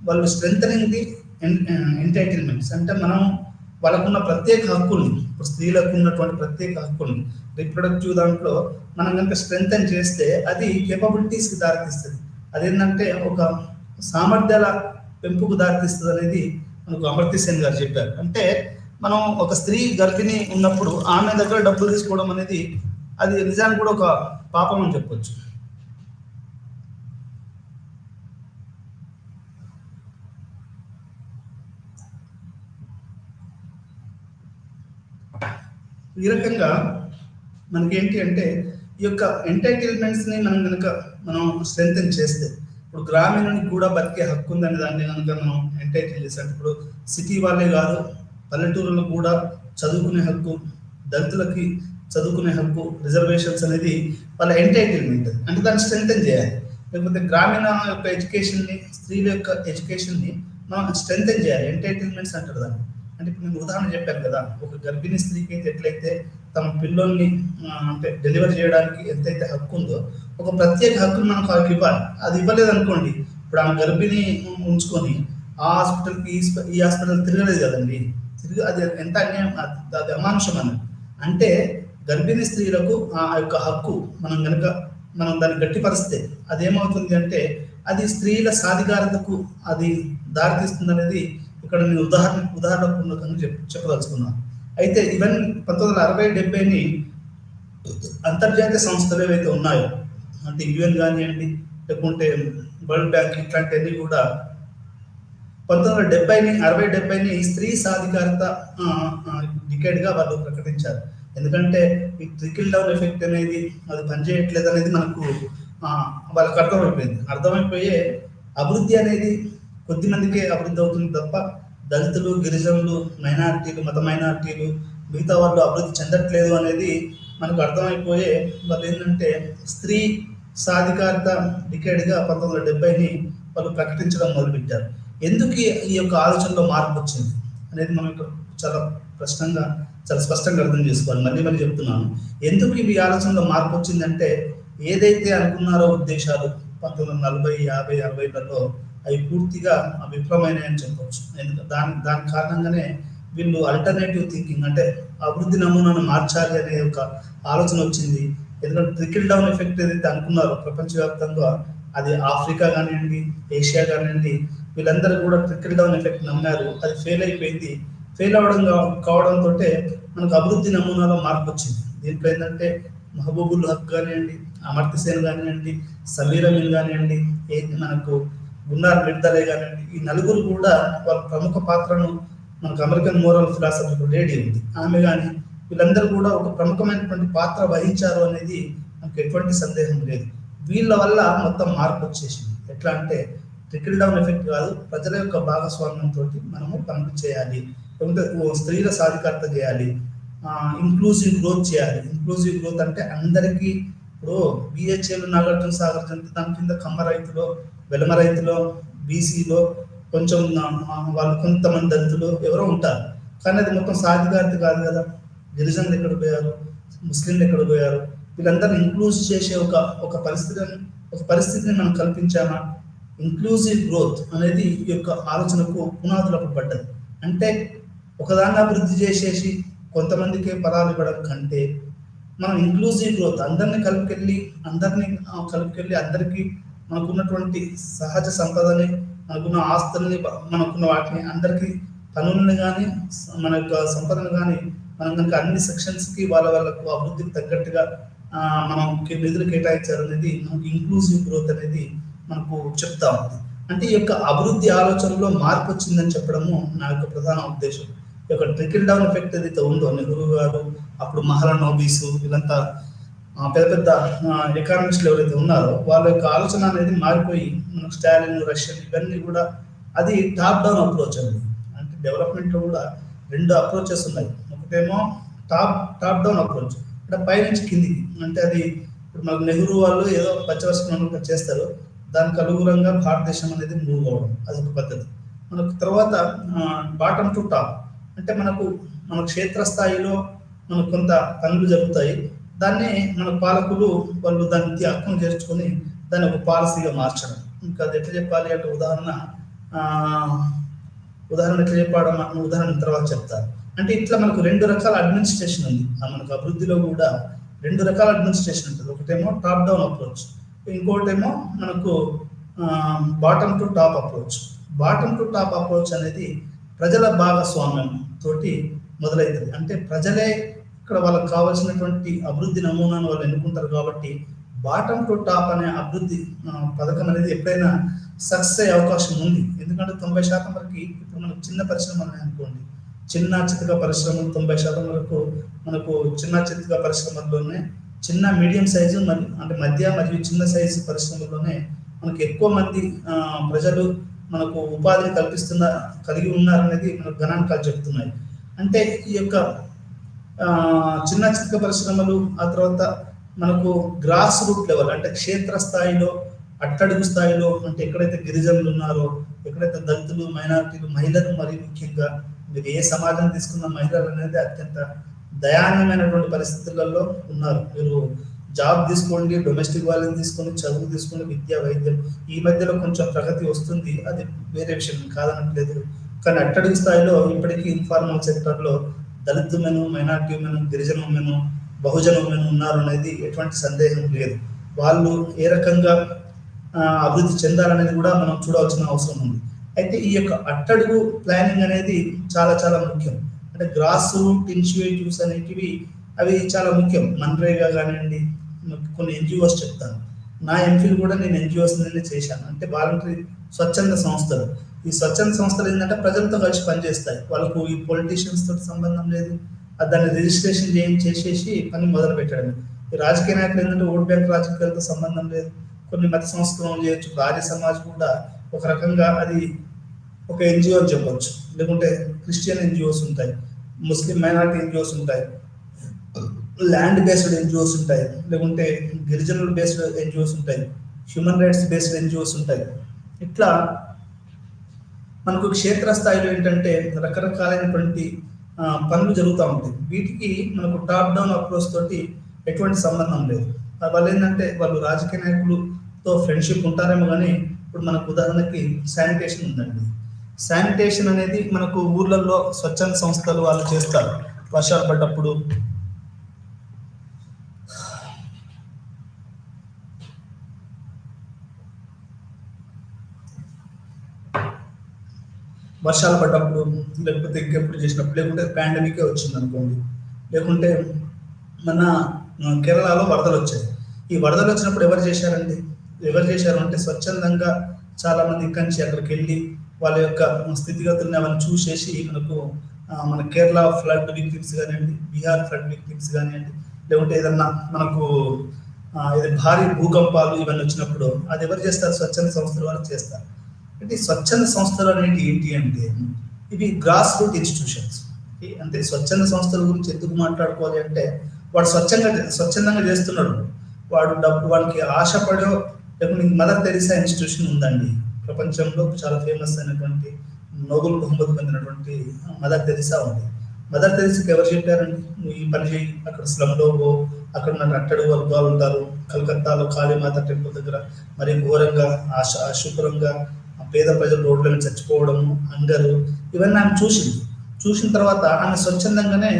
వాళ్ళు స్ట్రెంథనింగ్ ది ఎంటైటిల్మెంట్స్, అంటే మనం వాళ్ళకున్న ప్రత్యేక హక్కుల్ని, ఇప్పుడు స్త్రీలకు ఉన్నటువంటి ప్రత్యేక హక్కుల్ని రిప్రొడక్టివ్ దాంట్లో మనం కనుక స్ట్రెంగ్తన్ చేస్తే అది కేపబిలిటీస్కి దారితీస్తుంది. అదేంటంటే ఒక సామర్థ్యాల పెంపుకు దారితీస్తుంది అనేది మనకు అమర్త్య సేన్ గారు చెప్పారు. అంటే మనం ఒక స్త్రీ గర్భిణి ఉన్నప్పుడు ఆమె దగ్గర డబ్బులు తీసుకోవడం అనేది అది నిజానికి కూడా ఒక పాపం అని చెప్పొచ్చు. ఈ రకంగా మనకేంటి అంటే ఈ యొక్క ఎంటైటిల్మెంట్స్ని మనం స్ట్రెంగ్తన్ చేస్తే, ఇప్పుడు గ్రామీణునికి కూడా బతికే హక్కు ఉందనే దాన్ని కనుక మనం ఎంటైటిల్ చేస్తే, ఇప్పుడు సిటీ వాళ్ళే కాదు పల్లెటూరులో కూడా చదువుకునే హక్కు, దళితులకి చదువుకునే హక్కు, రిజర్వేషన్స్ అనేది వాళ్ళ ఎంటైటిల్మెంట్. అంటే దాన్ని స్ట్రెంగ్తన్ చేయాలి. లేకపోతే గ్రామీణ యొక్క ఎడ్యుకేషన్ని, స్త్రీల యొక్క ఎడ్యుకేషన్ని మనం స్ట్రెంగ్తన్ చేయాలి. ఎంటైటిల్మెంట్స్ అంటారు దాన్ని. అంటే ఇప్పుడు నేను ఉదాహరణ చెప్పాను కదా, ఒక గర్భిణీ స్త్రీకి అయితే ఎట్లయితే తమ పిల్లల్ని అంటే డెలివరీ చేయడానికి ఎంతైతే హక్కు ఉందో, ఒక ప్రత్యేక హక్కును మనం వాళ్ళకి ఇవ్వాలి. అది ఇవ్వలేదు అనుకోండి, ఇప్పుడు ఆమె గర్భిణి ఉంచుకొని ఆ హాస్పిటల్కి ఈ హాస్పిటల్ తిరగలేదు కదండి, తిరిగి అది ఎంత అన్యాయం, అది అమానుషం అని. అంటే గర్భిణీ స్త్రీలకు ఆ యొక్క హక్కు మనం దాన్ని గట్టిపరిస్తే అదేమవుతుంది అంటే అది స్త్రీల సాధికారతకు అది దారితీస్తుంది అనేది ఇక్కడ నేను ఉదాహరణపూర్వకంగా చెప్పదలుచుకున్నాను. అయితే ఈవెన్ 1960-70ని అంతర్జాతీయ సంస్థలు ఏవైతే ఉన్నాయో, అంటే యుఎన్ కానివ్వండి, లేకుంటే వరల్డ్ బ్యాంక్, ఇట్లాంటివన్నీ కూడా 1960-70ని స్త్రీ సాధికారత డికేడ్గా వాళ్ళు ప్రకటించారు. ఎందుకంటే ఈ ట్రికిల్ డౌన్ ఎఫెక్ట్ అనేది అది పనిచేయట్లేదు అనేది మనకు వాళ్ళకి అర్థమైపోయే అభివృద్ధి అనేది కొద్ది మందికే అభివృద్ధి అవుతుంది తప్ప దళితులు, గిరిజనులు, మైనారిటీలు, మత మైనారిటీలు, మిగతా వాళ్ళు అభివృద్ధి చెందట్లేదు అనేది మనకు అర్థమైపోయే వాళ్ళు ఏంటంటే స్త్రీ సాధికారత డికేడ్గా 1970ని వాళ్ళు ప్రకటించడం మొదలుపెట్టారు. ఎందుకు ఈ యొక్క ఆలోచనలో మార్పు వచ్చింది అనేది మనం చాలా స్పష్టంగా అర్థం చేసుకోవాలి. మళ్ళీ చెప్తున్నాను, ఎందుకు ఈ ఆలోచనలో మార్పు వచ్చిందంటే ఏదైతే అనుకున్నారో ఉద్దేశాలు 1940, 50, 60లలో అవి పూర్తిగా విఫలమైనాయని చెప్పవచ్చు. దాని కారణంగానే వీళ్ళు ఆల్టర్నేటివ్ థింకింగ్, అంటే అభివృద్ధి నమూనాను మార్చాలి అనే ఒక ఆలోచన వచ్చింది. ఎందుకంటే ట్రికిల్ డౌన్ ఎఫెక్ట్ ఏదైతే అనుకున్నారో ప్రపంచవ్యాప్తంగా, అది ఆఫ్రికా కానివ్వండి, ఏషియా కానివ్వండి, వీళ్ళందరూ కూడా ట్రికిల్ డౌన్ ఎఫెక్ట్ నమ్మారు. అది ఫెయిల్ అయిపోయింది. ఫెయిల్ కావడంతో మనకు అభివృద్ధి నమూనాలో మార్పు వచ్చింది. దీంట్లో ఏంటంటే మహబూబుల్ హక్ కానివ్వండి, అమర్త్య సేన్ కానివ్వండి, సమీర్ అమీన్ కానివ్వండి, మనకు గున్నార్ మిర్దలే కానివ్వండి, ఈ నలుగురు కూడా వాళ్ళ ప్రముఖ పాత్రను మనకు అమెరికన్ మోరల్ ఫిలాసఫర్ లేడీ ఉంది, ఆమె కానీ, వీళ్ళందరూ కూడా ఒక ప్రముఖమైనటువంటి పాత్ర వహించారు అనేది మనకు ఎటువంటి సందేహం లేదు. వీళ్ళ వల్ల మొత్తం మార్పు వచ్చేసింది. ఎట్లా అంటే ట్రికిల్ డౌన్ ఎఫెక్ట్ కాదు, ప్రజల యొక్క భాగస్వామ్యంతో మనము పనులు చేయాలి, లేకపోతే స్త్రీల సాధికారత చేయాలి, ఇంక్లూజివ్ గ్రోత్ చేయాలి. ఇంక్లూజివ్ గ్రోత్ అంటే అందరికీ, ఇప్పుడు బిహెచ్ఎల్, నాగార్జున సాగర్ జంతు దాని కింద కమ్మ రైతులో, వెలమ రైతులో, బీసీలో కొంచెం వాళ్ళు కొంతమంది దళితులు ఎవరో ఉంటారు, కానీ అది మొత్తం సాధికారత కాదు కదా. గిరిజనులు ఎక్కడ పోయారు, ముస్లింలు ఎక్కడ పోయారు, వీళ్ళందరూ ఇంక్లూజ్ చేసే ఒక పరిస్థితిని మనం కల్పించామా? ఇంక్లూజివ్ గ్రోత్ అనేది ఈ యొక్క ఆలోచనకు పునాదులకు పడ్డది. అంటే ఒకదాన్ని అభివృద్ధి చేసేసి కొంతమందికే పదాలు ఇవ్వడం కంటే మనం ఇంక్లూజివ్ గ్రోత్, అందరినీ కలుపుకెళ్ళి అందరికీ మనకున్నటువంటి సహజ సంపదని, మనకున్న ఆస్తుల్ని, మనకున్న వాటిని, అందరికీ పనులను కానీ మన యొక్క సంపదను కానీ మనం కనుక అన్ని సెక్షన్స్కి వాళ్ళకు అభివృద్ధికి తగ్గట్టుగా మనం నిధులు కేటాయించారు అనేది మనకు ఇంక్లూజివ్ గ్రోత్ అనేది మనకు చెప్తా ఉంది. అంటే ఈ యొక్క అభివృద్ధి ఆలోచనలో మార్పు వచ్చిందని చెప్పడము నా యొక్క ప్రధాన ఉద్దేశం. ఈ యొక్క ట్రికిల్ డౌన్ ఎఫెక్ట్ ఏదైతే ఉందో, నెహ్రూ గారు, అప్పుడు మహాలనోబిస్, వీళ్ళంతా పెద్ద ఎకానమిస్టులు ఎవరైతే ఉన్నారో వాళ్ళ యొక్క ఆలోచన అనేది మారిపోయి మనకు స్టాలిన్, రష్యన్, ఇవన్నీ కూడా అది టాప్ డౌన్ అప్రోచ్ అండి. అంటే డెవలప్మెంట్లో కూడా రెండు అప్రోచెస్ ఉన్నాయి. ఒకటేమో టాప్ డౌన్ అప్రోచ్, అంటే పైనుంచి కిందికి. అంటే అది ఇప్పుడు మనకు నెహ్రూ వాళ్ళు ఏదో పచ్చవస్త్రం చేస్తారు, దానికి అనుగుణంగా భారతదేశం అనేది మూవ్ అవ్వడం, అదొక పద్ధతి. మనకు తర్వాత బాటమ్ టు టాప్, అంటే మనకు క్షేత్రస్థాయిలో మనకు కొంత పనులు జరుగుతాయి, దాన్ని మన పాలకులు వాళ్ళు దాన్ని అర్థం చేసుకొని దాన్ని ఒక పాలసీగా మార్చడం. ఇంకా అది ఎట్లా చెప్పాలి అంటే ఉదాహరణ ఎట్లా చెప్పడం, ఉదాహరణ తర్వాత చెప్తాను. అంటే ఇట్లా మనకు రెండు రకాల అడ్మినిస్ట్రేషన్ ఉంది. మనకు అభివృద్ధిలో కూడా రెండు రకాల అడ్మినిస్ట్రేషన్ ఉంటుంది. ఒకటేమో టాప్ డౌన్ అప్రోచ్, ఇంకోటేమో మనకు bottom to top approach. Bottom to top approach అనేది ప్రజల భాగస్వామ్యం తోటి మొదలవుతుంది. అంటే ప్రజలే ఇక్కడ వాళ్ళకి కావాల్సినటువంటి అభివృద్ధి నమూనాను వాళ్ళు ఎన్నుకుంటారు. కాబట్టి బాటమ్ టు టాప్ అనే అభివృద్ధి పథకం అనేది ఎప్పుడైనా సక్సెస్ అయ్యే అవకాశం ఉంది. ఎందుకంటే 90% వరకు ఇప్పుడు మనకు చిన్న పరిశ్రమలు అనుకోండి, చిన్న చితక పరిశ్రమలు 90% వరకు మనకు చిన్న చితక పరిశ్రమల్లోనే, చిన్న మీడియం సైజు అంటే మధ్య మరియు చిన్న సైజు పరిశ్రమల్లోనే మనకు ఎక్కువ మంది ప్రజలు మనకు ఉపాధిని కలిగి ఉన్నారనేది మనకు గణాంకాలు చెప్తున్నాయి. అంటే ఈ యొక్క చిన్న చితక పరిశ్రమలు, ఆ తర్వాత మనకు గ్రాస్ రూట్ లెవెల్ అంటే క్షేత్ర స్థాయిలో, అట్టడుగు స్థాయిలో, అంటే ఎక్కడైతే గిరిజనులు ఉన్నారో, ఎక్కడైతే దళితులు, మైనారిటీలు, మహిళలు, మరి ముఖ్యంగా మీరు ఏ సమాజం తీసుకున్న మహిళలు అనేది అత్యంత దయానీయమైనటువంటి పరిస్థితులలో ఉన్నారు. మీరు జాబ్ తీసుకోండి, డొమెస్టిక్ వాళ్ళని తీసుకొని, చదువు తీసుకోండి, విద్య, వైద్యం, ఈ మధ్యలో కొంచెం ప్రగతి వస్తుంది, అది వేరే విషయం కాదనట్లేదు. కానీ అట్టడుగు స్థాయిలో ఇప్పటికీ ఇన్ఫార్మల్ సెక్టర్లో దళిత ఉమెను, మైనారిటీ ఉమెను, గిరిజన ఉమెను, బహుజన ఉమెను ఉన్నారు అనేది ఎటువంటి సందేహం లేదు. వాళ్ళు ఏ రకంగా అభివృద్ధి చెందాలనేది కూడా మనం చూడవలసిన అవసరం ఉంది. అయితే ఈ యొక్క అట్టడుగు ప్లానింగ్ అనేది చాలా చాలా ముఖ్యం. అంటే గ్రాస్ రూట్ ఇనిషియేటివ్స్ అనేటివి అవి చాలా ముఖ్యం. మన్రేగా కానివ్వండి, కొన్ని ఎన్జిఓస్ చెప్తాను. నా ఎంఫిల్ కూడా నేను ఎన్జిఓస్ నుండి చేశాను. అంటే వాలంటరీ స్వచ్ఛంద సంస్థలు. ఈ స్వచ్ఛంద సంస్థలు ఏంటంటే ప్రజలతో కలిసి పనిచేస్తాయి. వాళ్ళకు ఈ పొలిటీషియన్స్ తోటి సంబంధం లేదు. దాన్ని రిజిస్ట్రేషన్ చేసేసి పని మొదలు పెట్టడం. ఈ రాజకీయ నాయకులు ఏంటంటే ఓట్ బ్యాంక్ రాజకీయాలతో సంబంధం లేదు. కొన్ని మత సంస్థలు చేయొచ్చు. ఆర్య సమాజ్ కూడా ఒక రకంగా అది ఒక ఎన్జిఓ అని చెప్పొచ్చు. లేకుంటే క్రిస్టియన్ ఎన్జిఓస్ ఉంటాయి, ముస్లిం మైనారిటీ ఎన్జిఓస్ ఉంటాయి, ల్యాండ్ బేస్డ్ ఎన్జిఓస్ ఉంటాయి, లేకుంటే గిరిజనుల బేస్డ్ ఎన్జిఓస్ ఉంటాయి, హ్యూమన్ రైట్స్ బేస్డ్ ఎన్జిఓస్ ఉంటాయి. ఇట్లా మనకు క్షేత్రస్థాయిలో ఏంటంటే రకరకాలైనటువంటి పనులు జరుగుతూ ఉంటాయి. వీటికి మనకు టాప్ డౌన్ అప్రోచ్ తోటి ఎటువంటి సంబంధం లేదు. వాళ్ళు ఏంటంటే వాళ్ళు రాజకీయ నాయకులతో ఫ్రెండ్షిప్ ఉంటారేమో, కానీ ఇప్పుడు మనకు ఉదాహరణకి శానిటేషన్ ఉందండి. శానిటేషన్ అనేది మనకు ఊర్లలో స్వచ్ఛంద సంస్థలు వాళ్ళు చేస్తారు. వర్షాలు పడ్డప్పుడు లేకపోతే ఇంకెప్పుడు చేసినప్పుడు, లేకుంటే పాండమికే వచ్చింది అనుకోండి, లేకుంటే మన కేరళలో వరదలు వచ్చాయి. ఈ వరదలు వచ్చినప్పుడు ఎవరు చేశారు అంటే స్వచ్ఛందంగా చాలా మంది ఇక్కడి నుంచి అక్కడికి వెళ్ళి వాళ్ళ యొక్క స్థితిగతుల్ని అవన్నీ చూసేసి మనకు మన కేరళ ఫ్లడ్ విక్టిమ్స్ కానివ్వండి, బీహార్ ఫ్లడ్ విక్టిమ్స్ కానివ్వండి, లేకుంటే ఏదన్నా మనకు ఇది భారీ భూకంపాలు ఇవన్నీ వచ్చినప్పుడు అది ఎవరు చేస్తారు? స్వచ్ఛంద సంస్థల వాళ్ళు చేస్తారు. అంటే స్వచ్ఛంద సంస్థలు అనేవి ఏంటి అంటే ఇవి గ్రాస్ రూట్ ఇన్స్టిట్యూషన్స్. అంటే స్వచ్ఛంద సంస్థల గురించి ఎందుకు మాట్లాడుకోవాలి అంటే వాడు స్వచ్ఛందంగా చేస్తున్నాడు. వాడికి ఆశపడో, లేకుంటే మదర్ తెరిసా ఇన్స్టిట్యూషన్ ఉందండి ప్రపంచంలో, చాలా ఫేమస్ అయినటువంటి నోబెల్ బహుమతి పొందినటువంటి మదర్ తెరిసా ఉంది. మదర్ తెరిసాకి ఎవరు చెప్పారండి నువ్వు ఈ పని చేయి, అక్కడ స్లమ్లో అక్కడ ఉన్న అట్టడుగు వర్గాలు ఉంటారు, కలకత్తాలో కాళీమాత టెంపుల్ దగ్గర మరి ఘోరంగా అశుభ్రంగా పేద ప్రజలు రోడ్లను చచ్చిపోవడము, హంగరు, ఇవన్నీ ఆమె చూసిన తర్వాత ఆమె స్వచ్ఛందంగానే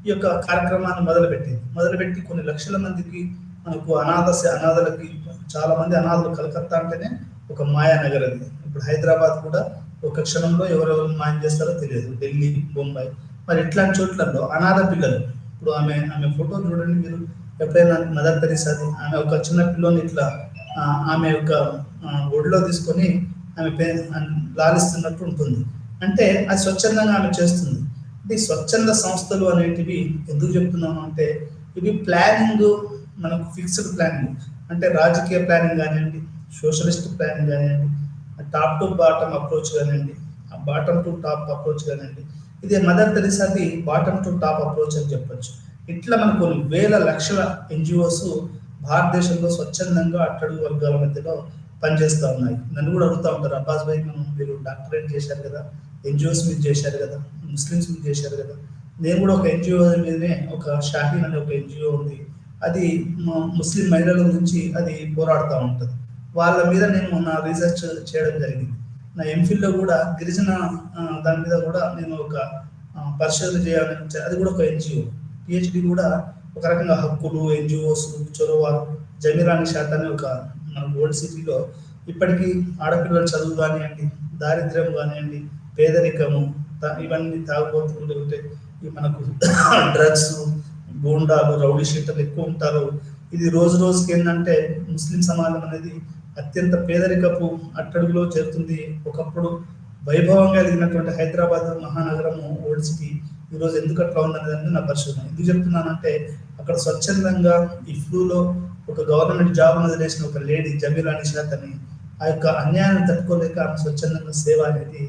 ఈ యొక్క కార్యక్రమాన్ని మొదలుపెట్టి కొన్ని లక్షల మందికి మనకు అనాథలకి చాలా మంది అనాథలు. కలకత్తా అంటేనే ఒక మాయా నగర్ అది. ఇప్పుడు హైదరాబాద్ కూడా ఒక క్షణంలో ఎవరెవరు మాయం చేస్తారో తెలియదు. ఢిల్లీ, బొంబాయి, మరి ఇట్లాంటి చోట్లలో అనాథ పిల్లలు. ఇప్పుడు ఆమె ఫోటో చూడండి మీరు ఎప్పుడైనా మదర్ తెరిసాది. ఆమె ఒక చిన్న పిల్లని ఇట్లా ఆమె యొక్క ఒడిలో తీసుకొని ఆమె లాలిస్తున్నట్టు ఉంటుంది. అంటే అది స్వచ్ఛందంగా ఆమె చేస్తుంది. అంటే స్వచ్ఛంద సంస్థలు అనేటివి ఎందుకు చెప్తున్నాము అంటే ఇవి ప్లానింగ్, మనకు ఫిక్స్డ్ ప్లానింగ్, అంటే రాజకీయ ప్లానింగ్ కానివ్వండి, సోషలిస్ట్ ప్లానింగ్ కానివ్వండి, టాప్ టు బాటమ్ అప్రోచ్ కానివ్వండి, బాటమ్ టు టాప్ అప్రోచ్ కానివ్వండి, ఇదే మదర్ తెరిసాది బాటమ్ టు టాప్ అప్రోచ్ అని చెప్పొచ్చు. ఇట్లా మనకు కొన్ని వేల లక్షల ఎన్జిఓస్ భారతదేశంలో స్వచ్ఛందంగా అట్టడుగు వర్గాల మధ్యలో పనిచేస్తూ ఉన్నాయి. నన్ను కూడా అడుగుతూ ఉంటారు, అబ్బాస్ భాయ్ మీరు డాక్టరేట్ చేశారు కదా, ఎన్జిఓస్ మీద చేశారు కదా, ముస్లిమ్స్ మీద చేశారు కదా. నేను కూడా ఒక ఎన్జిఓ మీదనే, ఒక షాహీన్ అనే ఒక ఎన్జిఓ ఉంది, అది ముస్లిం మహిళల గురించి అది పోరాడుతూ ఉంటుంది. వాళ్ళ మీద నేను నా రీసెర్చ్ చేయడం జరిగింది. నా ఎంఫిల్లో కూడా గిరిజన దాని మీద కూడా నేను ఒక పరిశోధన చేయాలని అది కూడా ఒక ఎన్జిఓ. పిహెచ్డి కూడా ఒక రకంగా హక్కులు, ఎన్జిఓస్, చొరవ, జమీరా నిషాద్ అనే ఒక మన ఓల్డ్ సిటీలో ఇప్పటికీ ఆడపిల్లల చదువు కానివ్వండి, దారిద్ర్యం కానివ్వండి, పేదరికము, ఇవన్నీ తాగుబోతుంటే ఉంటే ఈ మనకు డ్రగ్స్, గూండాలు, రౌడీ షీటర్లు ఎక్కువ ఉంటారు. ఇది రోజు రోజుకి ఏంటంటే ముస్లిం సమాజం అనేది అత్యంత పేదరికపు అట్టడుగులో చేరుతుంది. ఒకప్పుడు వైభవంగా ఎదిగినటువంటి హైదరాబాద్ మహానగరము, ఓల్డ్ సిటీ ఈరోజు ఎందుకు అట్లా ఉందనేది నా పరిశోధన. ఎందుకు చెప్తున్నానంటే అక్కడ స్వచ్ఛందంగా ఈ ఫ్లూలో ఒక గవర్నమెంట్ జాబ్ అనేది చేసిన ఒక లేడీ జమీరా నిషాద్ అని ఆ యొక్క అన్యాయాన్ని తట్టుకోలేక ఆమె స్వచ్ఛందంగా సేవ అనేది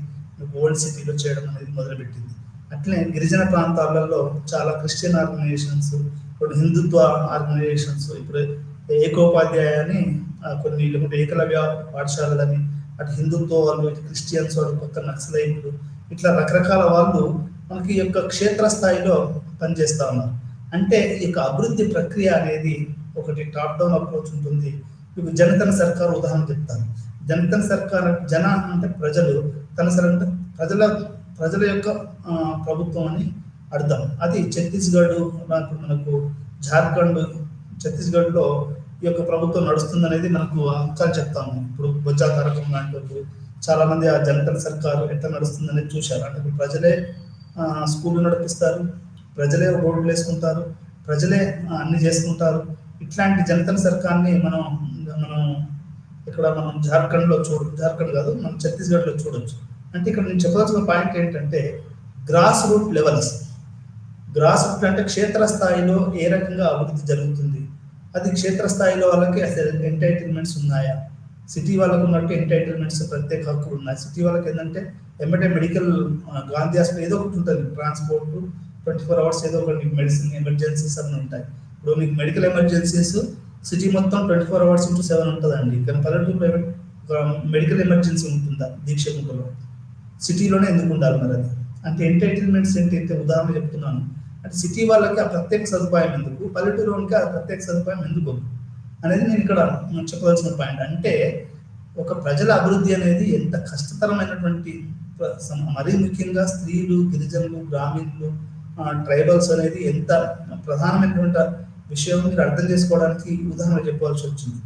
ఓల్డ్ సిటీలో చేయడం అనేది మొదలుపెట్టింది. అట్లనే గిరిజన ప్రాంతాలలో చాలా క్రిస్టియన్ ఆర్గనైజేషన్స్, ఇప్పుడు హిందుత్వ ఆర్గనైజేషన్స్, ఇప్పుడు ఏకోపాధ్యాయ అని కొన్ని, లేకుంటే ఏకలవ్య పాఠశాలలని, అటు హిందుత్వ వాళ్ళు, ఇటు క్రిస్టియన్స్ వాళ్ళు, కొత్త నక్సలైట్లు, ఇట్లా రకరకాల వాళ్ళు మనకి ఈ యొక్క క్షేత్రస్థాయిలో పనిచేస్తూ ఉన్నారు. అంటే ఈ యొక్క అభివృద్ధి ప్రక్రియ అనేది ఒకటి టాప్ డౌన్ అప్రోచ్ ఉంటుంది. ఇప్పుడు జనతన సర్కార్ ఉదాహరణ చెప్తాను. జనతన సర్కార్, జన అంటే ప్రజలు, తన అంటే ప్రజల యొక్క ప్రభుత్వం అని అర్థం. అది ఛత్తీస్గఢ్, మనకు జార్ఖండ్, ఛత్తీస్గఢ్లో ఈ యొక్క ప్రభుత్వం నడుస్తుంది అనేది మనకు అంకాలు చెప్తాము. ఇప్పుడు బొజ్జా తారకం లాంటి వాళ్ళు చాలా మంది ఆ జనతన సర్కారు ఎట్లా నడుస్తుంది అనేది చూశారు. అంటే ప్రజలే స్కూళ్ళు నడిపిస్తారు, ప్రజలే రోడ్లు వేసుకుంటారు, ప్రజలే అన్ని చేసుకుంటారు. ఇట్లాంటి జనతన సర్కార్ని మనం ఇక్కడ మనం జార్ఖండ్లో జార్ఖండ్ కాదు, మనం ఛత్తీస్గఢ్లో చూడొచ్చు. అంటే ఇక్కడ నేను చెప్పదలసిన పాయింట్ ఏంటంటే grass root levels. Grass root అంటే క్షేత్రస్థాయిలో ఏ రకంగా అభివృద్ధి జరుగుతుంది, అది క్షేత్రస్థాయిలో వాళ్ళకి అసలు ఎంటైటిల్మెంట్స్ ఉన్నాయా, సిటీ వాళ్ళకు ఉన్నట్టు ఎంటైటిల్మెంట్స్, ప్రత్యేక హక్కులు ఉన్నాయి. సిటీ వాళ్ళకి ఏంటంటే ఎమ్మటే మెడికల్, గాంధీ హాస్పిటల్ ఏదో ఒకటి ఉంటుంది, ట్రాన్స్పోర్ట్ 24 hours ఏదో ఒకటి, మెడిసిన్ ఎమర్జెన్సీస్ అన్నీ ఉంటాయి. ఇప్పుడు మీకు మెడికల్ ఎమర్జెన్సీస్ సిటీ మొత్తం 24 hours into 7 ఉంటుందండి. కానీ పల్లెటూరులో మెడికల్ ఎమర్జెన్సీ ఉంటుందా దీక్షకుంటలో? సిటీలోనే ఎందుకు ఉండాలి మరి అది? అంటే ఎంటైటిల్మెంట్స్ ఏంటంటే ఉదాహరణ చెప్తున్నాను. అంటే సిటీ వాళ్ళకి ఆ ప్రత్యేక సదుపాయం ఎందుకు, పల్లెటూరుకి ఆ ప్రత్యేక సదుపాయం ఎందుకు అనేది నేను ఇక్కడ చెప్పవలసిన పాయింట్. అంటే ఒక ప్రజల అభివృద్ధి అనేది ఎంత కష్టతరమైనటువంటి, మరీ ముఖ్యంగా స్త్రీలు, గిరిజనులు, గ్రామీణులు, ట్రైబల్స్ అనేది ఎంత ప్రధానమైనటువంటి విషయం మీరు అర్థం చేసుకోవడానికి ఉదాహరణ చెప్పవలసి వచ్చింది.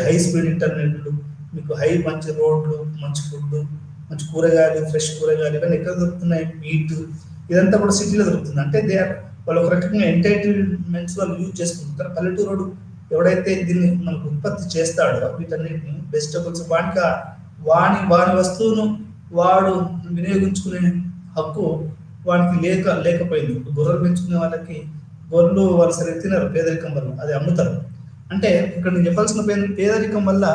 హై స్పీడ్ ఇంటర్నెట్లు, మీకు మంచి రోడ్లు, మంచి ఫుడ్, మంచి కూరగాయలు, ఫ్రెష్ కూరగాయలు, ఇవన్నీ ఎక్కడ దొరుకుతున్నాయి? మీట్, ఇదంతా కూడా సిటీలో దొరుకుతుంది. అంటే వాళ్ళు ఒక రకంగా ఎంటైటిల్మెంట్స్ వాళ్ళు యూజ్ చేసుకుంటారు. పల్లెటూరు ఎవడైతే దీన్ని మనకు ఉత్పత్తి చేస్తాడో వీటన్నిటిని, వెజిటబుల్స్, వాని వస్తువును వాడు వినియోగించుకునే హక్కు వానికి లేకపోయింది. గొర్రెలు పెంచుకునే వాళ్ళకి గొర్రెలు వాళ్ళు సరిగ్గా తినరు పేదరికం వల్ల, అది అమ్ముతారు. అంటే ఇక్కడ నేను చెప్పాల్సిన పేదరికం వల్ల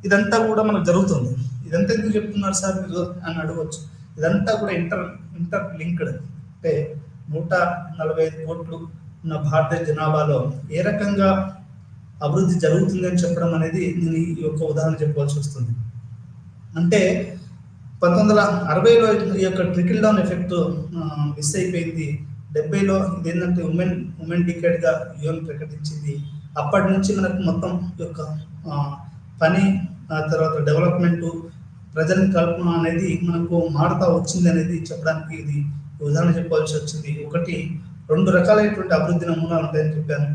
ఇదంతా కూడా మనకు జరుగుతుంది. ఇదంతా ఎందుకు చెప్తున్నారు సార్ మీరు అని అడగవచ్చు. ఇదంతా కూడా ఇంటర్ లింక్డ్. అంటే 145 కోట్లు ఉన్న భారతీయ జనాభాలో ఏ రకంగా అభివృద్ధి జరుగుతుంది అని చెప్పడం అనేది నేను ఈ యొక్క ఉదాహరణ చెప్పవలసి వస్తుంది. అంటే 1960లో ఈ యొక్క ట్రికిల్ డౌన్ ఎఫెక్ట్ మిస్ అయిపోయింది. 70లో ఇదేంటంటే ఉమెన్ డికేడ్గా యుఎన్ ప్రకటించింది. అప్పటి నుంచి మనకు మొత్తం యొక్క పని, తర్వాత డెవలప్మెంట్, ప్రజల్ని కల్పన అనేది మనకు మారుతా వచ్చింది అనేది చెప్పడానికి ఇది ఉదాహరణ చెప్పవలసి వచ్చింది. ఒకటి, 2 రకాలైనటువంటి అభివృద్ధి నమూనాలు ఉంటాయని చెప్పాను.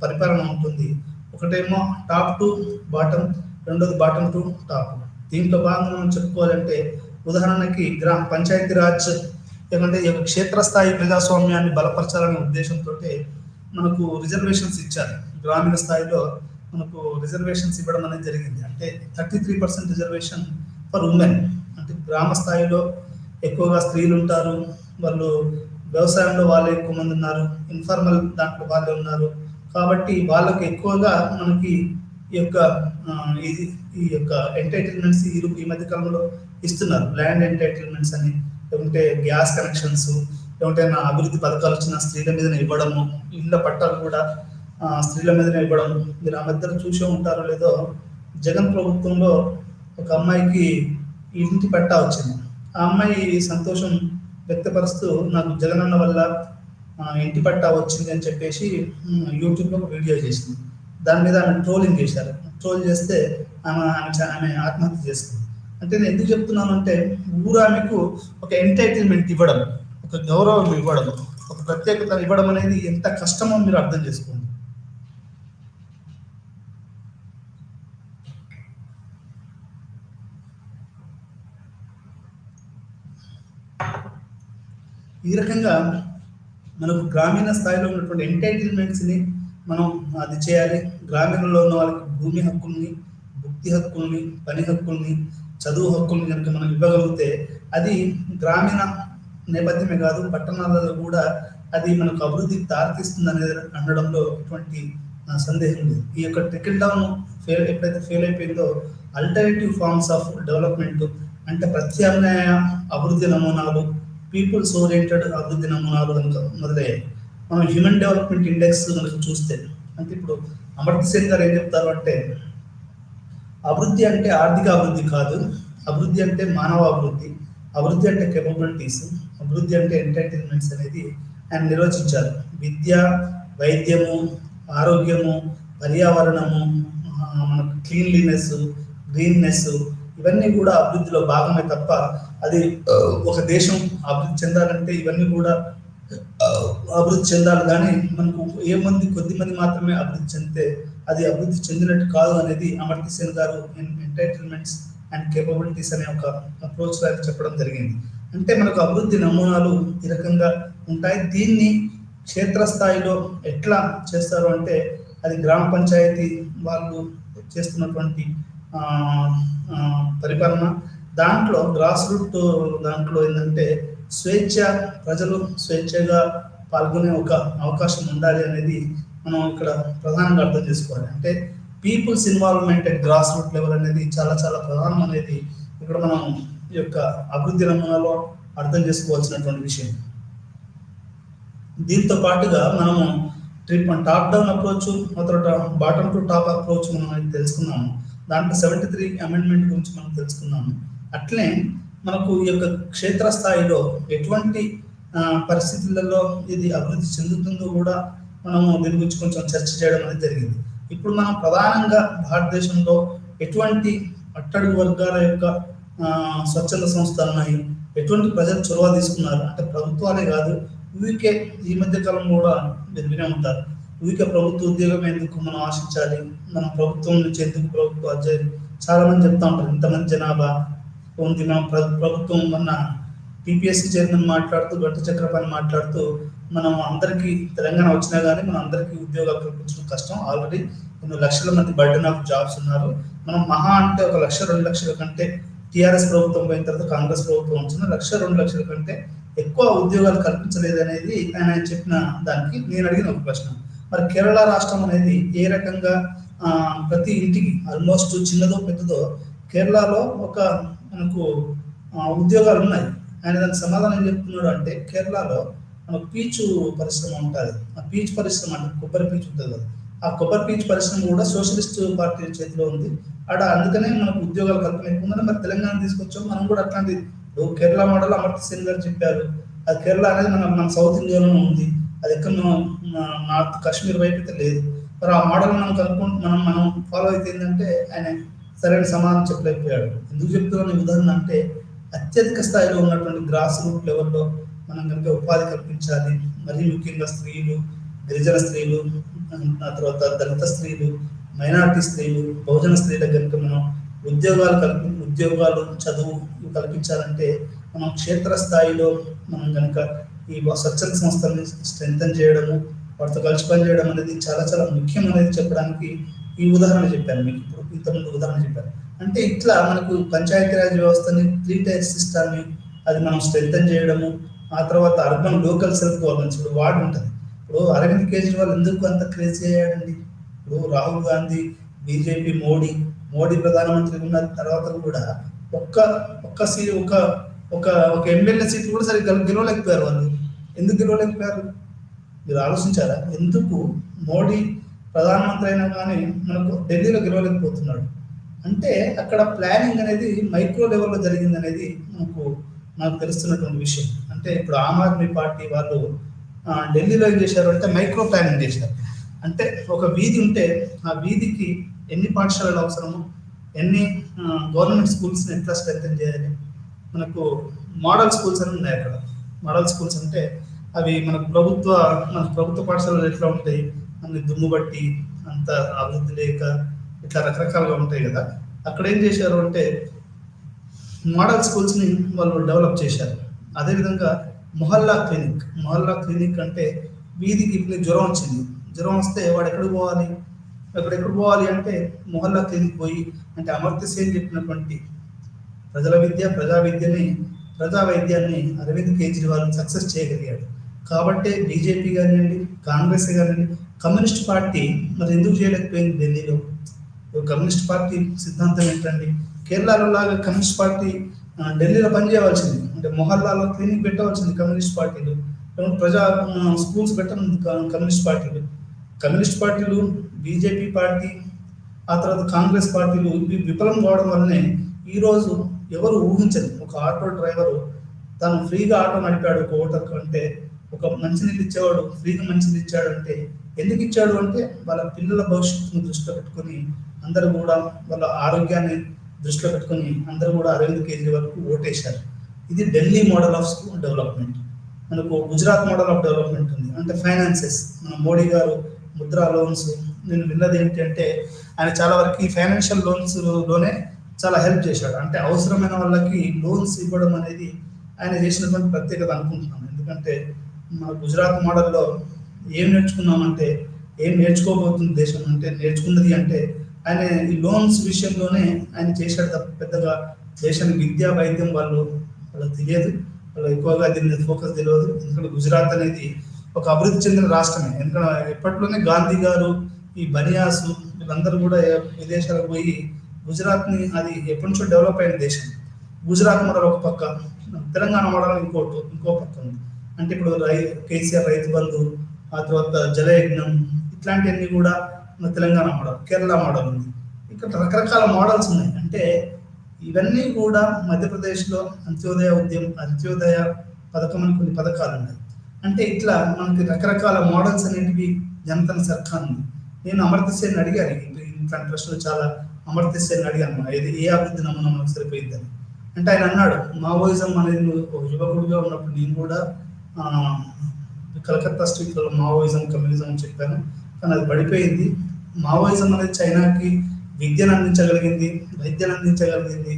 పరిపాలన ఉంటుంది, ఒకటేమో టాప్ టు బాటమ్, రెండోది బాటమ్ టు టాప్. దీంట్లో భాగంగా మనం చెప్పుకోవాలంటే ఉదాహరణకి పంచాయతీ రాజ్, లేకుంటే ఈ యొక్క క్షేత్రస్థాయి ప్రజాస్వామ్యాన్ని బలపరచాలనే ఉద్దేశంతో మనకు రిజర్వేషన్స్ ఇచ్చారు. గ్రామీణ స్థాయిలో మనకు రిజర్వేషన్స్ ఇవ్వడం అనేది జరిగింది. అంటే 33% రిజర్వేషన్ ఫర్ ఉమెన్. అంటే గ్రామ స్థాయిలో ఎక్కువగా స్త్రీలు ఉంటారు, వాళ్ళు వ్యవసాయంలో వాళ్ళు ఎక్కువ మంది ఉన్నారు, ఇన్ఫార్మల్ దాంట్లో వాళ్ళే ఉన్నారు. కాబట్టి వాళ్ళకి ఎక్కువగా మనకి ఈ యొక్క ఎంటైటిల్మెంట్స్ ఈ మధ్య కాలంలో ఇస్తున్నారు. ల్యాండ్ ఎంటైటిల్మెంట్స్ అని, లేకుంటే గ్యాస్ కనెక్షన్స్, లేకుంటే అభివృద్ధి పథకాలు వచ్చిన స్త్రీల మీదనే ఇవ్వడము, ఇళ్ళ పట్టాలు కూడా స్త్రీల మీదనే ఇవ్వడం. మీరు ఆ మధ్యలో చూసే ఉంటారో లేదో, జగన్ ప్రభుత్వంలో ఒక అమ్మాయికి ఇంటి పట్టా వచ్చింది. ఆ అమ్మాయి సంతోషం వ్యక్తపరుస్తూ నాకు జగన్ అన్న వల్ల ఇంటి పట్టా వచ్చింది అని చెప్పేసి యూట్యూబ్లో ఒక వీడియో చేసింది. దాని మీద ఆమె ట్రోలింగ్ చేశారు. ట్రోల్ చేస్తే ఆమె ఆత్మహత్య చేసుకుంది. అంటే నేను ఎందుకు చెప్తున్నాను అంటే, ఆమెకు ఒక ఎంటైటిల్మెంట్ ఇవ్వడం, ఒక గౌరవం ఇవ్వడం, ఒక ప్రత్యేకత ఇవ్వడం అనేది ఎంత కష్టమో మీరు అర్థం చేసుకోండి. ఈ రకంగా మనకు గ్రామీణ స్థాయిలో ఉన్నటువంటి ఎంటైటిల్మెంట్స్ని మనం అది చేయాలి. గ్రామీణంలో ఉన్న వాళ్ళకి భూమి హక్కుల్ని, భుక్తి హక్కుల్ని, పని హక్కుల్ని, చదువు హక్కుల్ని కనుక మనం ఇవ్వగలిగితే అది గ్రామీణ నేపథ్యమే కాదు, పట్టణాలలో కూడా అది మనకు అభివృద్ధికి దారితీస్తుంది అనేది అనడంలో ఎటువంటి సందేహం లేదు. ఈ యొక్క ట్రికిల్ డౌన్ ఎప్పుడైతే ఫెయిల్ అయిపోయిందో అల్టర్నేటివ్ ఫార్మ్స్ ఆఫ్ డెవలప్మెంట్ అంటే ప్రత్యామ్నాయ అభివృద్ధి నమూనాలు, పీపుల్స్ ఓరియంటెడ్ అభివృద్ధి నమూనాలు కనుక మొదలయ్యాయి. మనం హ్యూమన్ డెవలప్మెంట్ ఇండెక్స్ కనుక చూస్తే, అంటే ఇప్పుడు అమర్త్య సేన్ గారు ఏం చెప్తారు అంటే, అభివృద్ధి అంటే ఆర్థిక అభివృద్ధి కాదు, అభివృద్ధి అంటే మానవ అభివృద్ధి, అభివృద్ధి అంటే కేపబిలిటీస్, అభివృద్ధి అంటే ఎంటర్టైన్మెంట్స్ అనేది ఆయన నిర్వచించారు. విద్య, వైద్యము, ఆరోగ్యము, పర్యావరణము, మనకు క్లీన్లీనెస్, గ్రీన్నెస్ ఇవన్నీ కూడా అభివృద్ధిలో భాగమే తప్ప అది ఒక దేశం అభివృద్ధి చెందాలంటే ఇవన్నీ కూడా అభివృద్ధి చెందాలి. కానీ మనకు కొద్ది మంది మాత్రమే అభివృద్ధి చెందితే అది అభివృద్ధి చెందినట్టు కాదు అనేది అమర్త్య సేన్ గారు ఎంటైటిల్మెంట్స్ అండ్ కేపబిలిటీస్ అనే ఒక అప్రోచ్ లాగా చెప్పడం జరిగింది. అంటే మనకు అభివృద్ధి నమూనాలు ఈ రకంగా ఉంటాయి. దీన్ని క్షేత్రస్థాయిలో ఎట్లా చేస్తారు అంటే అది గ్రామ పంచాయతీ వాళ్ళు చేస్తున్నటువంటి పరిపాలన, దాంట్లో గ్రాస్ రూట్ దాంట్లో ఏంటంటే ప్రజలు స్వేచ్ఛగా పాల్గొనే ఒక అవకాశం ఉండాలి అనేది మనం ఇక్కడ ప్రధానంగా అర్థం చేసుకోవాలి. అంటే people's involvement at grass root level అనేది చాలా చాలా ప్రధానం అనేది ఇక్కడ మనం ఈ యొక్క అభివృద్ధి నమూనాలో అర్థం చేసుకోవాల్సినటువంటి విషయం. దీంతో పాటుగా మనము టాప్ డౌన్ అప్రోచ్, తర్వాత బాటమ్ టు టాప్ అప్రోచ్ మనం తెలుసుకున్నాము. దాంట్లో 73 అమెండ్మెంట్ గురించి మనం తెలుసుకున్నాము. అట్లే మనకు ఈ యొక్క క్షేత్రస్థాయిలో ఎటువంటి పరిస్థితులలో ఇది అభివృద్ధి చెందుతుందో కూడా మనము దీని గురించి కొంచెం చర్చ చేయడం అనేది జరిగింది. ఇప్పుడు మనం ప్రధానంగా భారతదేశంలో ఎటువంటి అట్టడుగు వర్గాల యొక్క స్వచ్ఛంద సంస్థలు ఉన్నాయి, ఎటువంటి ప్రజలు చొరవ తీసుకున్నారు అంటే ప్రభుత్వాలే కాదు, ఊరికే ఈ మధ్య కాలంలో కూడా మీరు వినే ఉంటారు, ఊరికే ప్రభుత్వ ఉద్యోగం ఎందుకు మనం ఆశించాలి, మన ప్రభుత్వం నుంచి ఎందుకు ప్రభుత్వ అధ్యయనం, చాలా మంది చెప్తా ఉంటారు ఇంతమంది జనాభా ఉంది, మనం ప్రభుత్వం మన టీపీఎస్సీ చైర్మన్ మాట్లాడుతూ గట్ట చక్రపాణి మాట్లాడుతూ మనం అందరికీ తెలంగాణ వచ్చినా కానీ మనం అందరికీ ఉద్యోగాలు కల్పించడం కష్టం, ఆల్రెడీ కొన్ని లక్షల మంది బర్డెన్ ఆఫ్ జాబ్స్ ఉన్నారు, మనం మహా అంటే 1 లక్ష 2 లక్షల కంటే టీఆర్ఎస్ ప్రభుత్వం పోయిన తర్వాత కాంగ్రెస్ ప్రభుత్వం వచ్చిన 1 లక్ష 2 లక్షల కంటే ఎక్కువ ఉద్యోగాలు కల్పించలేదు అనేది ఆయన చెప్పిన దానికి నేను అడిగిన ఒక ప్రశ్న. మరి కేరళ రాష్ట్రం అనేది ఏ రకంగా ప్రతి ఇంటికి ఆల్మోస్ట్ చిన్నదో పెద్దదో కేరళలో ఒక మనకు ఉద్యోగాలు ఉన్నాయి. ఆయన దానికి సమాధానం ఏం చెప్తున్నాడు అంటే, కేరళలో మనకు పీచు పరిశ్రమ ఉంటుంది, ఆ పీచు పరిశ్రమ అంటే కొబ్బరి పీచు ఉంటుంది కదా, ఆ కొబ్బరి పీచు పరిశ్రమ కూడా సోషలిస్ట్ పార్టీ చేతిలో ఉంది ఆడ, అందుకనే మనకు ఉద్యోగాలు కల్పన ఎక్కువ. మరి తెలంగాణ తీసుకొచ్చాం మనం కూడా అట్లాంటి కేరళ మోడల్ అమర్త్య సేన్ గారు చెప్పారు, అది కేరళ అనేది మన సౌత్ ఇండియాలో ఉంది, అది ఎక్కడ నార్త్ కాశ్మీర్ వైపు అయితే లేదు. మరి ఆ మోడల్ మనం మనం ఫాలో అయితే ఏంటంటే ఆయన సరైన సమాధానం చెప్పలేకపోయాడు. ఎందుకు చెప్తున్నాను ఉదాహరణ అంటే, అత్యధిక స్థాయిలో ఉన్నటువంటి గ్రాస్ రూట్ లెవెల్లో మనం కనుక ఉపాధి కల్పించాలి, మరీ ముఖ్యంగా స్త్రీలు, గిరిజన స్త్రీలు, ఆ తర్వాత దళిత స్త్రీలు, మైనారిటీ స్త్రీలు, బహుజన స్త్రీలకు కనుక మనం ఉద్యోగాలు చదువు కల్పించాలంటే మనం క్షేత్రస్థాయిలో మనం కనుక ఈ స్వచ్ఛంద సంస్థల్ని స్ట్రెంథన్ చేయడము, వాటితో కలిసి పనిచేయడం అనేది చాలా చాలా ముఖ్యం అనేది చెప్పడానికి ఈ ఉదాహరణ చెప్పాను మీకు. ఇప్పుడు ఇంతకుముందు ఉదాహరణ చెప్పాను. అంటే ఇట్లా మనకు పంచాయతీరాజ్ వ్యవస్థని 3 టైర్ సిస్టమ్ని అది మనం స్ట్రెంథన్ చేయడము, ఆ తర్వాత అర్బన్ లోకల్ సెల్ఫ్ గవర్నెన్స్ ఇప్పుడు వార్డు ఉంటుంది. ఇప్పుడు అరవింద్ కేజ్రీవాల్ ఎందుకు అంత క్రేజీ అయ్యాడండి? ఇప్పుడు రాహుల్ గాంధీ, బీజేపీ, మోడీ ప్రధానమంత్రి ఉన్న తర్వాత కూడా ఒక ఎమ్మెల్యే సీట్ కూడా సరిగ్గా గెలవలేకపోయారు వాళ్ళు. ఎందుకు గెలవలేకపోయారు మీరు ఆలోచించారా? ఎందుకు మోడీ ప్రధానమంత్రి అయినా కానీ మనకు ఢిల్లీలో గెలవలేకపోతున్నాడు అంటే అక్కడ ప్లానింగ్ అనేది మైక్రో లెవెల్లో జరిగింది అనేది నాకు తెలుస్తున్నటువంటి విషయం. అంటే ఇప్పుడు ఆమ్ ఆద్మీ పార్టీ వాళ్ళు ఢిల్లీలో ఏం చేశారు అంటే మైక్రో ప్లానింగ్ చేశారు. అంటే ఒక వీధి ఉంటే ఆ వీధికి ఎన్ని పాఠశాలలు అవసరమో, ఎన్ని గవర్నమెంట్ స్కూల్స్ని ఎట్లా స్ట్రెంథన్ చేయాలి, మనకు మోడల్ స్కూల్స్ అని ఉన్నాయి అక్కడ. మోడల్ స్కూల్స్ అంటే అవి మన ప్రభుత్వ పాఠశాలలు ఎట్లా ఉంటాయి, అన్ని దుమ్ము బట్టి అంత అభివృద్ధి లేక ఇట్లా రకరకాలుగా ఉంటాయి కదా. అక్కడ ఏం చేశారు అంటే మోడల్ స్కూల్స్ని వాళ్ళు డెవలప్ చేశారు. అదేవిధంగా మొహల్లా క్లినిక్ అంటే వీధికి ఇప్పుడు జ్వరం వస్తే వాడు ఎక్కడికి పోవాలి అంటే మొహల్లా క్లినిక్ పోయి, అంటే అమర్త్య సేన్ చెప్పినటువంటి ప్రజా వైద్యాన్ని అరవింద్ కేజ్రీవాల్ సక్సెస్ చేయగలిగాడు. కాబట్టే బీజేపీ కానివ్వండి, కాంగ్రెస్ కానివ్వండి, కమ్యూనిస్ట్ పార్టీ మరి ఎందుకు చేయలేకపోయింది ఢిల్లీలో? కమ్యూనిస్ట్ పార్టీ సిద్ధాంతం ఏంటండి? కేరళలో లాగా కమ్యూనిస్ట్ పార్టీ ఢిల్లీలో పనిచేయవలసింది, అంటే మొహల్లాలో క్లినిక్ పెట్టవలసింది కమ్యూనిస్ట్ పార్టీలు, ప్రజా స్కూల్స్ పెట్టనుంది కమ్యూనిస్ట్ పార్టీలు, బీజేపీ పార్టీ, ఆ తర్వాత కాంగ్రెస్ పార్టీలు విఫలం కావడం వల్లనే ఈరోజు ఎవరు ఊహించదు. ఒక ఆటో డ్రైవరు తను ఫ్రీగా ఆటో నడిపాడు ఒక ఓటర్కు అంటే, ఒక మంచినీళ్ళు ఇచ్చేవాడు ఫ్రీగా మంచినీళ్ళు ఇచ్చాడు అంటే ఎందుకు ఇచ్చాడు అంటే వాళ్ళ పిల్లల భవిష్యత్తును దృష్టిలో పెట్టుకొని అందరూ కూడా వాళ్ళ ఆరోగ్యాన్ని దృష్టిలో పెట్టుకొని అందరూ కూడా అరవింద్ కేజ్రీవాల్కు ఓటేశారు. ఇది Delhi model of school development. మనకు గుజరాత్ మోడల్ ఆఫ్ డెవలప్మెంట్ ఉంది, అంటే ఫైనాన్సెస్. మన మోడీ గారు ముద్రా లోన్స్, నేను విన్నది ఏంటి అంటే ఆయన చాలా వరకు ఈ ఫైనాన్షియల్ లోనే చాలా హెల్ప్ చేశాడు. అంటే అవసరమైన వాళ్ళకి లోన్స్ ఇవ్వడం అనేది ఆయన చేసినటువంటి ప్రత్యేకత అనుకుంటున్నాను. ఎందుకంటే మన గుజరాత్ మోడల్లో ఏం నేర్చుకున్నామంటే, ఏం నేర్చుకోబోతుంది దేశం అంటే, నేర్చుకున్నది అంటే ఆయన ఈ లోన్స్ విషయంలోనే ఆయన చేశాడు తప్ప పెద్దగా దేశానికి విద్యా వైద్యం వాళ్ళకి తెలియదు, వాళ్ళు ఎక్కువగా దీని మీద ఫోకస్ తెలియదు. ఎందుకంటే గుజరాత్ అనేది ఒక అభివృద్ధి చెందిన రాష్ట్రమే. ఎందుకంటే ఎప్పట్లోనే గాంధీ గారు, ఈ బనియాసు వీళ్ళందరూ కూడా విదేశాలకు పోయి గుజరాత్ని, అది ఎప్పటి నుంచో డెవలప్ అయిన దేశం. గుజరాత్ మోడల్ ఒక పక్క, తెలంగాణ మోడల్ ఇంకో పక్క ఉంది. అంటే ఇప్పుడు కేసీఆర్ రైతు బంధు, ఆ తర్వాత జలయజ్ఞం, ఇట్లాంటివన్నీ కూడా మన తెలంగాణ మోడల్, కేరళ మోడల్ ఉంది. ఇక్కడ రకరకాల మోడల్స్ ఉన్నాయి. అంటే ఇవన్నీ కూడా మధ్యప్రదేశ్లో అంత్యోదయ పథకం అని కొన్ని పథకాలు ఉన్నాయి. అంటే ఇట్లా మనకి రకరకాల మోడల్స్ అనేటివి జనతన సర్కార్ ఉంది. నేను అమర్త్య సేన్ అడిగాను ఇట్లాంటి ప్రశ్నలు చాలా, అమర్త్య సేన్ అడిగాను ఇది ఏ అభివృద్ధి నమూనా మనకు సరిపోయిందని. అంటే ఆయన అన్నాడు, మావోయిజం అనేది యువకుడిగా ఉన్నప్పుడు నేను కూడా కలకత్తా స్ట్రీట్లో మావోయిజం కమ్యూనిజం అని చెప్పాను, కానీ అది పడిపోయింది. మావోయిజం అనేది చైనాకి విద్యను అందించగలిగింది, వైద్యాన్ని అందించగలిగింది,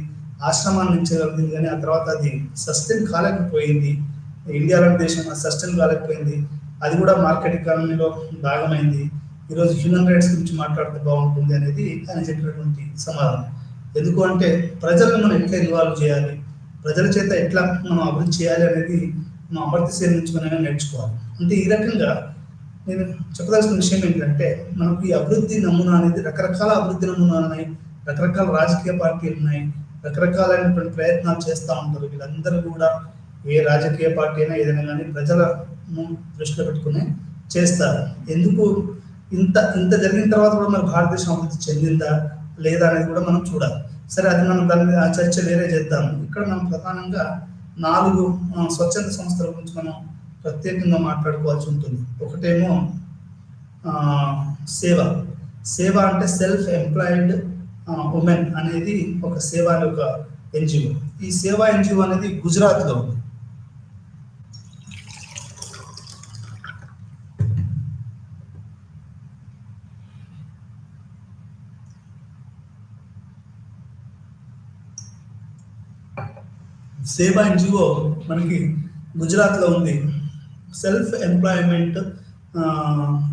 ఆశ్రమాన్ని అందించగలిగింది, కానీ ఆ తర్వాత అది సస్టైన్ కాలేకపోయింది. ఇండియా లాంటి దేశం సస్టైన్ కాలేకపోయింది. అది కూడా మార్కెట్ ఎకానమీలో భాగమైంది. ఈరోజు హ్యూమన్ రైట్స్ గురించి మాట్లాడితే బాగుంటుంది అనేది ఆయన చెప్పినటువంటి సమాధానం. ఎందుకు అంటే ప్రజలను మనం ఎట్లా ఇన్వాల్వ్ చేయాలి, ప్రజల చేత ఎట్లా మనం అభివృద్ధి చేయాలి అనేది మనం అమర్త్య సేన్ నుంచి మనం నేర్చుకోవాలి. అంటే ఈ రకంగా నేను చెప్పదలసిన విషయం ఏంటంటే, మనకు ఈ అభివృద్ధి నమూనా అనేది రకరకాల అభివృద్ధి నమూనాలు ఉన్నాయి, రకరకాల రాజకీయ పార్టీలు ఉన్నాయి, రకరకాలైనటువంటి ప్రయత్నాలు చేస్తూ ఉంటారు. వీళ్ళందరూ కూడా ఏ రాజకీయ పార్టీ అయినా ఏదైనా కానీ ప్రజలను దృష్టిలో పెట్టుకుని చేస్తారు. ఎందుకు ఇంత జరిగిన తర్వాత కూడా మరి భారతదేశం అభివృద్ధి చెందిందా లేదా అనేది కూడా మనం చూడాలి. సరే, అది మనం దాని మీద ఆ చర్చ వేరే చేద్దాము. ఇక్కడ మనం ప్రధానంగా 4 స్వచ్ఛంద సంస్థల గురించి మనం ప్రత్యేకంగా మాట్లాడుకోవాల్సి ఉంటుంది. ఒకటేమో సేవ అంటే సెల్ఫ్ ఎంప్లాయిడ్ ఉమెన్ అనేది ఒక సేవ అనే ఒక ఎన్జిఓ. ఈ సేవా ఎన్జిఓ అనేది గుజరాత్లో ఉంది. సేవా ఎన్జిఓ మనకి గుజరాత్లో ఉంది. సెల్ఫ్ ఎంప్లాయ్మెంట్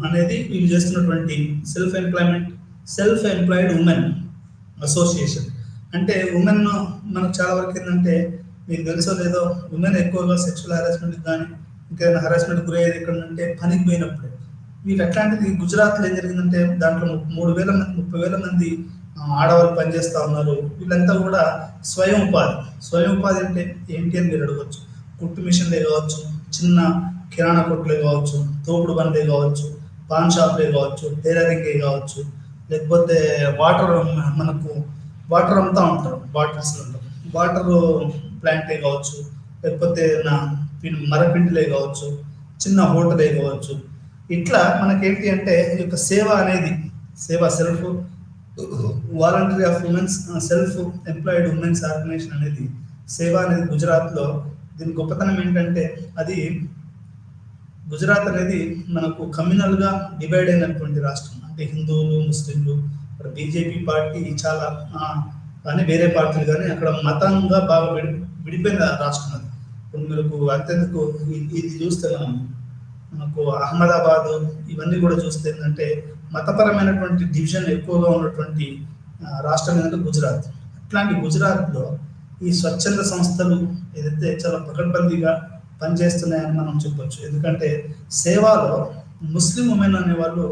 అనేది వీళ్ళు చేస్తున్నటువంటి సెల్ఫ్ ఎంప్లాయిడ్ ఉమెన్ అసోసియేషన్. అంటే ఉమెన్ మనకు చాలా వరకు ఏంటంటే, మీకు తెలుసో లేదో, ఉమెన్ ఎక్కువగా సెక్షువల్ హరాస్మెంట్ కానీ ఇంకేదైనా హరాస్మెంట్ గురయ్యేది ఎక్కడ అంటే పనికి పోయినప్పుడే. వీళ్ళు ఎట్లాంటిది గుజరాత్లో ఏం జరిగిందంటే, దాంట్లో 30,000 మంది ఆడవాళ్ళు పనిచేస్తూ ఉన్నారు. వీళ్ళంతా కూడా స్వయం ఉపాధి అంటే ఏంటి అని మీరు అడగవచ్చు. కుట్టు మిషన్లే కావచ్చు, చిన్న కిరాణా కొట్లే కావచ్చు, తోపుడు బండ్లే కావచ్చు, పాన్ షాప్లే కావచ్చు, టైలరింగే కావచ్చు, లేకపోతే మనకు వాటర్ అమ్ముతూ ఉంటారు, వాటర్ ప్లాంటే కావచ్చు, లేకపోతే మరపిండిలే కావచ్చు, చిన్న హోటలే కావచ్చు. ఇట్లా మనకేంటి అంటే ఈ యొక్క self voluntary of women's self employed women's organisation అనేది సేవ అనేది గుజరాత్లో దీని గొప్పతనం ఏంటంటే అది గుజరాత్ అనేది మనకు కమ్యూనల్గా డివైడ్ అయినటువంటి రాష్ట్రం. అంటే హిందువులు, ముస్లింలు, ఇక్కడ బీజేపీ పార్టీ చాలా కానీ వేరే పార్టీలు కానీ అక్కడ మతంగా బాగా విడిపోయిన రాష్ట్రం అది. ఇప్పుడు మీకు అంతెందుకు ఇది చూస్తే మనకు అహ్మదాబాద్ ఇవన్నీ కూడా చూస్తే ఏంటంటే మతపరమైనటువంటి డివిజన్ ఎక్కువగా ఉన్నటువంటి రాష్ట్రం ఏంటంటే గుజరాత్. అట్లాంటి గుజరాత్లో ఈ స్వచ్ఛంద సంస్థలు ఏదైతే చాలా పకడ్బందీగా పనిచేస్తున్నాయని మనం చెప్పొచ్చు. ఎందుకంటే సేవాలో ముస్లిం ఉమెన్ అనే వాళ్ళు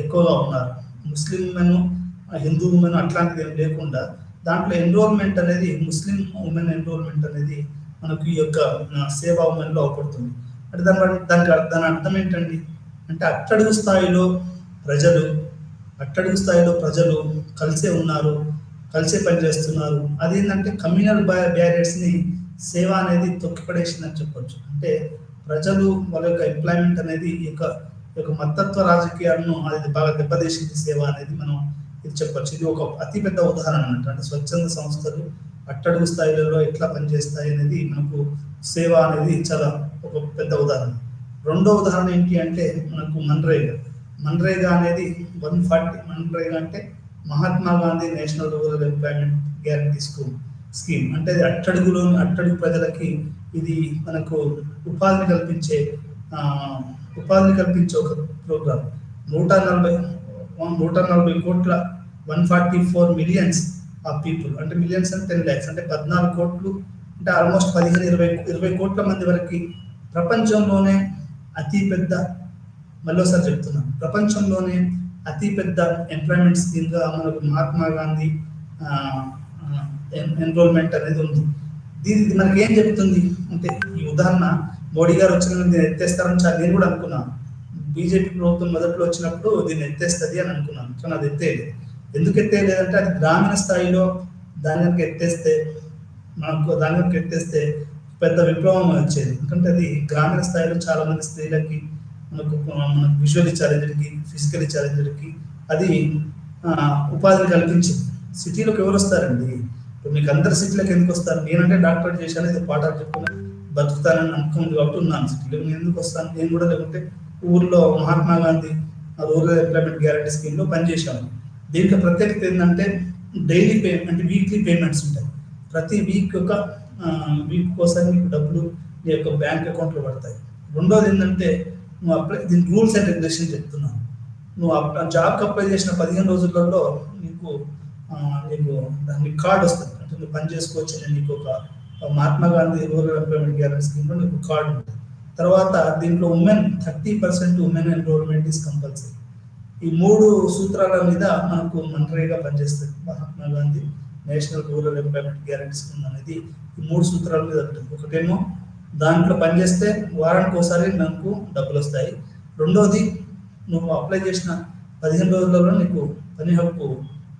ఎక్కువగా ఉన్నారు. ముస్లిం ఉమెన్, హిందూ ఉమెన్ అట్లాంటిది ఏం లేకుండా దాంట్లో ఎన్రోల్మెంట్ అనేది ముస్లిం ఉమెన్ ఎన్రోల్మెంట్ అనేది మనకు ఈ యొక్క సేవా ఉమెన్లో అవపడుతుంది. అంటే దాని అర్థం ఏంటండి అంటే అట్టడుగు స్థాయిలో ప్రజలు కలిసే ఉన్నారు, కలిసే పనిచేస్తున్నారు. అదేంటంటే కమ్యూనల్ బ్యారియర్స్ని సేవ అనేది తొక్కిపడేసిందని చెప్పొచ్చు. అంటే ప్రజలు వాళ్ళ యొక్క ఎంప్లాయ్మెంట్ అనేది ఈ యొక్క మతత్వ రాజకీయాలను అది బాగా దెబ్బతీసింది సేవ అనేది మనం ఇది చెప్పొచ్చు. ఇది ఒక అతిపెద్ద ఉదాహరణ అన్నట్టు. అంటే స్వచ్ఛంద సంస్థలు అట్టడుగు స్థాయిలలో ఎట్లా పనిచేస్తాయి అనేది మనకు సేవ అనేది చాలా ఒక పెద్ద ఉదాహరణ. రెండో ఉదాహరణ ఏంటి అంటే మనకు మన్రేగా అనేది 140. మన్రేగా అంటే Mahatma Gandhi national rural employment guarantee scheme. అంటే అది అట్టడుగు ప్రజలకి ఇది మనకు ఉపాధిని కల్పించే ఒక ప్రోగ్రామ్. 140 కోట్ల 144 మిలియన్స్ ఆఫ్ పీపుల్, అంటే మిలియన్స్ అంటే 10 lakhs, అంటే 14 కోట్లు, అంటే ఆల్మోస్ట్ 15-20 కోట్ల మంది వరకు ప్రపంచంలోనే అతిపెద్ద, మళ్ళీసారి చెప్తున్నాను, ప్రపంచంలోనే అతిపెద్ద ఎంప్లాయ్మెంట్ స్కీమ్గా మనకు మహాత్మా గాంధీ ఎన్రోల్మెంట్ అనేది ఉంది. దీనికి మనకి ఏం చెప్తుంది అంటే ఈ ఉదాహరణ మోడీ గారు వచ్చిన దీన్ని ఎత్తేస్తారని నేను కూడా అనుకున్నాను. బీజేపీ ప్రభుత్వం మొదట్లో వచ్చినప్పుడు దీన్ని ఎత్తేస్తుంది అని అనుకున్నాను, కానీ అది ఎత్తేయలేదు. ఎందుకు ఎత్తేయలేదంటే అది గ్రామీణ స్థాయిలో దాని కనుక ఎత్తేస్తే పెద్ద విప్లవం వచ్చేది. ఎందుకంటే అది గ్రామీణ స్థాయిలో చాలా మంది స్త్రీలకి, మనకు విజువల్లీ ఛాలెంజ్డ్కి, ఫిజికలీ ఛాలెంజ్డ్కి అది ఉపాధిని కల్పించింది. సిటీలోకి ఎవరు వస్తారండి? ఇప్పుడు మీకు అందరు సిటీలోకి ఎందుకు వస్తారు? నేనంటే డాక్టరేట్ చేశాను, ఇది పాఠాలు చెప్పుకుని బతుకుతానని నమ్మకం ఉంది కాబట్టి ఉన్నాను సిటీలో. నేను ఎందుకు వస్తాను? నేను కూడా లేకుంటే ఊర్లో Mahatma Gandhi rural employment guarantee స్కీమ్లో పనిచేశాను. దీనికి ప్రత్యేకత ఏంటంటే డైలీ అంటే వీక్లీ పేమెంట్స్ ఉంటాయి. ప్రతి వీక్ కోసం మీకు డబ్బులు మీ యొక్క బ్యాంక్ అకౌంట్లో పడతాయి. రెండోది ఏంటంటే దీని రూల్స్ అండ్ రెగ్యులేషన్ చెప్తున్నాను. నువ్వు జాబ్కి అప్లై చేసిన 15 రోజులలో నీకు దానికి కార్డు వస్తుంది. అంటే నువ్వు పని చేసుకోవచ్చు. నీకు ఒక Mahatma Gandhi rural employment guarantee స్కీమ్లో నీకు కార్డు ఉంటుంది. తర్వాత దీంట్లో 30% ఉమెన్ ఎన్రోల్మెంట్ ఈస్ కంపల్సరీ. ఈ 3 సూత్రాల మీద మనకు మన్రేగా పనిచేస్తుంది. Mahatma Gandhi national rural employment guarantee scheme అనేది ఈ 3 సూత్రాల మీద ఉంటుంది. ఒకటేమో దాంట్లో పనిచేస్తే వారానికి ఒకసారి మనకు డబ్బులు వస్తాయి. రెండోది నువ్వు అప్లై చేసిన 15 రోజులలో నీకు పని హక్కు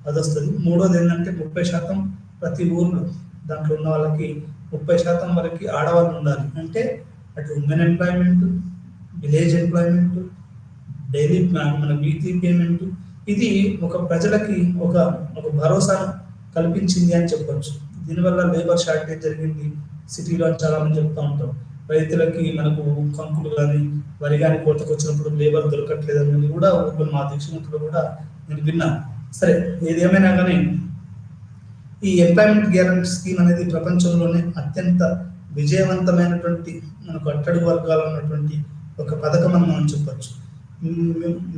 అది వస్తుంది. మూడోది ఏంటంటే 30% ప్రతి ఊర్లో దాంట్లో ఉన్న వాళ్ళకి 30% వరకు ఆడవాళ్ళు ఉండాలి. అంటే అటు women employment, village employment, daily మన వీక్లీ పేమెంట్, ఇది ఒక ప్రజలకి ఒక భరోసాను కల్పించింది అని చెప్పొచ్చు. దీనివల్ల లేబర్ షార్టేజ్ జరిగింది సిటీలో అని చాలా మంది చెప్తూ ఉంటాం. రైతులకి మనకు కంకులు కానీ వరి కానీ కోతకు వచ్చినప్పుడు లేబర్ దొరకట్లేదు అనేది కూడా మా దేశంలో కూడా నేను విన్నాను. సరే, ఏదేమైనా కానీ ఈ ఎంప్లాయ్మెంట్ గ్యారంటీ స్కీమ్ అనేది ప్రపంచంలోనే అత్యంత విజయవంతమైనటువంటి మనకు అట్టడుగు వర్గాలు ఉన్నటువంటి ఒక పథకం అని మనం చెప్పచ్చు.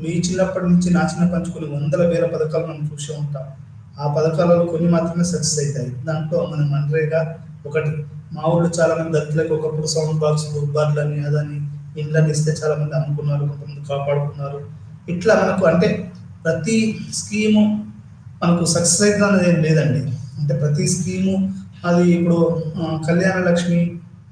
మీ చిన్నప్పటి నుంచి నా చిన్నప్పటి నుంచి కొన్ని వందల వేల పథకాలు మనం చూసే ఉంటాం. ఆ పథకాలలో కొన్ని మాత్రమే సక్సెస్ అవుతాయి. దాంట్లో మనం మన్రేగా ఒకటి. మా ఊళ్ళో చాలా మంది దళితులకు ఒకప్పుడు సౌండ్ బాక్స్, బార్లని, అదని ఇండ్లని ఇస్తే చాలా మంది అమ్ముకున్నారు, కొంతమంది కాపాడుకున్నారు. ఇట్లా మనకు అంటే ప్రతి స్కీము మనకు సక్సెస్ అవుతుంది ఏం లేదండి. అంటే ప్రతి స్కీము అది ఇప్పుడు కళ్యాణ లక్ష్మి,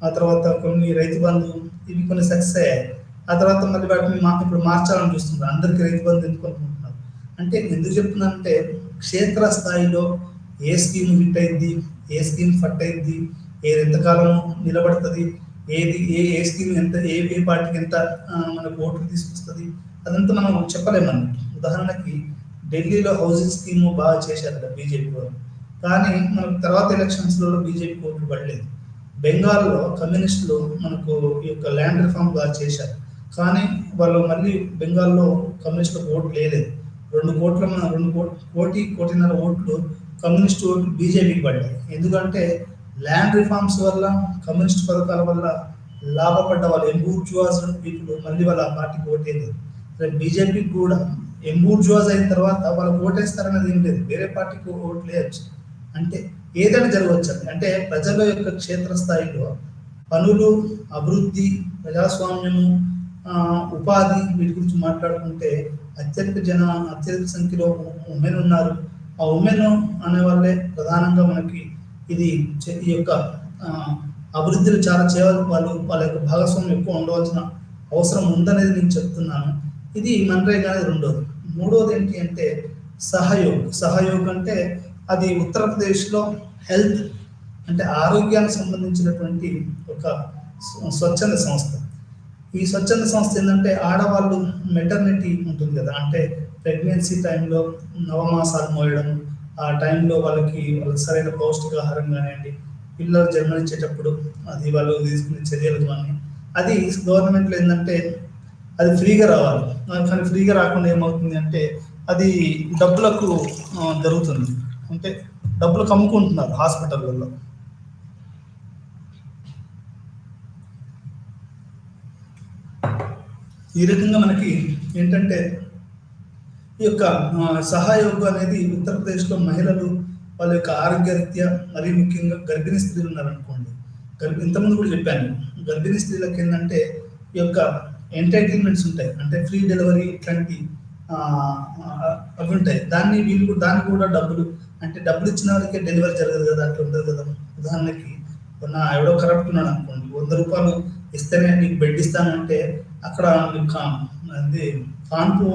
ఆ తర్వాత కొన్ని రైతు బంధు, ఇవి కొన్ని సక్సెస్ అయ్యాయి. ఆ తర్వాత మళ్ళీ వాటిని ఇప్పుడు మార్చాలని చూస్తున్నారు. అందరికీ రైతు బంధు ఎందుకు అనుకుంటున్నారు అంటే ఎందుకు చెప్తున్నానంటే క్షేత్ర స్థాయిలో ఏ స్కీమ్ హిట్ అయింది, ఏ స్కీమ్ ఫట్ అయింది, ఏది ఎంతకాలం నిలబడుతుంది, ఏ స్కీమ్ ఎంత ఏ పార్టీకి ఎంత మనకు ఓట్లు తీసుకొస్తుంది, అదంతా మనం చెప్పలేమన్నట్టు. ఉదాహరణకి ఢిల్లీలో హౌసింగ్ స్కీమ్ బాగా చేశారు కదా బీజేపీ వాళ్ళు, కానీ మనకు తర్వాత ఎలక్షన్స్లో బీజేపీ ఓట్లు పడలేదు. బెంగాల్లో కమ్యూనిస్టులు మనకు ఈ యొక్క ల్యాండ్ రిఫార్మ్ బాగా చేశారు. కానీ వాళ్ళు మళ్ళీ బెంగాల్లో కమ్యూనిస్టులకు ఓట్లు వేయలేదు. 2 కోటిన్నర ఓట్లు కమ్యూనిస్ట్ ఓట్లు బీజేపీకి పడ్డాయి. ఎందుకంటే ల్యాండ్ రిఫార్మ్స్ వల్ల, కమ్యూనిస్ట్ పథకాల వల్ల లాభపడ్డ వాళ్ళు ఎంబూర్జువాస్ పీపుల్ మళ్ళీ వాళ్ళ ఆ పార్టీకి ఓటేయలేదు. బీజేపీకి కూడా ఎంబూర్జువాస్ అయిన తర్వాత వాళ్ళకి ఓటేస్తారనేది ఏం లేదు, వేరే పార్టీకి ఓట్లు వేయచ్చు. అంటే ఏదైనా జరగవచ్చు అండి. అంటే ప్రజల యొక్క క్షేత్రస్థాయిలో పనులు, అభివృద్ధి, ప్రజాస్వామ్యము, ఉపాధి వీటి గురించి మాట్లాడుకుంటే అత్యధిక సంఖ్యలో ఉమెన్ ఉన్నారు. ఆ ఉమెన్ అనే వాళ్ళే ప్రధానంగా మనకి ఈ యొక్క అభివృద్ధిని చాలా చేయాలి, వాళ్ళ యొక్క భాగస్వామ్యం ఎక్కువ ఉండవలసిన అవసరం ఉందనేది నేను చెప్తున్నాను. ఇది మన్రేగా అనేది రెండోది. మూడోది ఏంటి అంటే సహయోగ్ అంటే అది ఉత్తరప్రదేశ్లో హెల్త్ అంటే ఆరోగ్యానికి సంబంధించినటువంటి ఒక స్వచ్ఛంద సంస్థ. ఈ స్వచ్ఛంద సంస్థ ఏంటంటే ఆడవాళ్ళు మెటర్నిటీ ఉంటుంది కదా, అంటే ప్రెగ్నెన్సీ టైంలో నవమాసాలు మోయడం, ఆ టైంలో వాళ్ళకి సరైన పౌష్టికాహారం కానివ్వండి, పిల్లలు జన్మనిచ్చేటప్పుడు అది వాళ్ళు తీసుకునే చర్యలు కానీ, అది గవర్నమెంట్లో ఏంటంటే అది ఫ్రీగా రావాలి. కానీ ఫ్రీగా రాకుండా ఏమవుతుంది అంటే అది డబ్బులకు జరుగుతుంది. అంటే డబ్బులకు అమ్ముకుంటున్నారు హాస్పిటల్లో. ఈ రకంగా మనకి ఏంటంటే ఈ యొక్క సహయోగం అనేది ఉత్తరప్రదేశ్లో మహిళలు వాళ్ళ యొక్క ఆరోగ్యరీత్యా, మరీ ముఖ్యంగా గర్భిణీ స్త్రీలు ఉన్నారనుకోండి, ఇంతకుముందు కూడా చెప్పాను, గర్భిణీ స్త్రీలకు ఏంటంటే ఈ యొక్క ఎంటర్టైన్మెంట్స్ ఉంటాయి, అంటే ఫ్రీ డెలివరీ ఇట్లాంటి అవి ఉంటాయి. దానికి కూడా డబ్బులు, అంటే డబ్బులు ఇచ్చిన వారికే డెలివరీ జరగదు కదా, అట్లా ఉంటుంది కదా. ఉదాహరణకి ఎవడో కరప్ట్ ఉన్నాడు అనుకోండి, 100 రూపాయలు ఇస్తేనే నీకు బెడ్ ఇస్తానంటే అక్కడ అది కాన్పు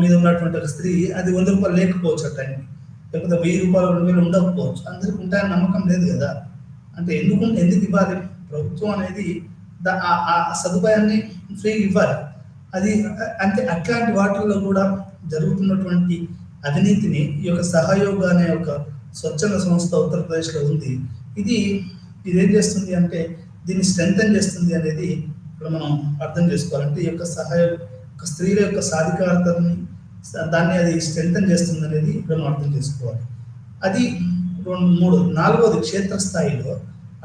మీద ఉన్నటువంటి ఒక స్త్రీ అది 100 రూపాయలు లేకపోవచ్చు ఆ టైంకి, లేకపోతే 1000 రూపాయలు 2000 ఉండకపోవచ్చు. అందరికి ఉంటాయని నమ్మకం లేదు కదా. అంటే ఎందుకు ఇవ్వాలి? ప్రభుత్వం అనేది ఆ సదుపాయాన్ని ఫ్రీ ఇవ్వాలి. అది అంటే అట్లాంటి వాటిల్లో కూడా జరుగుతున్నటువంటి అవినీతిని ఈ యొక్క సహయోగ అనే ఒక స్వచ్ఛంద సంస్థ ఉత్తరప్రదేశ్లో ఉంది. ఇదేం చేస్తుంది అంటే దీన్ని స్ట్రెంథన్ చేస్తుంది అనేది ఇక్కడ మనం అర్థం చేసుకోవాలంటే ఈ యొక్క స్త్రీల యొక్క సాధికారతని దాన్ని అది స్ట్రెంథన్ చేస్తుంది అనేది ఇక్కడ మనం అర్థం చేసుకోవాలి. అది 3. 4వది క్షేత్రస్థాయిలో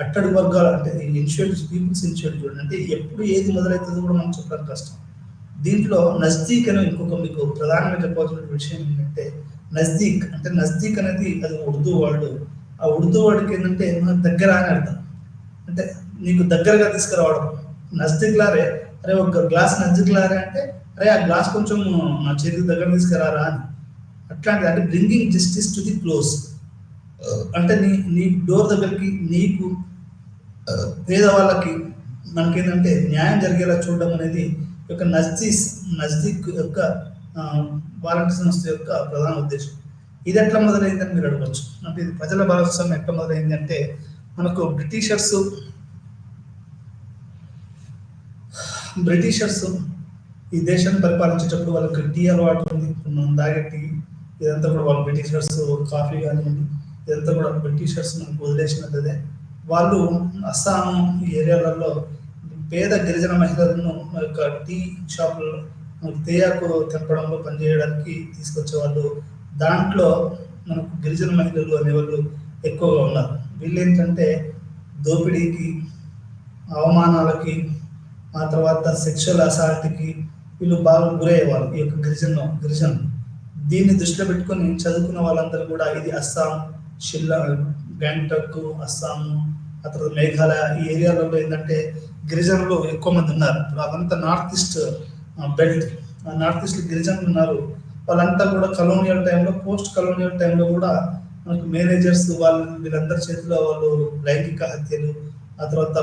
అట్టడి వర్గాలు, అంటే ఇనిషియేటివ్స్, పీపుల్స్ ఇనిషియేటివ్, అంటే ఎప్పుడు ఏది మొదలవుతుందో కూడా మనం చెప్పడం కష్టం. దీంట్లో నజ్దీక్ అనే ఇంకొక మీకు ప్రధానంగా చెప్పాల్సిన విషయం ఏంటంటే నజ్దీక్ అనేది అది ఉర్దూ వర్డ్. ఆ ఉర్దూ వర్డ్కి ఏంటంటే మన దగ్గర అని అర్థం, అంటే నీకు దగ్గరగా తీసుకురావడం. నజ్దీక్ లారే, అరే ఒక గ్లాస్ నజ్దీక్ లారే అంటే అరే ఆ గ్లాస్ కొంచెం నా చేతికి దగ్గర తీసుకురారా అని. అట్లాంటిది అంటే bringing justice to the close, అంటే నీ డోర్ దగ్గరికి, నీకు పేదవాళ్ళకి మనకేంటంటే న్యాయం జరిగేలా చూడడం అనేది యొక్క నజ్దీక్ యొక్క వాలంటీర్ సంస్థ యొక్క ప్రధాన ఉద్దేశం. ఇది ఎట్లా మొదలైందని మీరు అడగవచ్చు. అంటే ఇది ప్రజల భాగస్వామ్యం ఎట్లా మొదలైంది అంటే మనకు బ్రిటిషర్స్ ఈ దేశాన్ని పరిపాలించేటప్పుడు వాళ్ళకి టీ అలవాటు ఉంది, మనం తాగే టీ, ఇదంతా కూడా వాళ్ళు బ్రిటిషర్స్, కాఫీ కానివ్వండి, ఇదంతా కూడా బ్రిటిషర్స్ మనకు వదిలేసినదే. వాళ్ళు అస్సాం ఈ ఏరియాలలో పేద గిరిజన మహిళలను యొక్క టీ షాపుల్లో తేయాకు తెంపడంలో పనిచేయడానికి తీసుకొచ్చేవాళ్ళు. దాంట్లో మనకు గిరిజన మహిళలు అనేవాళ్ళు ఎక్కువగా ఉన్నారు. వీళ్ళు ఏంటంటే దోపిడీకి, అవమానాలకి, ఆ తర్వాత సెక్షువల్ అసాల్ట్కి వీళ్ళు బాగా గురయ్యేవాళ్ళు. ఈ యొక్క గిరిజన దీన్ని దృష్టిలో పెట్టుకొని చదువుకున్న వాళ్ళందరూ కూడా ఇది అస్సాం, గ్యాంగ్టాక్, అస్సాము, ఆ తర్వాత మేఘాలయ ఈ ఏరియాలలో ఏంటంటే గిరిజనులు ఎక్కువ మంది ఉన్నారు. ఇప్పుడు అదంతా north east belt, north east గిరిజనులు ఉన్నారు. వాళ్ళంతా కూడా కలోనియల్ టైంలో, పోస్ట్ కలోనియల్ టైంలో కూడా మనకు మేనేజర్స్ వీళ్ళందరి చేతిలో వాళ్ళు లైంగిక హత్యలు, ఆ తర్వాత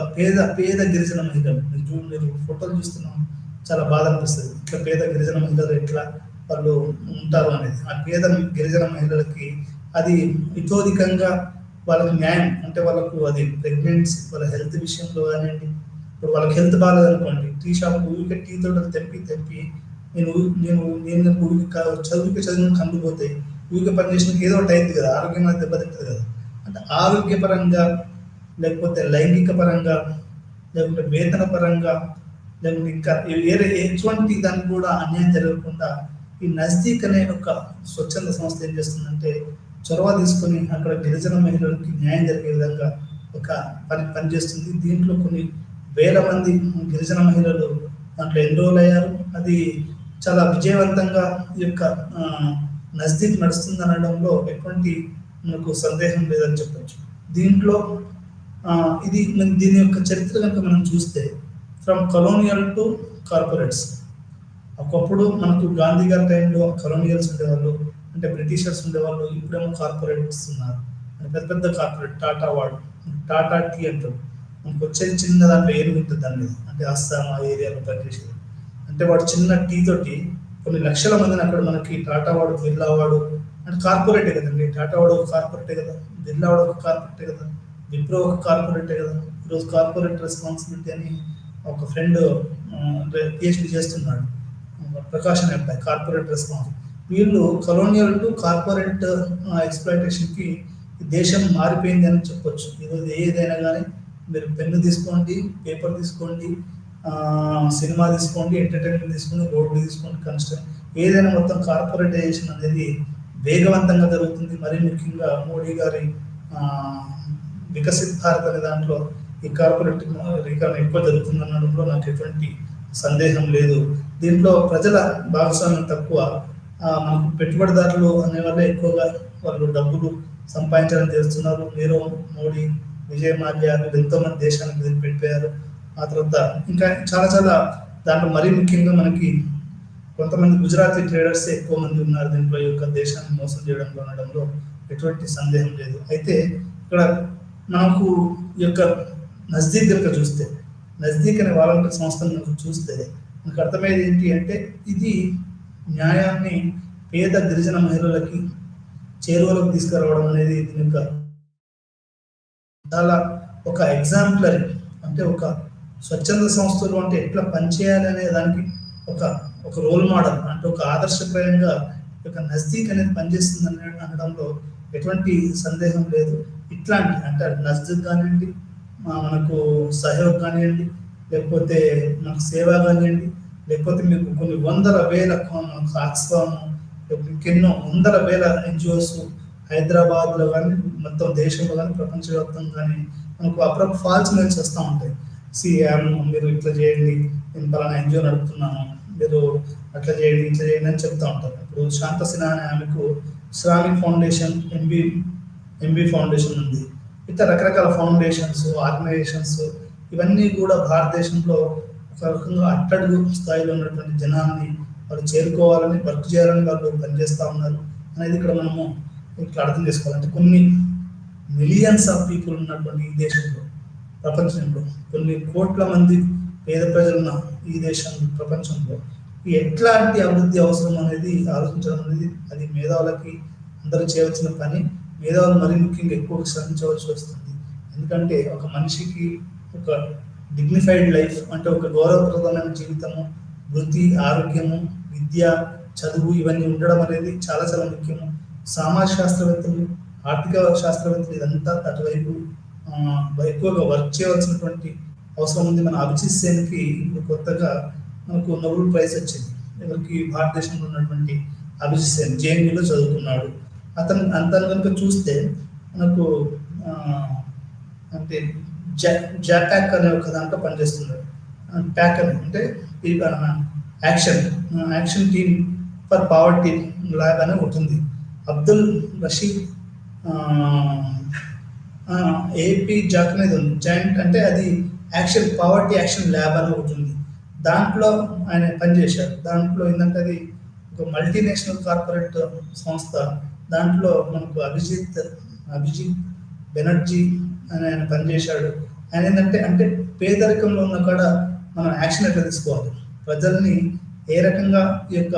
పేద గిరిజన మహిళలు, మీరు ఫోటోలు చూస్తున్నాం, చాలా బాధ అనిపిస్తుంది. ఇట్లా పేద గిరిజన మహిళలు ఎట్లా వాళ్ళు ఉంటారు అనేది. ఆ పేద గిరిజన మహిళలకి అది ఇతోధికంగా వాళ్ళకి న్యాయం, అంటే వాళ్ళకు అది ప్రెగ్నెన్సీ, వాళ్ళ హెల్త్ విషయంలో కానివ్వండి, ఇప్పుడు వాళ్ళకి హెల్త్ బాగాలేదనుకోండి, టీ షాప్ ఊరికే టీ తోట తెంపి నేను చదివిన కందిపోతాయి, ఊరికే పని చేసిన ఏదో ఒకటి అయింది కదా, ఆరోగ్యం అనేది దెబ్బతింటుంది కదా. అంటే ఆరోగ్యపరంగా లేకపోతే లైంగిక పరంగా, లేకుంటే వేతన పరంగా, లేకుంటే ఇంకా వేరే ఎటువంటి దానికి కూడా అన్యాయం జరగకుండా ఈ నజ్దీక్ అనే ఒక స్వచ్ఛంద సంస్థ ఏం చేస్తుందంటే చొరవ తీసుకొని అక్కడ గిరిజన మహిళలకి న్యాయం జరిగే విధంగా ఒక పనిచేస్తుంది. దీంట్లో కొన్ని వేల మంది గిరిజన మహిళలు దాంట్లో ఎన్రోల్ అయ్యారు. అది చాలా విజయవంతంగా ఈ యొక్క నజ్దీక్ నడుస్తుంది అనడంలో ఎటువంటి మనకు సందేహం లేదని చెప్పచ్చు. దీంట్లో ఇది దీని యొక్క చరిత్ర కనుక మనం చూస్తే ఫ్రమ్ కలోనియల్ టు కార్పొరేట్స్. ఒకప్పుడు మనకు గాంధీ గారి టైంలో కలోనియల్స్ ఉండేవాళ్ళు, అంటే బ్రిటిషర్స్ ఉండేవాళ్ళు. ఇప్పుడేమో కార్పొరేట్స్ ఉన్నారు, పెద్ద పెద్ద కార్పొరేట్. టాటా వాడు, టాటా టీ అంటారు. మనకు వచ్చేది చిన్న దాంట్లో ఏం ఉంటుంది దాని మీద, అంటే అస్సాం ఆ ఏరియాలో పనిచేసేది. అంటే వాడు చిన్న టీ తోటి కొన్ని లక్షల మందిని అక్కడ మనకి టాటా వాడు, బిర్లా వాడు అంటే కార్పొరేటే కదండి. టాటా వాడు ఒక కార్పొరేటే కదా, బిర్లా వాడు ఒక కార్పొరేటే కదా, విప్రో ఒక కార్పొరేటే కదా. ఈరోజు కార్పొరేట్ రెస్పాన్సిబిలిటీ అని ఒక ఫ్రెండ్ పిహెచ్డి చేస్తున్నాడు, ప్రకాష్ అనే అబ్బాయి, కార్పొరేట్ రెస్పాన్స్. వీళ్ళు కలోనియల్ టు కార్పొరేట్ ఎక్స్‌ప్లాయిటేషన్‌కి దేశం మారిపోయింది అని చెప్పొచ్చు. ఈరోజు ఏదైనా కానీ మీరు పెన్ను తీసుకోండి, పేపర్ తీసుకోండి, సినిమా తీసుకోండి, ఎంటర్టైన్మెంట్ తీసుకోండి, రోడ్లు తీసుకోండి, కన్స్ట్రక్షన్, ఏదైనా మొత్తం కార్పొరేటైజేషన్ అనేది వేగవంతంగా జరుగుతుంది. మరీ ముఖ్యంగా మోడీ గారి వికసిత్ భారత్ అనే దాంట్లో ఈ కార్పొరేట్ రీకరణ ఎక్కువ జరుగుతుంది అనడంలో నాకు ఎటువంటి సందేహం లేదు. దీంట్లో ప్రజల భాగస్వామ్యం తక్కువ. మనకు పెట్టుబడిదారులు అనే వల్ల ఎక్కువగా వాళ్ళు డబ్బులు సంపాదించడం చేస్తున్నారు. నీరవ్ మోడీ, విజయ్ మాల్యా ఎంతో మంది దేశానికి పెట్టిపోయారు. ఆ తర్వాత ఇంకా చాలా చాలా దాంట్లో మరీ ముఖ్యంగా మనకి కొంతమంది గుజరాతీ ట్రేడర్స్ ఎక్కువ మంది ఉన్నారు దీంట్లో. ఈ యొక్క దేశాన్ని మోసం చేయడంలో అనడంలో ఎటువంటి సందేహం లేదు. అయితే ఇక్కడ మనకు ఈ యొక్క నజ్దీక్ కనుక చూస్తే, నజ్దీక్ అనే వాలంటీర్ సంస్థను కనుక చూస్తే మనకు అర్థమయ్యేది ఏంటి అంటే ఇది న్యాయాన్ని పేద గిరిజన మహిళలకి చేరువలోకి తీసుకురావడం అనేది దీని యొక్క చాలా ఒక ఎగ్జాంపులరీ, అంటే ఒక స్వచ్ఛంద సంస్థలు అంటే ఎట్లా పనిచేయాలి అనే దానికి ఒక ఒక రోల్ మోడల్, అంటే ఒక ఆదర్శప్రాయంగా ఒక నజ్దీక్ అనేది పనిచేస్తుంది అనడంలో ఎటువంటి సందేహం లేదు. ఇట్లాంటి అంటే నజ్దీక్ కానివ్వండి, మనకు సహయోగ్ కానివ్వండి, లేకపోతే మనకు సేవ కానివ్వండి, లేకపోతే మీకు కొన్ని వందల వేల ఆక్స్ఫామ్, ఇంకెన్నో వందల వేల ఎన్జిఓస్ హైదరాబాద్లో కానీ మొత్తం దేశంలో కానీ ప్రపంచవ్యాప్తంగా కానీ మనకు అప్పుడప్పుడు ఫాల్స్ మెయిల్స్ వస్తూ ఉంటాయి. మీరు ఇట్లా చేయండి, నేను పలానా ఎన్జిఓ నడుపుతున్నాను, మీరు అట్లా చేయండి, ఇట్లా చేయండి అని చెప్తూ ఉంటారు. ఇప్పుడు శాంత సిన్హా అనే ఆమెకు శ్రామిక్ ఫౌండేషన్, ఎంబీ ఫౌండేషన్ ఉంది. ఇట్లా రకరకాల ఫౌండేషన్స్, ఆర్గనైజేషన్స్ ఇవన్నీ కూడా భారతదేశంలో ఒక రకంగా అట్టడుగు స్థాయిలో ఉన్నటువంటి జనాన్ని వాళ్ళు చేరుకోవాలని, వర్క్ చేయాలని వాళ్ళు పనిచేస్తూ ఉన్నారు అనేది ఇక్కడ మనము ఇట్లా అర్థం చేసుకోవాలంటే కొన్ని మిలియన్స్ ఆఫ్ పీపుల్ ఉన్నటువంటి ఈ దేశంలో, ప్రపంచంలో కొన్ని కోట్ల మంది పేద ప్రజలున్న ఈ దేశంలో, ప్రపంచంలో ఎట్లాంటి అభివృద్ధి అవసరం అనేది ఆలోచించడం అనేది అది మేధావులకి అందరూ చేయవలసిన పని. మేధావులు మరీ ముఖ్యంగా ఎక్కువ శ్రమించవలసి వస్తుంది. ఎందుకంటే ఒక మనిషికి ఒక డిగ్నిఫైడ్ లైఫ్ అంటే ఒక గౌరవప్రదమైన జీవితము, వృత్తి, ఆరోగ్యము, విద్య, చదువు ఇవన్నీ ఉండడం అనేది చాలా చాలా ముఖ్యము. సామాజిక శాస్త్రవేత్తలు, ఆర్థిక శాస్త్రవేత్తలు ఇదంతా అటువైపు ఎక్కువగా వర్క్ చేయవలసినటువంటి అవసరం ఉంది. మన అభిజిత్ సేన్కి ఇప్పుడు కొత్తగా మనకు నోబెల్ ప్రైజ్ వచ్చింది. ఎవరికి? భారతదేశంలో ఉన్నటువంటి అభిజిత్ సేన్ జేఎన్యూలో చదువుకున్నాడు. అతను కనుక చూస్తే మనకు అంటే జాపాక్ అనే ఒక దాంట్లో పనిచేస్తున్నాడు. ప్యాక్ అని అంటే action team for poverty lab అని ఉంటుంది. అబ్దుల్ రషీద్ ఏపీ జాక్ అనేది ఉంది. జాయింట్ అంటే అది పావర్టీ యాక్షన్ ల్యాబ్ అని ఉంటుంది. దాంట్లో ఆయన పనిచేశారు. దాంట్లో ఏంటంటే అది ఒక మల్టీనేషనల్ కార్పొరేట్ సంస్థ. దాంట్లో మనకు అభిజిత్ బెనర్జీ అని ఆయన పనిచేశాడు. ఆయన ఏంటంటే అంటే పేదరికంలో ఉన్న కాడ మనం యాక్షన్ ఎట్లా తీసుకోవాలి, ప్రజల్ని ఏ రకంగా ఈ యొక్క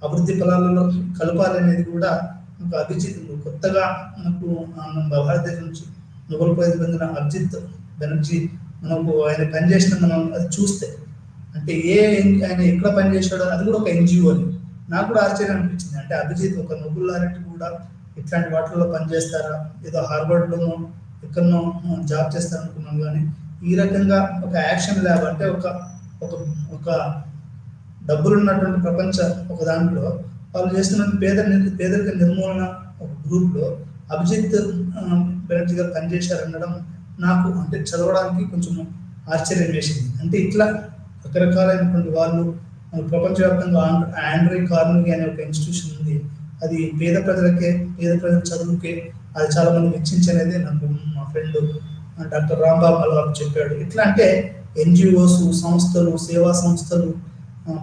అభివృద్ధి ఫలాలలో కలపాలి అనేది కూడా మనకు అభిజిత్ కొత్తగా మనకు భారతదేశం నుంచి నోబెల్ ప్రైజ్ పొందిన అభిజిత్ బెనర్జీ మనకు ఆయన పనిచేసిన మనం అది చూస్తే అంటే ఆయన ఎక్కడ పనిచేశాడో అది కూడా ఒక ఎన్జిఓ అని నాకు కూడా ఆశ్చర్యం అనిపించింది. అంటే అభిజిత్ ఒక నోబెల్ లారెట్ కూడా ఇట్లాంటి వాటిల్లో పనిచేస్తారా? ఏదో హార్వర్డ్లోనో ఎక్కడనో జాబ్ చేస్తారనుకున్నాం. కానీ ఈ రకంగా ఒక యాక్షన్ ల్యాబ్ అంటే ఒక ఒక ఒక డబ్బులున్నటువంటి ప్రపంచ ఒక దాంట్లో వాళ్ళు చేస్తున్న పేదరిక నిర్మూలన ఒక గ్రూప్లో అభిజిత్ బెనర్జీ గారు పనిచేశారనడం నాకు అంటే చదవడానికి కొంచెం ఆశ్చర్యం వేసింది. అంటే ఇట్లా రకరకాలైనటువంటి వాళ్ళు ప్రపంచవ్యాప్తంగా ఆండ్రీ కార్నెగీ అనే ఒక ఇన్స్టిట్యూషన్ ఉంది. అది పేద ప్రజల చదువుకే అది చాలా మంది వెచ్చించనేది నాకు మా ఫ్రెండ్ డాక్టర్ రాంబాబు అలవాటు చెప్పాడు. ఎట్లా అంటే ఎన్జిఓస్ సంస్థలు, సేవా సంస్థలు,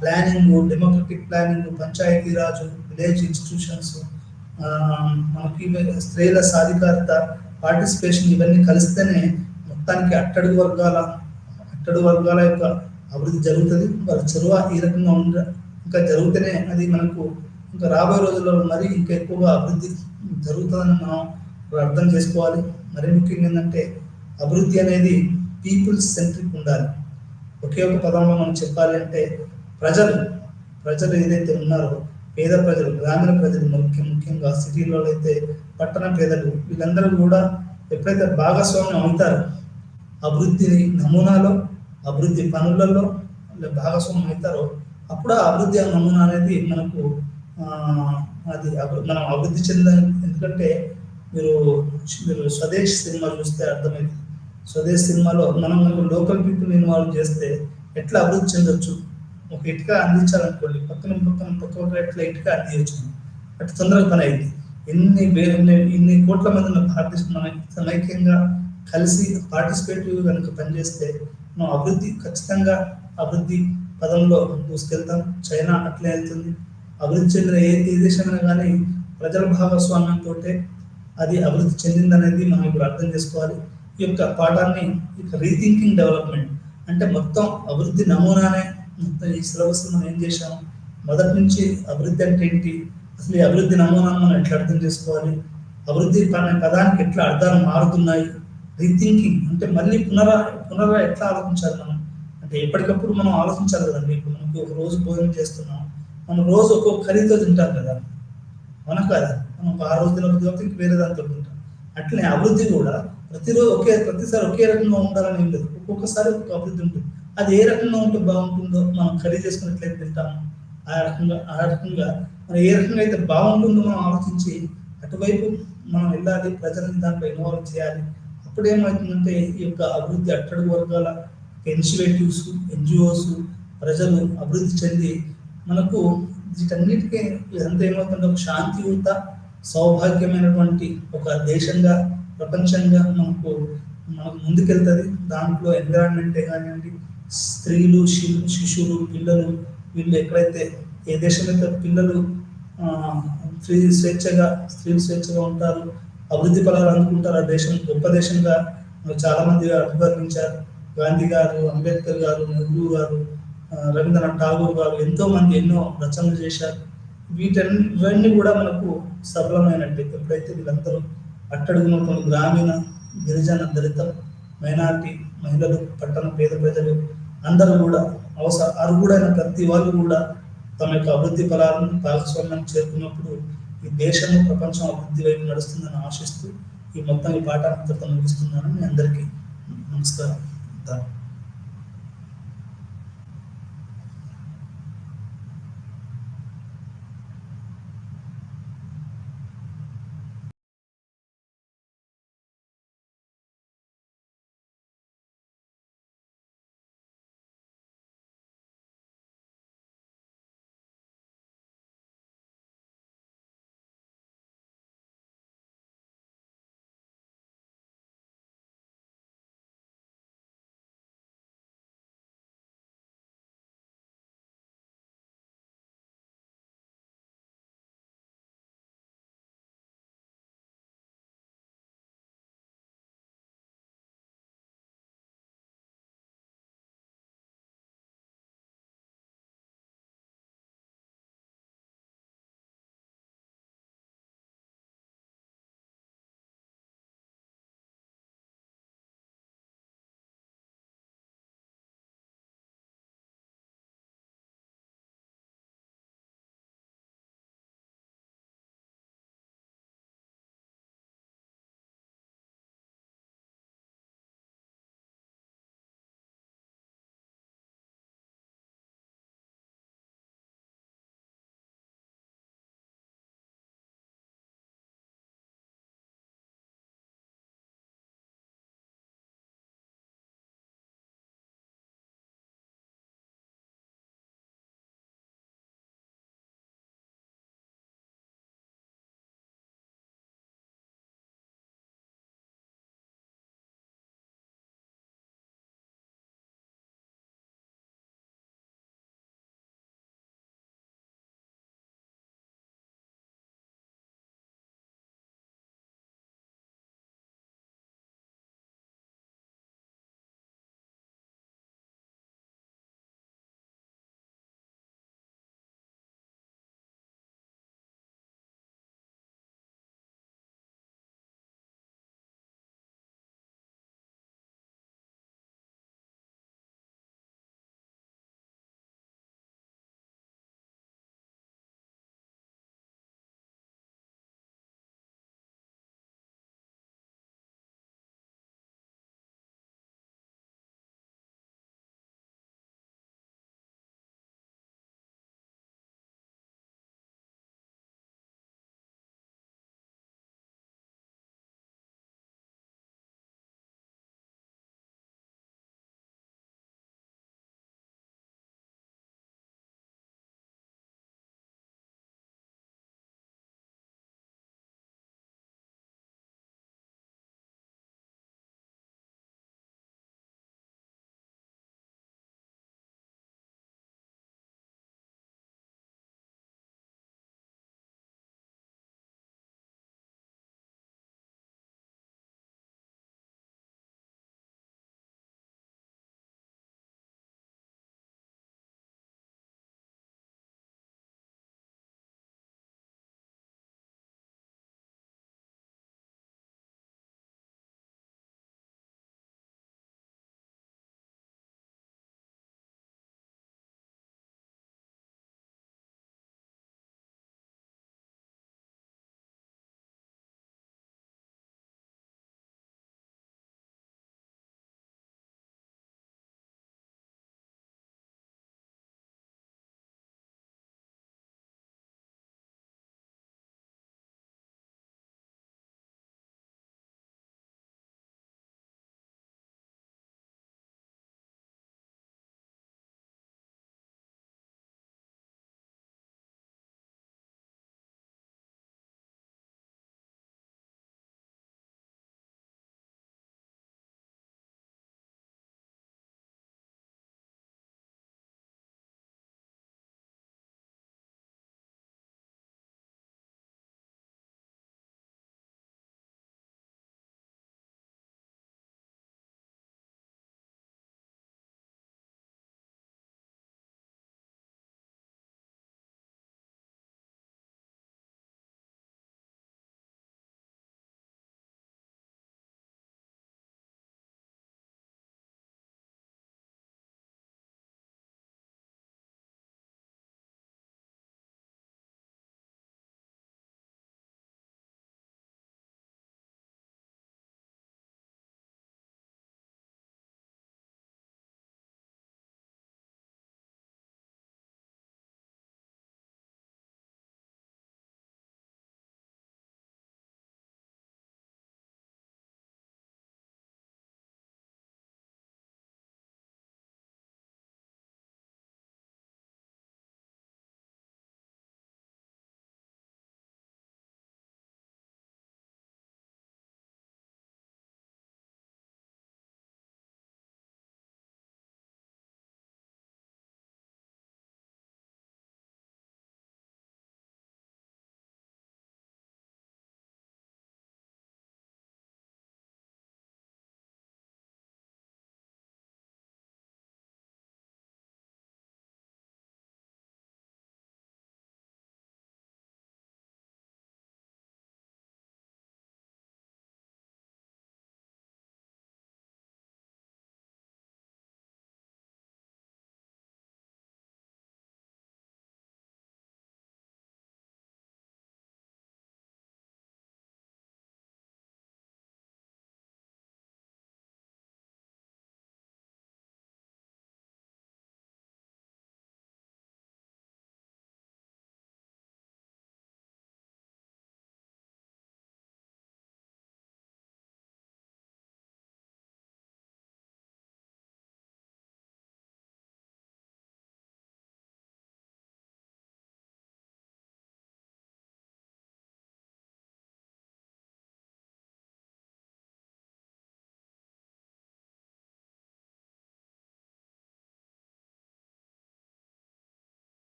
ప్లానింగ్, డెమోక్రటిక్ ప్లానింగ్, పంచాయతీ రాజు, విలేజ్ ఇన్స్టిట్యూషన్స్, మనకి స్త్రీల సాధికారత, పార్టిసిపేషన్ ఇవన్నీ కలిస్తేనే మొత్తానికి అట్టడుగు వర్గాల యొక్క అభివృద్ధి జరుగుతుంది. వాళ్ళ చొరవ ఈ రకంగా ఇంకా జరిగితేనే అది మనకు ఇంకా రాబోయే రోజుల్లో మరి ఇంకా ఎక్కువగా అభివృద్ధి జరుగుతుందని మనం అర్థం చేసుకోవాలి. మరి ముఖ్యంగా ఏంటంటే అభివృద్ధి అనేది పీపుల్స్ సెంట్రిక్ ఉండాలి. ఒకే ఒక పదంలో మనం చెప్పాలి అంటే ప్రజలు ఏదైతే ఉన్నారో పేద ప్రజలు, గ్రామీణ ప్రజలు, ముఖ్యంగా సిటీలో అయితే పట్టణ పేదలు, వీళ్ళందరూ కూడా ఎప్పుడైతే భాగస్వామ్యం అవుతారో అభివృద్ధిని నమూనాలో, అభివృద్ధి పనులలో భాగస్వామ్యం అవుతారో అప్పుడు ఆ అభివృద్ధి నమూనా అనేది మనకు అది మనం అభివృద్ధి ఎందుకంటే మీరు స్వదేశ్ సినిమా చూస్తే అర్థమైంది. స్వదేశ్ సినిమాలో మనం లోకల్ పీపుల్ ఇన్వాల్వ్ చేస్తే ఎట్లా అభివృద్ధి చెందొచ్చు. ఒక ఇటుక అందించాలనుకోండి, పక్క ఎట్లా ఇటుక అందించచ్చు, అటు తొందరగా పని అయింది. ఇన్ని కోట్ల మంది మన సమైక్యంగా కలిసి పార్టిసిపేటివ్ కనుక పనిచేస్తే మనం ఖచ్చితంగా అభివృద్ధి పదంలో దూసుకెళ్తాం. చైనా అట్లే వెళ్తుంది. అభివృద్ధి చెందిన ఏ దేశమైనా కానీ ప్రజల భాగస్వామ్యంతో అది అభివృద్ధి చెందిందనేది మనం ఇప్పుడు అర్థం చేసుకోవాలి. ఈ యొక్క పాఠాన్ని రీథింకింగ్ డెవలప్మెంట్ అంటే మొత్తం అభివృద్ధి నమూనానే మొత్తం ఈ సిలబస్ మనం ఏం చేశాము, మొదటి నుంచి అభివృద్ధి అంటే ఏంటి, అసలు ఈ అభివృద్ధి నమూనాను మనం ఎట్లా అర్థం చేసుకోవాలి, అభివృద్ధి పదానికి ఎట్లా అర్థాలు మారుతున్నాయి, రీథింకింగ్ అంటే మళ్ళీ పునర ఎట్లా ఆలోచించాలి మనం అంటే ఎప్పటికప్పుడు మనం ఆలోచించాలి కదండి. ఇప్పుడు మనకి ఒక రోజు భోజనం చేస్తున్నాం, మనం రోజు ఒక్కొక్క కర్రీతో తింటాం కదా, మనం కాదు మనం ఆ రోజు తినకపోతే ఇంక వేరే దాంతో తింటాం. అట్లనే అభివృద్ధి కూడా ప్రతిసారి ఒకే రకంగా ఉండాలని ఏం లేదు. ఒక్కొక్కసారి ఒక అభివృద్ధి ఉంటుంది. అది ఏ రకంగా ఉంటే బాగుంటుందో మనం కర్రీ చేసుకున్నట్లయితే తింటాము. ఆ రకంగా మనం ఏ రకంగా అయితే బాగుంటుందో మనం ఆలోచించి అటువైపు మనం వెళ్ళాలి, ప్రజల్ని దాంట్లో ఇన్వాల్వ్ చేయాలి. అప్పుడు ఏమవుతుందంటే ఈ యొక్క అభివృద్ధి అట్టడుగు వర్గాల ఇనిషియేటివ్స్, ఎన్జిఓస్, ప్రజలు అభివృద్ధి చెంది మనకు వీటన్నిటికీ ఇదంతా ఏమవుతుంటే ఒక శాంతియుత సౌభాగ్యమైనటువంటి ఒక దేశంగా ప్రపంచంగా మనకు ముందుకెళ్తుంది. దాంట్లో ఎన్విరాన్మెంటే కానివ్వండి, స్త్రీలు, శిశువులు, పిల్లలు, వీళ్ళు ఎక్కడైతే ఏ దేశమైతే పిల్లలు స్త్రీలు స్వేచ్ఛగా ఉంటారు, అభివృద్ధి ఫలాలు అందుకుంటారు, ఆ దేశం గొప్ప దేశంగా చాలా మంది అభివర్ణించారు. గాంధీ గారు, అంబేద్కర్ గారు, నెహ్రూ గారు, రవీంద్రనాథ్ ఠాగూర్ గారు ఎంతో మంది ఎన్నో రచనలు చేశారు. ఇవన్నీ కూడా మనకు సఫలమైనట్టు ఎప్పుడైతే వీళ్ళందరూ అట్టడుగున్నటువంటి గ్రామీణ, గిరిజన, దళిత, మైనారిటీ, మహిళలు, పట్టణ పేద ప్రజలు అందరూ కూడా అర్హుడైన ప్రతి వాళ్ళు కూడా తమ యొక్క అభివృద్ధి ఫలాలను భాగస్వామ్యం చేరుకున్నప్పుడు ఈ దేశము, ప్రపంచం అభివృద్ధి వైపు నడుస్తుందని ఆశిస్తూ ఈ పాఠాంతరం ముగిస్తున్నాను. మీ అందరికీ నమస్కారం.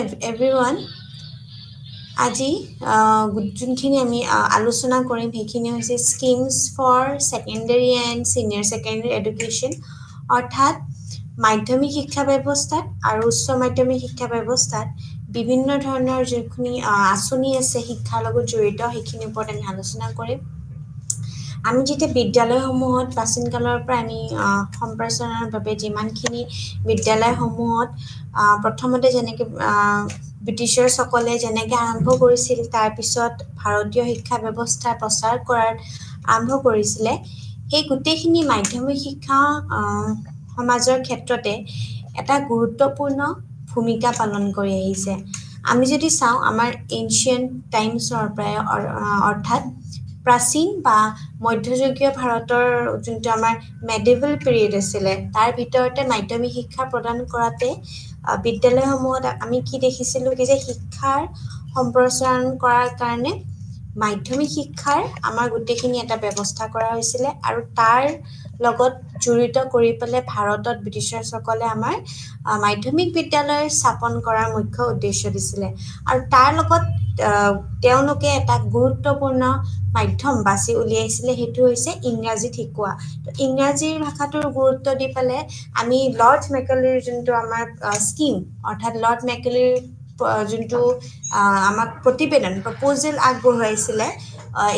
everyone, আজি যোনখিনি আমি আলোচনা কৰিম সেইখিনি হৈছে schemes for secondary and senior secondary education, অৰ্থাৎ মাধ্যমিক শিক্ষা ব্যৱস্থাত আৰু উচ্চ মাধ্যমিক শিক্ষা ব্যৱস্থাত বিভিন্ন ধৰণৰ যিখিনি আঁচনি আছে শিক্ষাৰ লগত জড়িত সেইখিনিৰ ওপৰত আমি আলোচনা কৰিম। আমি যেতিয়া বিদ্যালয়সমূহত প্ৰাচীন কালৰ পৰা আমি সম্প্ৰসাৰণৰ বাবে যিমানখিনি বিদ্যালয়সমূহত প্ৰথমতে যেনেকৈ ব্ৰিটিছাৰসকলে যেনেকৈ আৰম্ভ কৰিছিল, তাৰপিছত ভাৰতীয় শিক্ষা ব্যৱস্থা প্ৰচাৰ কৰাৰ আৰম্ভ কৰিছিলে, সেই গোটেইখিনি মাধ্যমিক শিক্ষা সমাজৰ ক্ষেত্ৰতে এটা গুৰুত্বপূৰ্ণ ভূমিকা পালন কৰি আহিছে। আমি যদি চাওঁ আমাৰ এনচিয়েণ্ট টাইমছৰ পৰাই অৰ্থাৎ প্ৰাচীন বা মধ্যযুগীয় ভাৰতৰ যোনটো আমাৰ মেডিভেল পিৰিয়ড আছিলে, তাৰ ভিতৰতে মাধ্যমিক শিক্ষা প্ৰদান কৰাতে বিদ্যালয়সমূহত আমি কি দেখিছিলোঁ কি যে শিক্ষাৰ সম্প্ৰসাৰণ কৰাৰ কাৰণে মাধ্যমিক শিক্ষাৰ আমাৰ গোটেইখিনি এটা ব্যৱস্থা কৰা হৈছিলে, আৰু তাৰ লগত জড়িত কৰি পেলাই ভাৰতত ব্ৰিটিছাৰসকলে আমাৰ মাধ্যমিক বিদ্যালয় স্থাপন কৰাৰ মুখ্য উদ্দেশ্য দিছিলে। আৰু তাৰ লগত তেওঁলোকে এটা গুৰুত্বপূৰ্ণ মাধ্যম বাছি উলিয়াইছিলে, সেইটো হৈছে ইংৰাজীত শিকোৱা। ইংৰাজী ভাষাটোৰ গুৰুত্ব দি পেলাই আমি লৰ্ড মেকলেৰ যোনটো আমাৰ স্কিম, অৰ্থাৎ লৰ্ড মেকলেৰ যোনটো আমাক প্ৰতিবেদন প্ৰপ'জেল আগবঢ়াইছিলে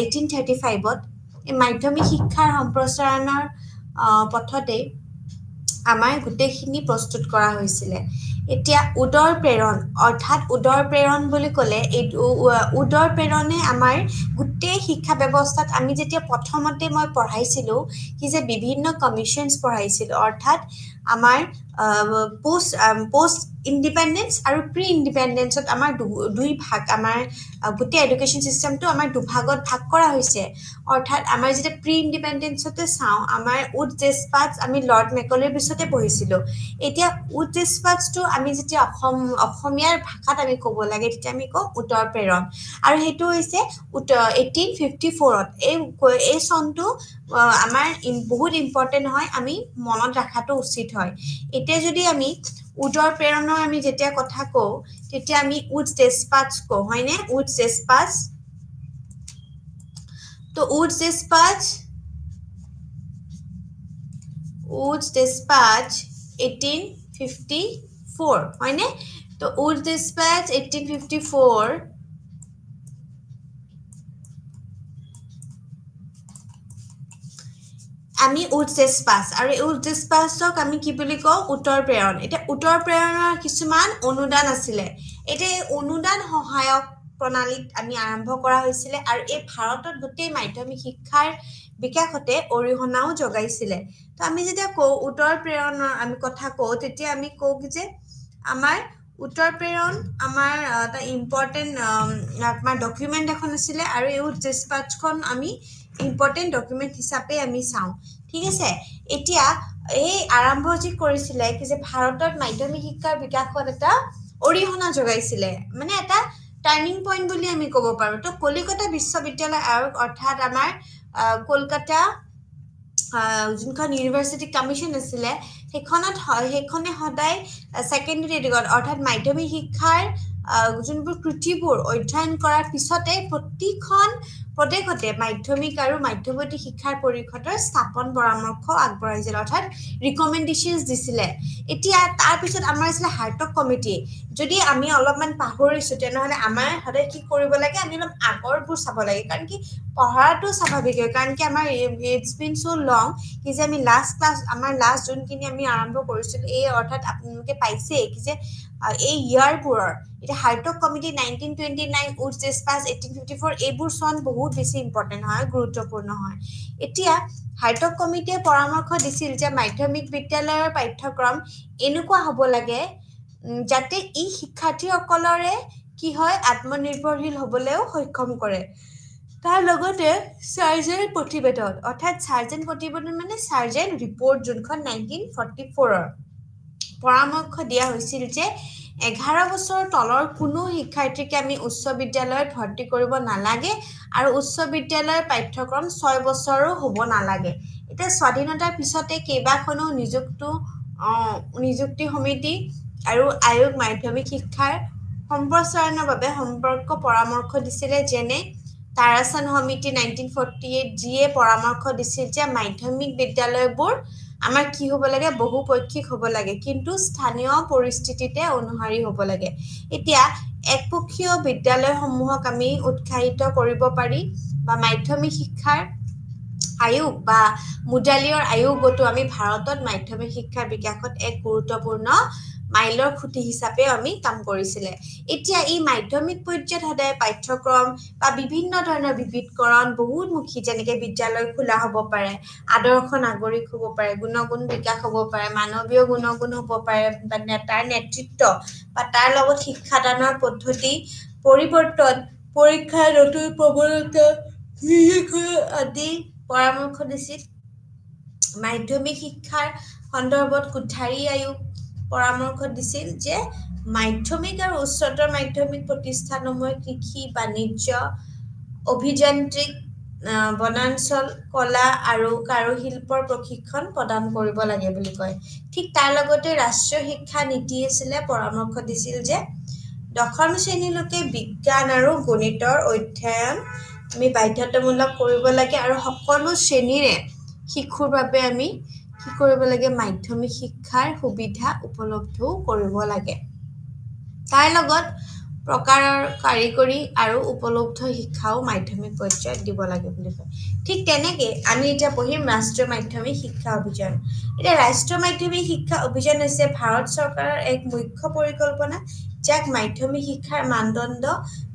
1835ত, এই মাধ্যমিক শিক্ষাৰ সম্প্ৰসাৰণৰ পথতে আমাৰ গোটেইখিনি প্ৰস্তুত কৰা হৈছিলে। এতিয়া উদৰ প্ৰেৰণ, অৰ্থাৎ উদৰ প্ৰেৰণ বুলি ক'লে এইটো উদৰ প্ৰেৰণে আমাৰ গোটেই শিক্ষা ব্যৱস্থাত আমি যেতিয়া প্ৰথমতে মই পঢ়াইছিলোঁ কি যে বিভিন্ন কমিশ্যনছ পঢ়াইছিলোঁ, অৰ্থাৎ আমাৰ পোষ্ট ইণ্ডিপেণ্ডেঞ্চ আৰু প্ৰি ইণ্ডিপেণ্ডেঞ্চত আমাৰ দুই ভাগ, আমাৰ গোটেই এডুকেশ্যন চিষ্টেমটো আমাৰ দুভাগত ভাগ কৰা হৈছে। অৰ্থাৎ আমাৰ যেতিয়া প্ৰি ইণ্ডিপেণ্ডেঞ্চতে চাওঁ, আমাৰ উড ডেছপাটছ আমি লৰ্ড মেকলেৰ পিছতে পঢ়িছিলোঁ। এতিয়া উড ডেছপাটছটো আমি যেতিয়া অসমীয়াৰ ভাষাত আমি ক'ব লাগে তেতিয়া আমি কওঁ উত্তৰ প্ৰেৰণ, আৰু সেইটো হৈছে 1854ত। এই চনটো আমাৰ বহুত ইম্পৰ্টেণ্ট হয়, আমি মনত ৰখাটো উচিত হয়। এতিয়া যদি আমি উদৰ প্ৰেৰণৰ আমি যেতিয়া কথা কওঁ তেতিয়া আমি উড ডেছপাটছ কওঁ, হয়নে? উড ডেছপাটছ, তো উড ডেছপাটছ 1854, হয়নে? তো উড ডেছপাটছ 1854 আমি উড ডেছপাটছ, আৰু এই উড ডেছপাটছক আমি কি বুলি কওঁ? উত্তৰ প্ৰেৰণ। এতিয়া উত্তৰ প্ৰেৰণৰ কিছুমান অনুদান আছিলে। এতিয়া এই অনুদান সহায়ক প্ৰণালীত আমি আৰম্ভ কৰা হৈছিলে, আৰু এই ভাৰতত গোটেই মাধ্যমিক শিক্ষাৰ বিকাশতে অৰিহণাও জগাইছিলে। তো আমি যেতিয়া কওঁ উত্তৰ প্ৰেৰণৰ আমি কথা কওঁ, তেতিয়া আমি কওঁ কি যে আমাৰ উত্তৰ প্ৰেৰণ আমাৰ এটা ইম্পৰ্টেণ্ট আমাৰ ডকুমেণ্ট এখন আছিলে, আৰু এই উড ডেছপাটছখন আমি ইম্পৰ্টেণ্ট ডকুমেণ্ট হিচাপে আমি চাওঁ। ঠিক আছে, এতিয়া এই আৰম্ভ যি কৰিছিলে কি যে ভাৰতত মাধ্যমিক শিক্ষাৰ বিকাশত এটা অৰিহণা যোগাইছিলে, মানে এটা টাৰ্ণিং পইণ্ট বুলি আমি ক'ব পাৰোঁ। তো কলিকতা বিশ্ববিদ্যালয় আয়োগ, অৰ্থাৎ আমাৰ কলকাতা যোনখন ইউনিভাৰ্চিটি কমিশ্যন আছিলে, সেইখনে সদায় ছেকেণ্ডেৰী এডুকেশ্যন অৰ্থাৎ মাধ্যমিক শিক্ষাৰ যোনবোৰ কৃতিবোৰ অধ্যয়ন কৰাৰ পিছতে প্ৰতিখন প্ৰদেশতে মাধ্যমিক আৰু মধ্যৱৰ্তী শিক্ষাৰ পৰিষদৰ স্থাপন পৰামৰ্শ আগবঢ়াইছিল, অৰ্থাৎ ৰিকমেণ্ডেশ্যনছ দিছিলে। এতিয়া তাৰপিছত আমাৰ আছিলে হাৰ্টগ কমিটি। যদি আমি অলপমান পাহৰিছোঁ তেনেহ'লে আমাৰ সদায় কি কৰিব লাগে, আমি অলপ আগৰবোৰ চাব লাগে, কাৰণ কি পঢ়াটো স্বাভাৱিক হয়, কাৰণ কি আমাৰ ইটছ বিন চ' লং কি যে আমি আমাৰ লাষ্ট যোনখিনি আমি আৰম্ভ কৰিছিলোঁ, এই অৰ্থাৎ আপোনালোকে পাইছেই কি যে এই ইয়াৰবোৰৰ এতিয়া হাৰ্টগ কমিটি 1929, উড ডেছপাটছ 1854, এইবোৰ চন বহুত বেছি ইম্পৰ্টেণ্ট হয়, গুৰুত্বপূৰ্ণ হয়। এতিয়া হাৰ্টগ কমিটিয়ে পৰামৰ্শ দিছিল যে মাধ্যমিক বিদ্যালয়ৰ পাঠ্যক্ৰম এনেকুৱা হ'ব লাগে যাতে ই শিক্ষাৰ্থীসকলৰে কি হয়, আত্মনিৰ্ভৰশীল হ'বলৈও সক্ষম কৰে। তাৰ লগতে চাৰ্জেণ্ট প্ৰতিবেদন, অৰ্থাৎ চাৰ্জেণ্ট প্ৰতিবেদন মানে চাৰ্জেণ্ট ৰিপৰ্ট, যোনখন 1944ৰ পৰামৰ্শ দিয়া হৈছিল যে 11 বছৰ তলৰ কোনো শিক্ষাৰ্থীকে আমি উচ্চ বিদ্যালয়ত ভৰ্তি কৰিব নালাগে, আৰু উচ্চ বিদ্যালয়ৰ পাঠ্যক্ৰম 6 বছৰো হ'ব নালাগে। এতিয়া স্বাধীনতাৰ পিছতে কেইবাখনো নিযুক্তি সমিতি আৰু আয়োগ মাধ্যমিক শিক্ষাৰ সম্প্ৰসাৰণৰ বাবে সম্পৰ্ক পৰামৰ্শ দিছিলে, যেনে তাৰাসন সমিতি 1948, যিয়ে পৰামৰ্শ দিছিল যে মাধ্যমিক বিদ্যালয়বোৰ আমাৰ কি হ'ব লাগে, বহুপক্ষিক হ'ব লাগে, কিন্তু স্থানীয় পৰিস্থিতিতে অনুসাৰী হ'ব লাগে। এতিয়া একপক্ষীয় বিদ্যালয়সমূহক আমি উৎসাহিত কৰিব পাৰি বা মাধ্যমিক শিক্ষাৰ আয়োগ বা মুডালিয়ৰ আয়োগতো আমি ভাৰতত মাধ্যমিক শিক্ষাৰ বিকাশত এক গুৰুত্বপূৰ্ণ মাইলৰ খুঁটি হিচাপে আমি কাম কৰিছিলে। এতিয়া এই মাধ্যমিক পৰ্যায়ত সদায় পাঠ্যক্ৰম বা বিভিন্ন ধৰণৰ বিবিধকৰণ বহুমুখী, যেনেকে বিদ্যালয় খোলা হ'ব পাৰে, আদৰ্শ নাগৰিক হ'ব পাৰে, গুণগুণ বিকাশ হ'ব পাৰে, মানৱীয় গুণগুণ হ'ব পাৰে, বা তাৰ নেতৃত্ব বা তাৰ লগত শিক্ষাদানৰ পদ্ধতি পৰিৱৰ্তন, পৰীক্ষাৰ নতুন প্ৰৱণতা আদি পৰামৰ্শ দিছিল। মাধ্যমিক শিক্ষাৰ সন্দৰ্ভত কোঠাৰী আয়োগ পৰামৰ্শ দিছিল যে মাধ্যমিক আৰু উচ্চতৰ মাধ্যমিক প্ৰতিষ্ঠানসমূহে কৃষি, বাণিজ্য, অভিযান্ত্ৰিক, বনাঞ্চল, কলা আৰু কাৰুশিল্পৰ প্ৰশিক্ষণ প্ৰদান কৰিব লাগে বুলি কয়। ঠিক তাৰ লগতে ৰাষ্ট্ৰীয় শিক্ষা নীতি আছিলে, পৰামৰ্শ দিছিল যে 10ম শ্ৰেণীলৈকে বিজ্ঞান আৰু গণিতৰ অধ্যয়ন আমি বাধ্যতামূলক কৰিব লাগে, আৰু সকলো শ্ৰেণীৰে শিশুৰ বাবে আমি কি কৰিব লাগে, মাধ্যমিক শিক্ষাৰ সুবিধা উপলব্ধও কৰিব লাগে। তাৰ লগত প্ৰকাৰৰ কাৰিকৰী আৰু উপলব্ধ শিক্ষাও মাধ্যমিক পৰ্যায়ত দিব লাগে বুলি কয়। ঠিক তেনেকে আমি এতিয়া পঢ়িম ৰাষ্ট্ৰীয় মাধ্যমিক শিক্ষা অভিযান। এতিয়া ৰাষ্ট্ৰীয় মাধ্যমিক শিক্ষা অভিযান হৈছে ভাৰত চৰকাৰৰ এক মুখ্য পৰিকল্পনা, যাক মাধ্যমিক শিক্ষাৰ মানদণ্ড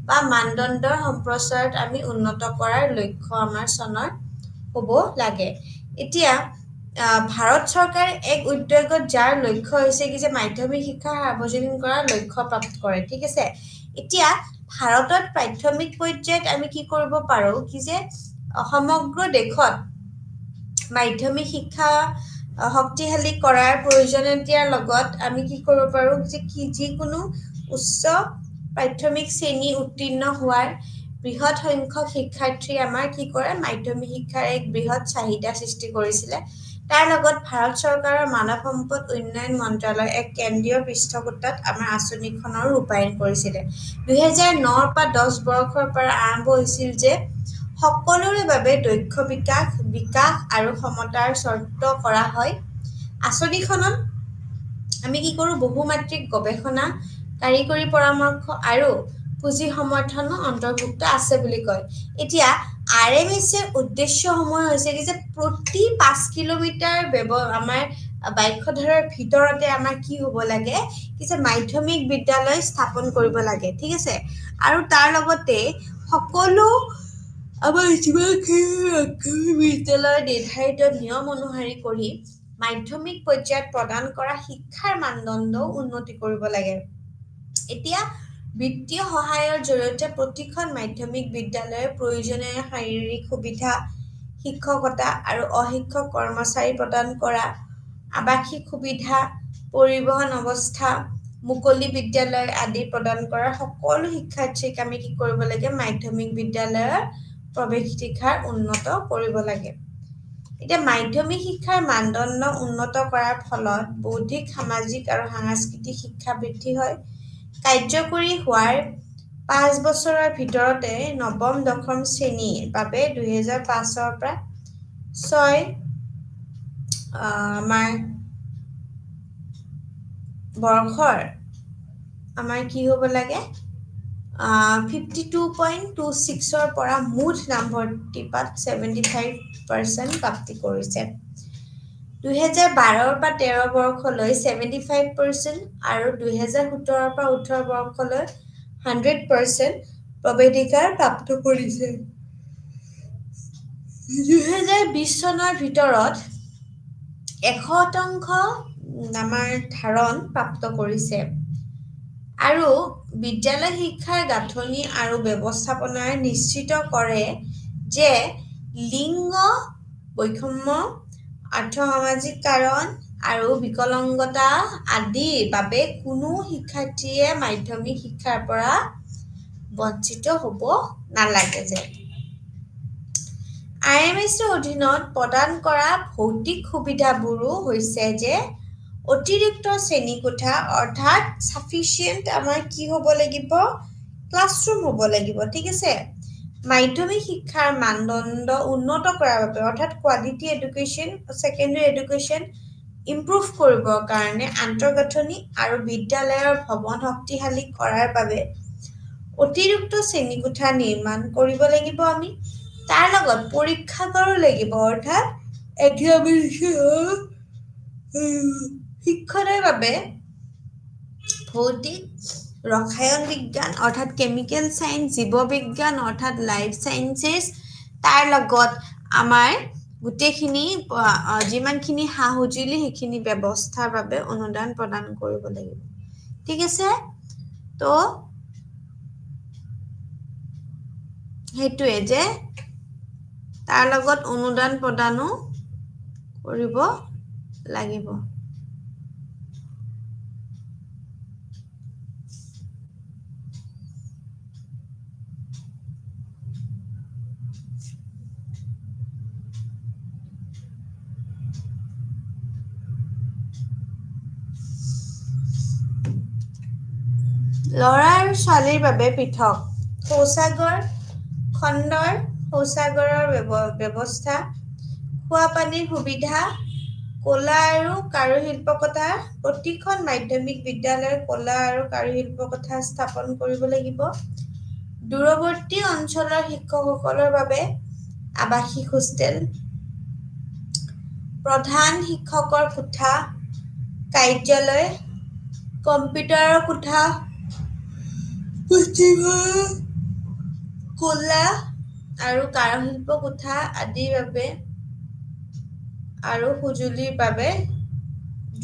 বা মানদণ্ডৰ সম্প্ৰচাৰত আমি উন্নত কৰাৰ লক্ষ্য আমাৰ চনৰ হ'ব লাগে। এতিয়া ভাৰত চৰকাৰে এক উদ্যোগত যাৰ লক্ষ্য হৈছে কি যে মাধ্যমিক শিক্ষা সাৰ্বজনীন কৰাৰ লক্ষ্য প্ৰাপ্ত কৰে। ঠিক আছে। এতিয়া ভাৰতত প্ৰাথমিক পৰ্যায়ত আমি কি কৰিব পাৰো কি যে সমগ্ৰ দেশত মাধ্যমিক শিক্ষা শক্তিশালী কৰাৰ প্ৰয়োজনীয়তাৰ লগত আমি কি কৰিব পাৰো যে যিকোনো উচ্চ প্ৰাথমিক শ্ৰেণী উত্তীৰ্ণ হোৱাৰ বৃহৎ সংখ্যক শিক্ষাৰ্থী আমাৰ কি কৰে, মাধ্যমিক শিক্ষাৰ এক বৃহৎ চাহিদা সৃষ্টি কৰিছিলে। তাৰ লগত ভাৰত চৰকাৰৰ মানৱ সম্পদ উন্নয়ন মন্ত্ৰালয় এক কেন্দ্ৰীয় পৃষ্ঠপোষকতাত আমাৰ আঁচনিখনৰ ৰূপায়ণ কৰিছিলে। 2009 বা 10 বৰ্ষৰ পৰা আৰম্ভ হৈছিল যে সকলোৰে বাবে দক্ষ বিকাশ আৰু সমতাৰ চৰ্ত কৰা হয়। আঁচনিখনত আমি কি কৰোঁ, বহুমাত্ৰিক গৱেষণা, কাৰিকৰী পৰামৰ্শ আৰু পুঁজি সমৰ্থনো অন্তৰ্ভুক্ত আছে বুলি কয়। এতিয়া RMSৰ উদ্দেশ্যসমূহ হৈছে কি যে প্ৰতি 5 কিলোমিটাৰ আমাৰ বাক্যধাৰাৰ ভিতৰতে আমাৰ কি হ'ব লাগে কি যে মাধ্যমিক বিদ্যালয় স্থাপন কৰিব লাগে। ঠিক আছে। আৰু তাৰ লগতে সকলো আমাৰ যিমানখিনি বিদ্যালয় নিৰ্ধাৰিত নিয়ম অনুসৰি কৰি মাধ্যমিক পৰ্যায়ত প্ৰদান কৰা শিক্ষাৰ মানদণ্ড উন্নতি কৰিব লাগে। এতিয়া বিত্তীয় সহায়ৰ জৰিয়তে প্ৰতিখন মাধ্যমিক বিদ্যালয়ে প্ৰয়োজনীয় শাৰীৰিক সুবিধা, শিক্ষকতা আৰু অশিক্ষক কৰ্মচাৰী প্ৰদান কৰা, আৱাসিক সুবিধা, পৰিবহণ ব্যৱস্থা, মুকলি বিদ্যালয় আদি প্ৰদান কৰা সকলো শিক্ষাৰ্থীক আমি কি কৰিব লাগে, মাধ্যমিক বিদ্যালয়ৰ প্ৰৱেশিকাৰ উন্নত কৰিব লাগে। এতিয়া মাধ্যমিক শিক্ষাৰ মানদণ্ড উন্নত কৰাৰ ফলত বৌদ্ধিক, সামাজিক আৰু সাংস্কৃতিক শিক্ষা বৃদ্ধি হয়। কাৰ্যকৰী হোৱাৰ 5 বছৰৰ ভিতৰতে 9ম 10ম শ্ৰেণীৰ বাবে 2005 পৰা 6 আমাৰ বৰ্ষৰ আমাৰ কি হ'ব লাগে 52.26ৰ পৰা মুঠ নামভৰ্তি পাত 75% প্ৰাপ্তি কৰিছে। 2012 পৰা 13 বৰ্ষলৈ 75% আৰু 2017 পৰা 18 বৰ্ষলৈ 100% প্ৰৱেশিকাৰ প্ৰাপ্ত কৰিছে। 2020 চনৰ ভিতৰত 100% আমাৰ ধাৰণ প্ৰাপ্ত কৰিছে। আৰু বিদ্যালয় শিক্ষাৰ গাঁথনি আৰু ব্যৱস্থাপনাই নিশ্চিত কৰে যে লিংগ বৈষম্য, আৰ্থ-সামাজিক কাৰণ আৰু বিকলাংগতা আদিৰ বাবে কোনো শিক্ষাৰ্থীয়ে মাধ্যমিক শিক্ষাৰ পৰা বঞ্চিত হ'ব নালাগে। যে RMSৰ অধীনত প্ৰদান কৰা ভৌতিক সুবিধাবোৰো হৈছে যে অতিৰিক্ত শ্ৰেণীকোঠা অৰ্থাৎ সাফিচিয়েণ্ট আমাৰ কি হ'ব লাগিব ক্লাছৰুম হ'ব লাগিব ঠিক আছে মাধ্যমিক শিক্ষাৰ মানদণ্ড উন্নত কৰাৰ বাবে অৰ্থাৎ quality education secondary education improve কৰিবৰ কাৰণে আন্তঃগাঁথনি আৰু বিদ্যালয়ৰ ভৱন শক্তিশালী কৰাৰ বাবে অতিৰিক্ত শ্ৰেণীকোঠা নিৰ্মাণ কৰিব লাগিব আমি তাৰ লগত পৰীক্ষাগাৰো লাগিব অৰ্থাৎ শিক্ষণৰ বাবে ভৌতিক ৰসায়ন বিজ্ঞান অৰ্থাৎ কেমিকেল সায়েন্স জীৱ বিজ্ঞান অৰ্থাৎ লাইফ সায়েন্সেছ তাৰ লগত আমাৰ গোটেইখিনি যিমানখিনি সা-সঁজুলি সেইখিনি ব্যৱস্থাৰ বাবে অনুদান প্ৰদান কৰিব লাগিব ঠিক আছে তো সেইটোৱে যে তাৰ লগত অনুদান প্ৰদানো কৰিব লাগিব ল'ৰা আৰু ছোৱালীৰ বাবে পৃথক শৌচাগাৰ খণ্ডৰ শৌচাগাৰৰ ব্যৱস্থা খোৱা পানীৰ সুবিধা কলা আৰু কাৰুশিল্পকতা প্ৰতিখন মাধ্যমিক বিদ্যালয়ৰ কলা আৰু কাৰুশিল্পকতা স্থাপন কৰিব লাগিব দূৰৱৰ্তী অঞ্চলৰ শিক্ষকসকলৰ বাবে আৱাসিক হোষ্টেল প্ৰধান শিক্ষকৰ কোঠা কাৰ্যালয় কম্পিউটাৰৰ কোঠা কলা আৰু কাৰুশিল্প কোঠা আদিৰ বাবে আৰু সঁজুলিৰ বাবে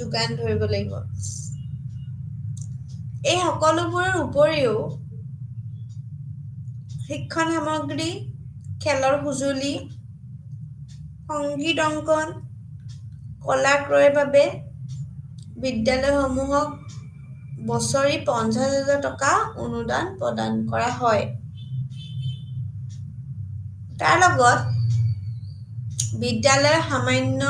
যোগান ধৰিব লাগিব এই সকলোবোৰৰ উপৰিও শিক্ষণ সামগ্ৰী খেলৰ সঁজুলি সংগীত অংকন কলা ক্ৰয়ৰ বাবে বিদ্যালয়সমূহক বছৰি 50,000 টকা অনুদান প্ৰদান কৰা হয় তাৰ লগত বিদ্যালয়ৰ সামান্য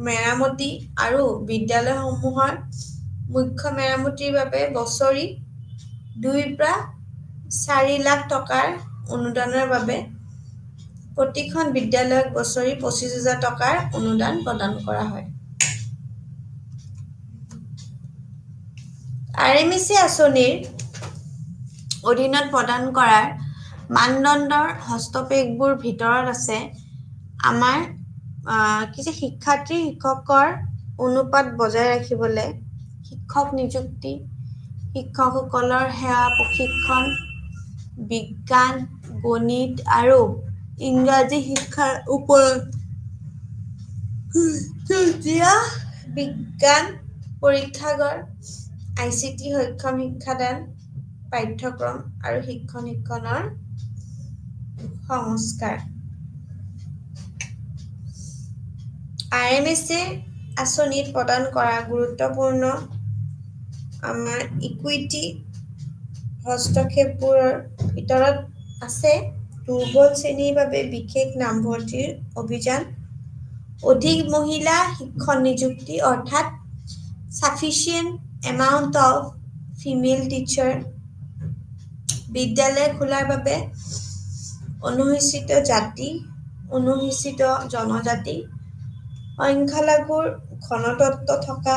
মেৰামতি আৰু বিদ্যালয়সমূহৰ মুখ্য মেৰামতিৰ বাবে বছৰি 2 পৰা 4 লাখ টকাৰ অনুদানৰ বাবে প্ৰতিখন বিদ্যালয়ক বছৰি 25,000 টকাৰ অনুদান প্ৰদান কৰা হয় RMSA আঁচনিৰ অধীনত প্ৰদান কৰাৰ মানদণ্ডৰ হস্তক্ষেপবোৰ ভিতৰত আছে আমাৰ কিছু শিক্ষাৰ্থী শিক্ষকৰ অনুপাত বজাই ৰাখিবলৈ শিক্ষক নিযুক্তি শিক্ষকসকলৰ সেৱা প্ৰশিক্ষণ বিজ্ঞান গণিত আৰু ইংৰাজী শিক্ষাৰ ওপৰত বিজ্ঞান পৰীক্ষাগাৰ ICT সক্ষম শিক্ষাদান পাঠ্যক্ৰম আৰু শিক্ষণৰ সংস্কাৰ RMSA আঁচনিত প্ৰদান কৰা গুৰুত্বপূৰ্ণ আমাৰ ইকুইটি হস্তক্ষেপবোৰৰ ভিতৰত আছে দুৰ্বল শ্ৰেণীৰ বাবে বিশেষ নামভৰ্তিৰ অভিযান অধিক মহিলা শিক্ষণ নিযুক্তি অৰ্থাৎ sufficient amount of female teacher বিদ্যালয় খোলাৰ বাবে অনুসূচিত জাতি অনুসূচিত জনজাতি সংখ্যালঘুৰ ঘনত্ব থকা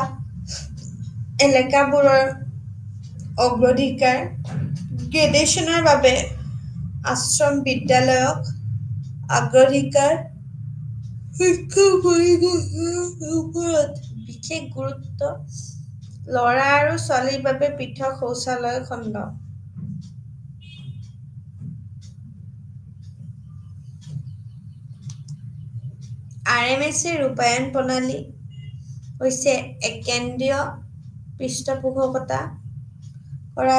এলেকাবোৰৰ অগ্ৰাধিকাৰ গ্ৰেডেশ্যনৰ বাবে আশ্ৰম বিদ্যালয়ক অগ্ৰাধিকাৰ শিক্ষা পৰিকাঠামোৰ ওপৰত বিশেষ গুৰুত্ব ল'ৰা আৰু ছোৱালীৰ বাবে পৃথক শৌচালয় খণ্ড RMSA ৰূপায়ণ প্ৰণালী হৈছে এক কেন্দ্ৰীয় পৃষ্ঠপোষকতা কৰা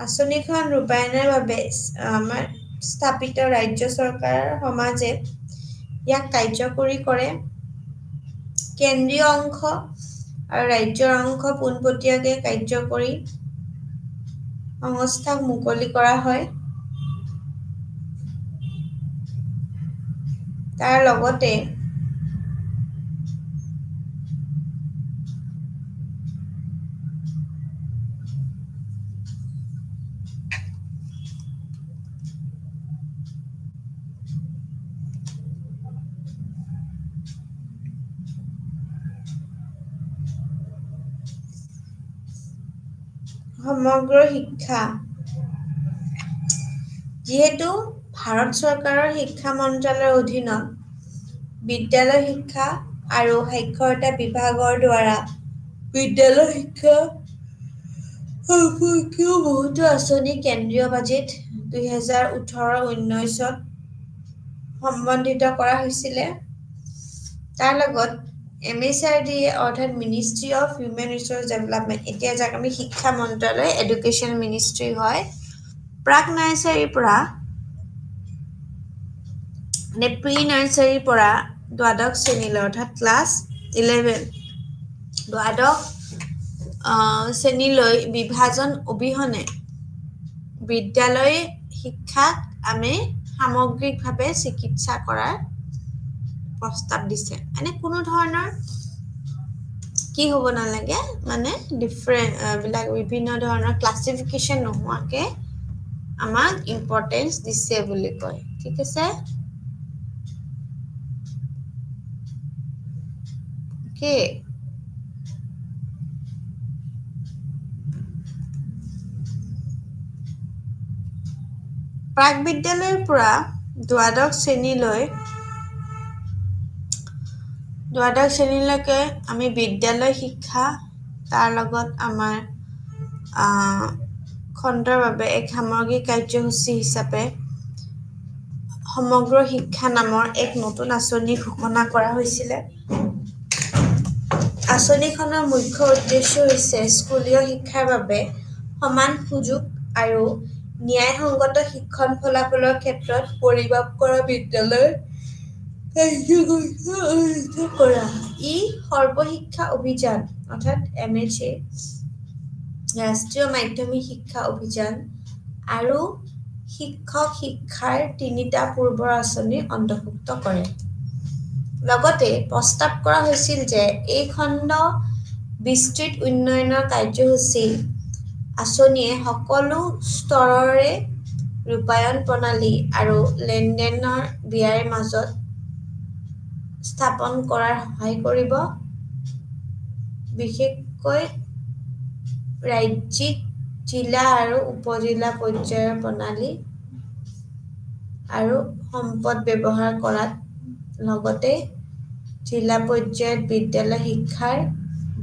আঁচনিখন ৰূপায়ণৰ বাবে আমাৰ স্থাপিত ৰাজ্য চৰকাৰৰ সমাজে ইয়াক কাৰ্যকৰী কৰে কেন্দ্ৰীয় অংশ আৰু ৰাজ্যৰ অংশ পোনপটীয়াকৈ কাৰ্যকৰী সংস্থাক মুকলি কৰা হয় তাৰ লগতে সমগ্ৰ শিক্ষা যিহেতু ভাৰত চৰকাৰৰ শিক্ষা মন্ত্ৰালয়ৰ অধীনত বিদ্যালয় শিক্ষা আৰু সাক্ষৰতা বিভাগৰ দ্বাৰা বিদ্যালয় শিক্ষা সম্পৰ্কীয় বহুতো আঁচনি কেন্দ্ৰীয় বাজেট 2018-19ত সম্বন্ধিত কৰা হৈছিলে। তাৰ লগত MHRD অৰ্থাৎ ministry of human resource development, এতিয়া যাক আমি শিক্ষা মন্ত্ৰালয় এডুকেশ্যন মিনিষ্ট্ৰী হয়, প্ৰাক নাৰ্চাৰীৰ পৰা প্ৰি নাৰ্চাৰীৰ পৰা দ্বাদশ শ্ৰেণীলৈ অৰ্থাৎ ক্লাছ 11 দ্বাদশ শ্ৰেণীলৈ বিভাজন অবিহনে বিদ্যালয় শিক্ষাক আমি সামগ্ৰিকভাৱে চিকিৎসা কৰাৰ প্ৰস্তাৱ দিছে। মানে কোনো ধৰণৰ কি হ'ব নালাগে, মানে বিলাক বিভিন্ন ধৰণৰ ক্লাছিফিকেশ্যন নোহোৱাকৈ আমাক ইম্পৰ্টেঞ্চ দিছে বুলি কয়। ঠিক আছে, Okay. প্ৰাক বিদ্যালয়ৰ পৰা দ্বাদশ শ্ৰেণীলৈকে আমি বিদ্যালয় শিক্ষা, তাৰ লগত আমাৰ খণ্ডৰ বাবে এক সামগ্ৰিক কাৰ্যসূচী হিচাপে সমগ্ৰ শিক্ষা নামৰ এক নতুন আঁচনি ঘোষণা কৰা হৈছিলে। আঁচনিখনৰ মুখ্য উদ্দেশ্য হৈছে স্কুলীয় শিক্ষাৰ বাবে সমান সুযোগ আৰু ন্যায়সংগত শিক্ষণ ফলাফলৰ ক্ষেত্ৰত পৰিমাপ কৰা বিদ্যালয়ৰ কাৰ্যকৰীতা কৰা। ই সৰ্বশিক্ষা অভিযান অৰ্থাৎ MHA, ৰাষ্ট্ৰীয় মাধ্যমিক শিক্ষা অভিযান আৰু শিক্ষক শিক্ষাৰ 3টা পূৰ্বৰ আঁচনি অন্তৰ্ভুক্ত কৰে। লগতে প্ৰস্তাৱ কৰা হৈছিল যে এই খণ্ড বিস্তৃত উন্নয়নৰ কাৰ্যসূচী আঁচনিয়ে সকলো স্তৰৰে ৰূপায়ণ প্ৰণালী আৰু লেনদেনৰ ব্যয়ৰ মাজত স্থাপন কৰাৰ সহায় কৰিব। বিশেষকৈ ৰাজ্যিক, জিলা আৰু উপজিলা পৰ্যায়ৰ প্ৰণালী আৰু সম্পদ ব্যৱহাৰ কৰাত, লগতে জিলা পৰ্যায়ত বিদ্যালয় শিক্ষাৰ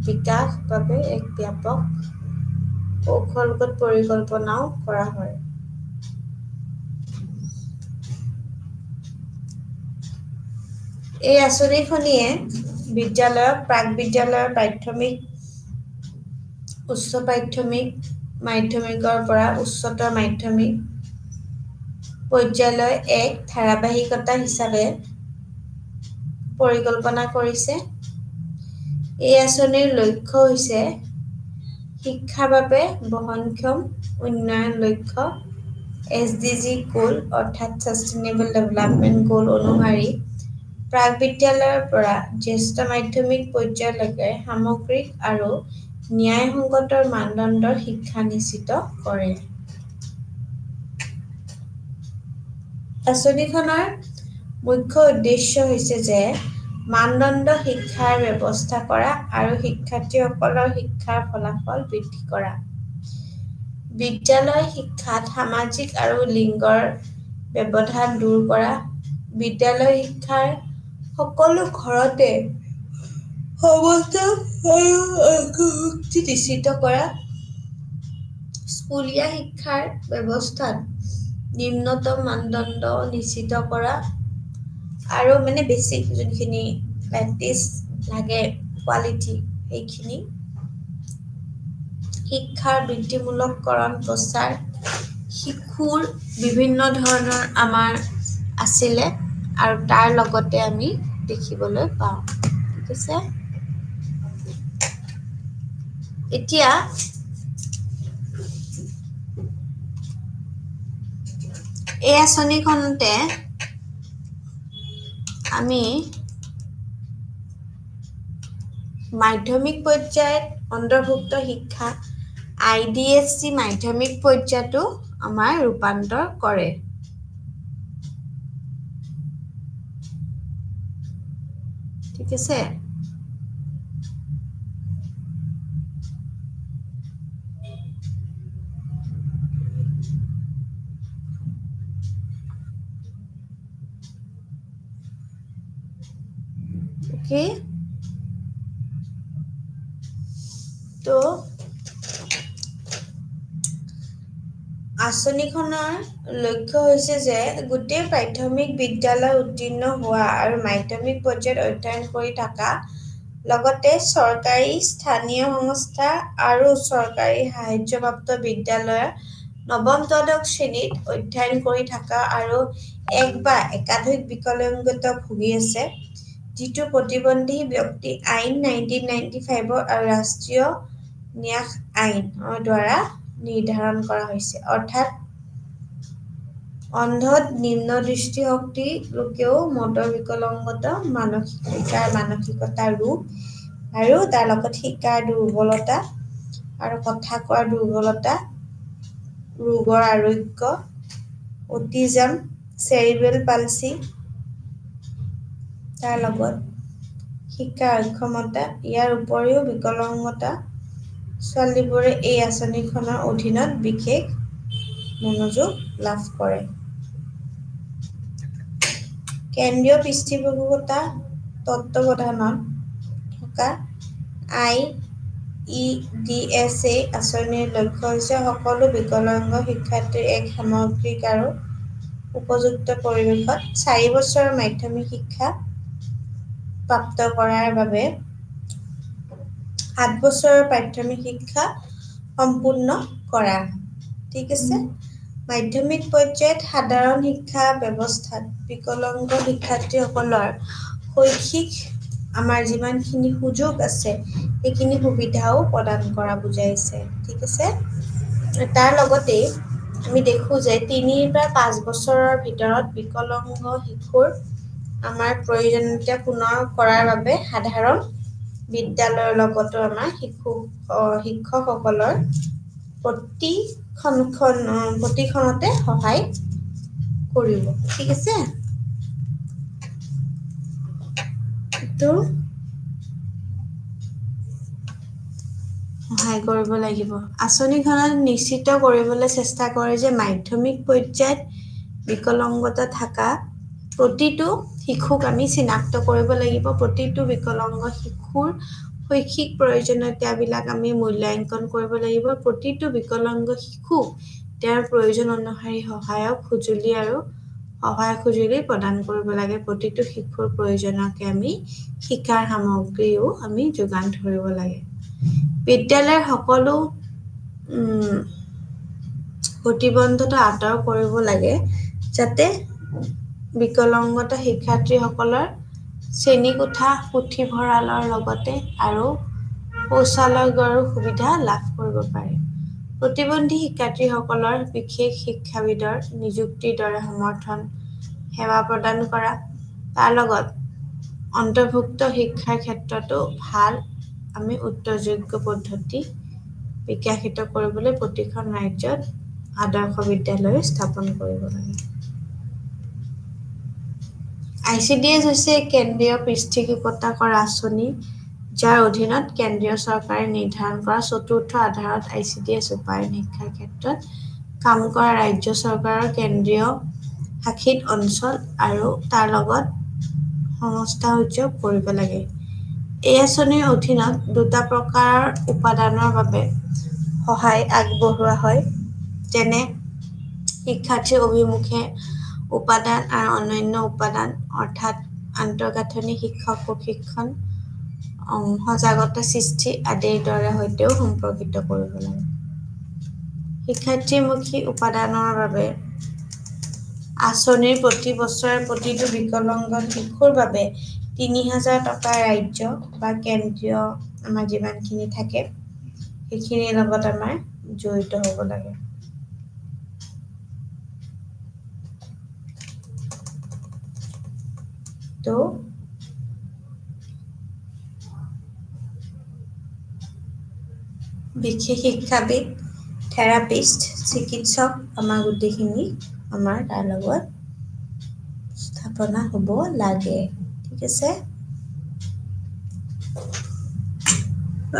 বিকাশ বাবে এক ব্যাপক কৌশলগত পৰিকল্পনাও কৰা হয়। এই আঁচনিখনিয়ে বিদ্যালয়ক প্ৰাক বিদ্যালয়ৰ প্ৰাথমিক, উচ্চ প্ৰাথমিক, মাধ্যমিকৰ পৰা উচ্চতৰ মাধ্যমিক পৰ্যায়লৈ এক ধাৰাবাহিকতা হিচাপে পৰিকল্পনা কৰিছে। এই আঁচনিৰ লক্ষ্য হৈছে শিক্ষাৰ বাবে বহনক্ষম উন্নয়ন লক্ষ্য SDG গোল অৰ্থাৎ ছাষ্টেইনেবল ডেভেলপমেণ্ট গোল অনুসৰি প্ৰাক বিদ্যালয়ৰ পৰা জ্যেষ্ঠ মাধ্যমিক পৰ্যায়লৈকে সামগ্ৰিক আৰু ন্যায়সংগত মানদণ্ডৰ শিক্ষা নিশ্চিত কৰে। আঁচনিখনৰ মুখ্য উদ্দেশ্য হৈছে যে মানদণ্ড শিক্ষাৰ ব্যৱস্থা কৰা আৰু শিক্ষাৰ্থীসকলৰ শিক্ষাৰ ফলাফল বৃদ্ধি কৰা। বিদ্যালয় শিক্ষাত সামাজিক আৰু লিংগৰ ব্যৱধান দূৰ কৰা। বিদ্যালয় শিক্ষাৰ সকলো ঘৰতে সমতা আৰু অন্তৰ্ভুক্তি নিশ্চিত কৰা। স্কুলীয়া শিক্ষাৰ ব্যৱস্থাত নিম্নতম মানদণ্ড নিশ্চিত কৰা আৰু মানে বেছিক যোনখিনি প্ৰেক্টিচ লাগে, কোৱালিটি, সেইখিনি শিক্ষাৰ বৃত্তিমূলককৰণ প্ৰচাৰ, শিশুৰ বিভিন্ন ধৰণৰ আমাৰ আছিলে আৰু তাৰ লগতে আমি দেখিবলৈ পাওঁ। ঠিক আছে, এতিয়া এই আঁচনিখনতে আমি মাধ্যমিক পৰ্যায়ত অন্তৰ্ভুক্ত শিক্ষা IDSC মাধ্যমিক পৰ্যায়তো আমাৰ ৰূপান্তৰ কৰে। ঠিক আছে, কি তো আঁচনিখনৰ লক্ষ্য হৈছে যে গোটেই প্ৰাথমিক বিদ্যালয় উত্তীৰ্ণ হোৱা আৰু মাধ্যমিক পৰ্যায়ত অধ্যয়ন কৰি থকা লগতে চৰকাৰী স্থানীয় সংস্থা আৰু চৰকাৰী সাহায্যপ্ৰাপ্ত বিদ্যালয়ৰ নৱম দ্বাদশ শ্ৰেণীত অধ্যয়ন কৰি থকা আৰু এক বা একাধিক বিকলাংগতা ভুগি আছে যিটো প্ৰতিবন্ধী ব্যক্তি আইন 1995 আৰু ৰাষ্ট্ৰীয় ন্যাস আইনৰ দ্বাৰা নিৰ্ধাৰণ কৰা হৈছে অৰ্থাৎ অন্ধ নিম্ন দৃষ্টিশক্তি লোকেও মটৰ বিকলাংগতা মানসিকতা ৰোগ আৰু তাৰ লগত শিকাৰ দুৰ্বলতা আৰু কথা কোৱাৰ দুৰ্বলতা ৰোগৰ আৰোগ্য অটিজম চেৰিব্ৰেল পালচি তাৰ লগত শিক্ষাৰ অক্ষমতা ইয়াৰ উপৰিও বিকলাংগতা ছোৱালীবোৰে এই আঁচনিখনৰ অধীনত বিশেষ মনোযোগ লাভ কৰে কেন্দ্ৰীয় পৃষ্ঠপোষকতা তত্ত্বাৱধানত থকা IEDSA আঁচনিৰ লক্ষ্য হৈছে সকলো বিকলাংগ শিক্ষাৰ্থীৰ এক সামগ্ৰিক আৰু উপযুক্ত পৰিৱেশত 4 বছৰৰ মাধ্যমিক শিক্ষা প্ৰাপ্ত কৰাৰ বাবে 8 বছৰৰ প্ৰাথমিক শিক্ষা সম্পূৰ্ণ কৰা ঠিক আছে মাধ্যমিক পৰ্যায়ত সাধাৰণ শিক্ষা ব্যৱস্থাত বিকলাংগ শিক্ষাৰ্থীসকলৰ শৈক্ষিক আমাৰ যিমানখিনি সুযোগ আছে সেইখিনি সুবিধাও প্ৰদান কৰা বুজাইছে ঠিক আছে তাৰ লগতে আমি দেখো যে 3 পৰা 5 বছৰৰ ভিতৰত বিকলাংগ শিশুৰ আমাৰ প্ৰয়োজনীয়তা পূৰণ কৰাৰ বাবে সাধাৰণ বিদ্যালয়ৰ লগতো আমাৰ শিক্ষকসকলৰ প্ৰতিখনতে সহায় কৰিব ঠিক আছে তো সহায় কৰিব লাগিব আঁচনিখনত নিশ্চিত কৰিবলৈ চেষ্টা কৰে যে মাধ্যমিক পৰ্যায়ত বিকলাংগতা থকা প্ৰতিটো শিশুক আমি চিনাক্ত কৰিব লাগিব প্ৰতিটো বিকলাংগ শিশুৰ শৈক্ষিক প্ৰয়োজনীয়তাবিলাক আমি মূল্যাংকন কৰিব লাগিব প্ৰতিটো বিকলাংগ শিশু তেওঁৰ প্ৰয়োজন অনুসৰি সহায়ক সঁজুলি প্ৰদান কৰিব লাগে প্ৰতিটো শিশুৰ প্ৰয়োজনকে আমি শিক্ষাৰ সামগ্ৰীও আমি যোগান ধৰিব লাগে বিদ্যালয়ৰ সকলো প্ৰতিবন্ধতা আঁতৰ কৰিব লাগে যাতে বিকলাংগতা শিক্ষাৰ্থীসকলৰ শ্ৰেণীকোঠা পুথিভঁৰালৰ লগতে আৰু শৌচালয়ৰ সুবিধা লাভ কৰিব পাৰে প্ৰতিবন্ধী শিক্ষাৰ্থীসকলৰ বিশেষ শিক্ষাবিদৰ নিযুক্তিৰ দৰে সমৰ্থন সেৱা প্ৰদান কৰা তাৰ লগত অন্তৰ্ভুক্ত শিক্ষাৰ ক্ষেত্ৰতো ভাল আমি উত্তৰযোগ্য পদ্ধতি বিকশিত কৰিবলৈ প্ৰতিখন ৰাজ্যত আদৰ্শ বিদ্যালয় স্থাপন কৰিব লাগে ICDS হৈছে কেন্দ্ৰীয় পৃষ্ঠপোষকতা কৰা আঁচনি যাৰ অধীনত কেন্দ্ৰীয় চৰকাৰে নিৰ্ধাৰণ কৰা চতুৰ্থ আধাৰত ICDS ৰূপায়ণ শিক্ষাৰ ক্ষেত্ৰত কাম কৰা ৰাজ্য চৰকাৰৰ কেন্দ্ৰীয় শাসিত অঞ্চল আৰু তাৰ লগত সংস্থা সহযোগ কৰিব লাগে এই আঁচনিৰ অধীনত দুটা প্ৰকাৰৰ উপাদানৰ বাবে সহায় আগবঢ়োৱা হয় যেনে শিক্ষাৰ্থীৰ অভিমুখে উপাদান আৰু অন্যান্য উপাদান অৰ্থাৎ আন্তঃগাঁথনি শিক্ষক প্ৰশিক্ষণ সজাগতা সৃষ্টি আদিৰ দৰে সৈতেও সম্পৰ্কিত কৰিব লাগে শিক্ষাৰ্থীমুখী উপাদানৰ বাবে আঁচনিৰ প্ৰতি বছৰে প্ৰতিটো বিকলাংগ শিশুৰ বাবে ৩,০০০ টকা ৰাজ্য বা কেন্দ্ৰীয় আমাৰ যিমানখিনি থাকে সেইখিনিৰ লগত আমাৰ জড়িত হ'ব লাগে তো বিশেষ শিক্ষাবিদ থেৰাপিষ্ট চিকিৎসক আমাৰ গোটেইখিনি আমাৰ তাৰ লগত স্থাপনা হ'ব লাগে ঠিক আছে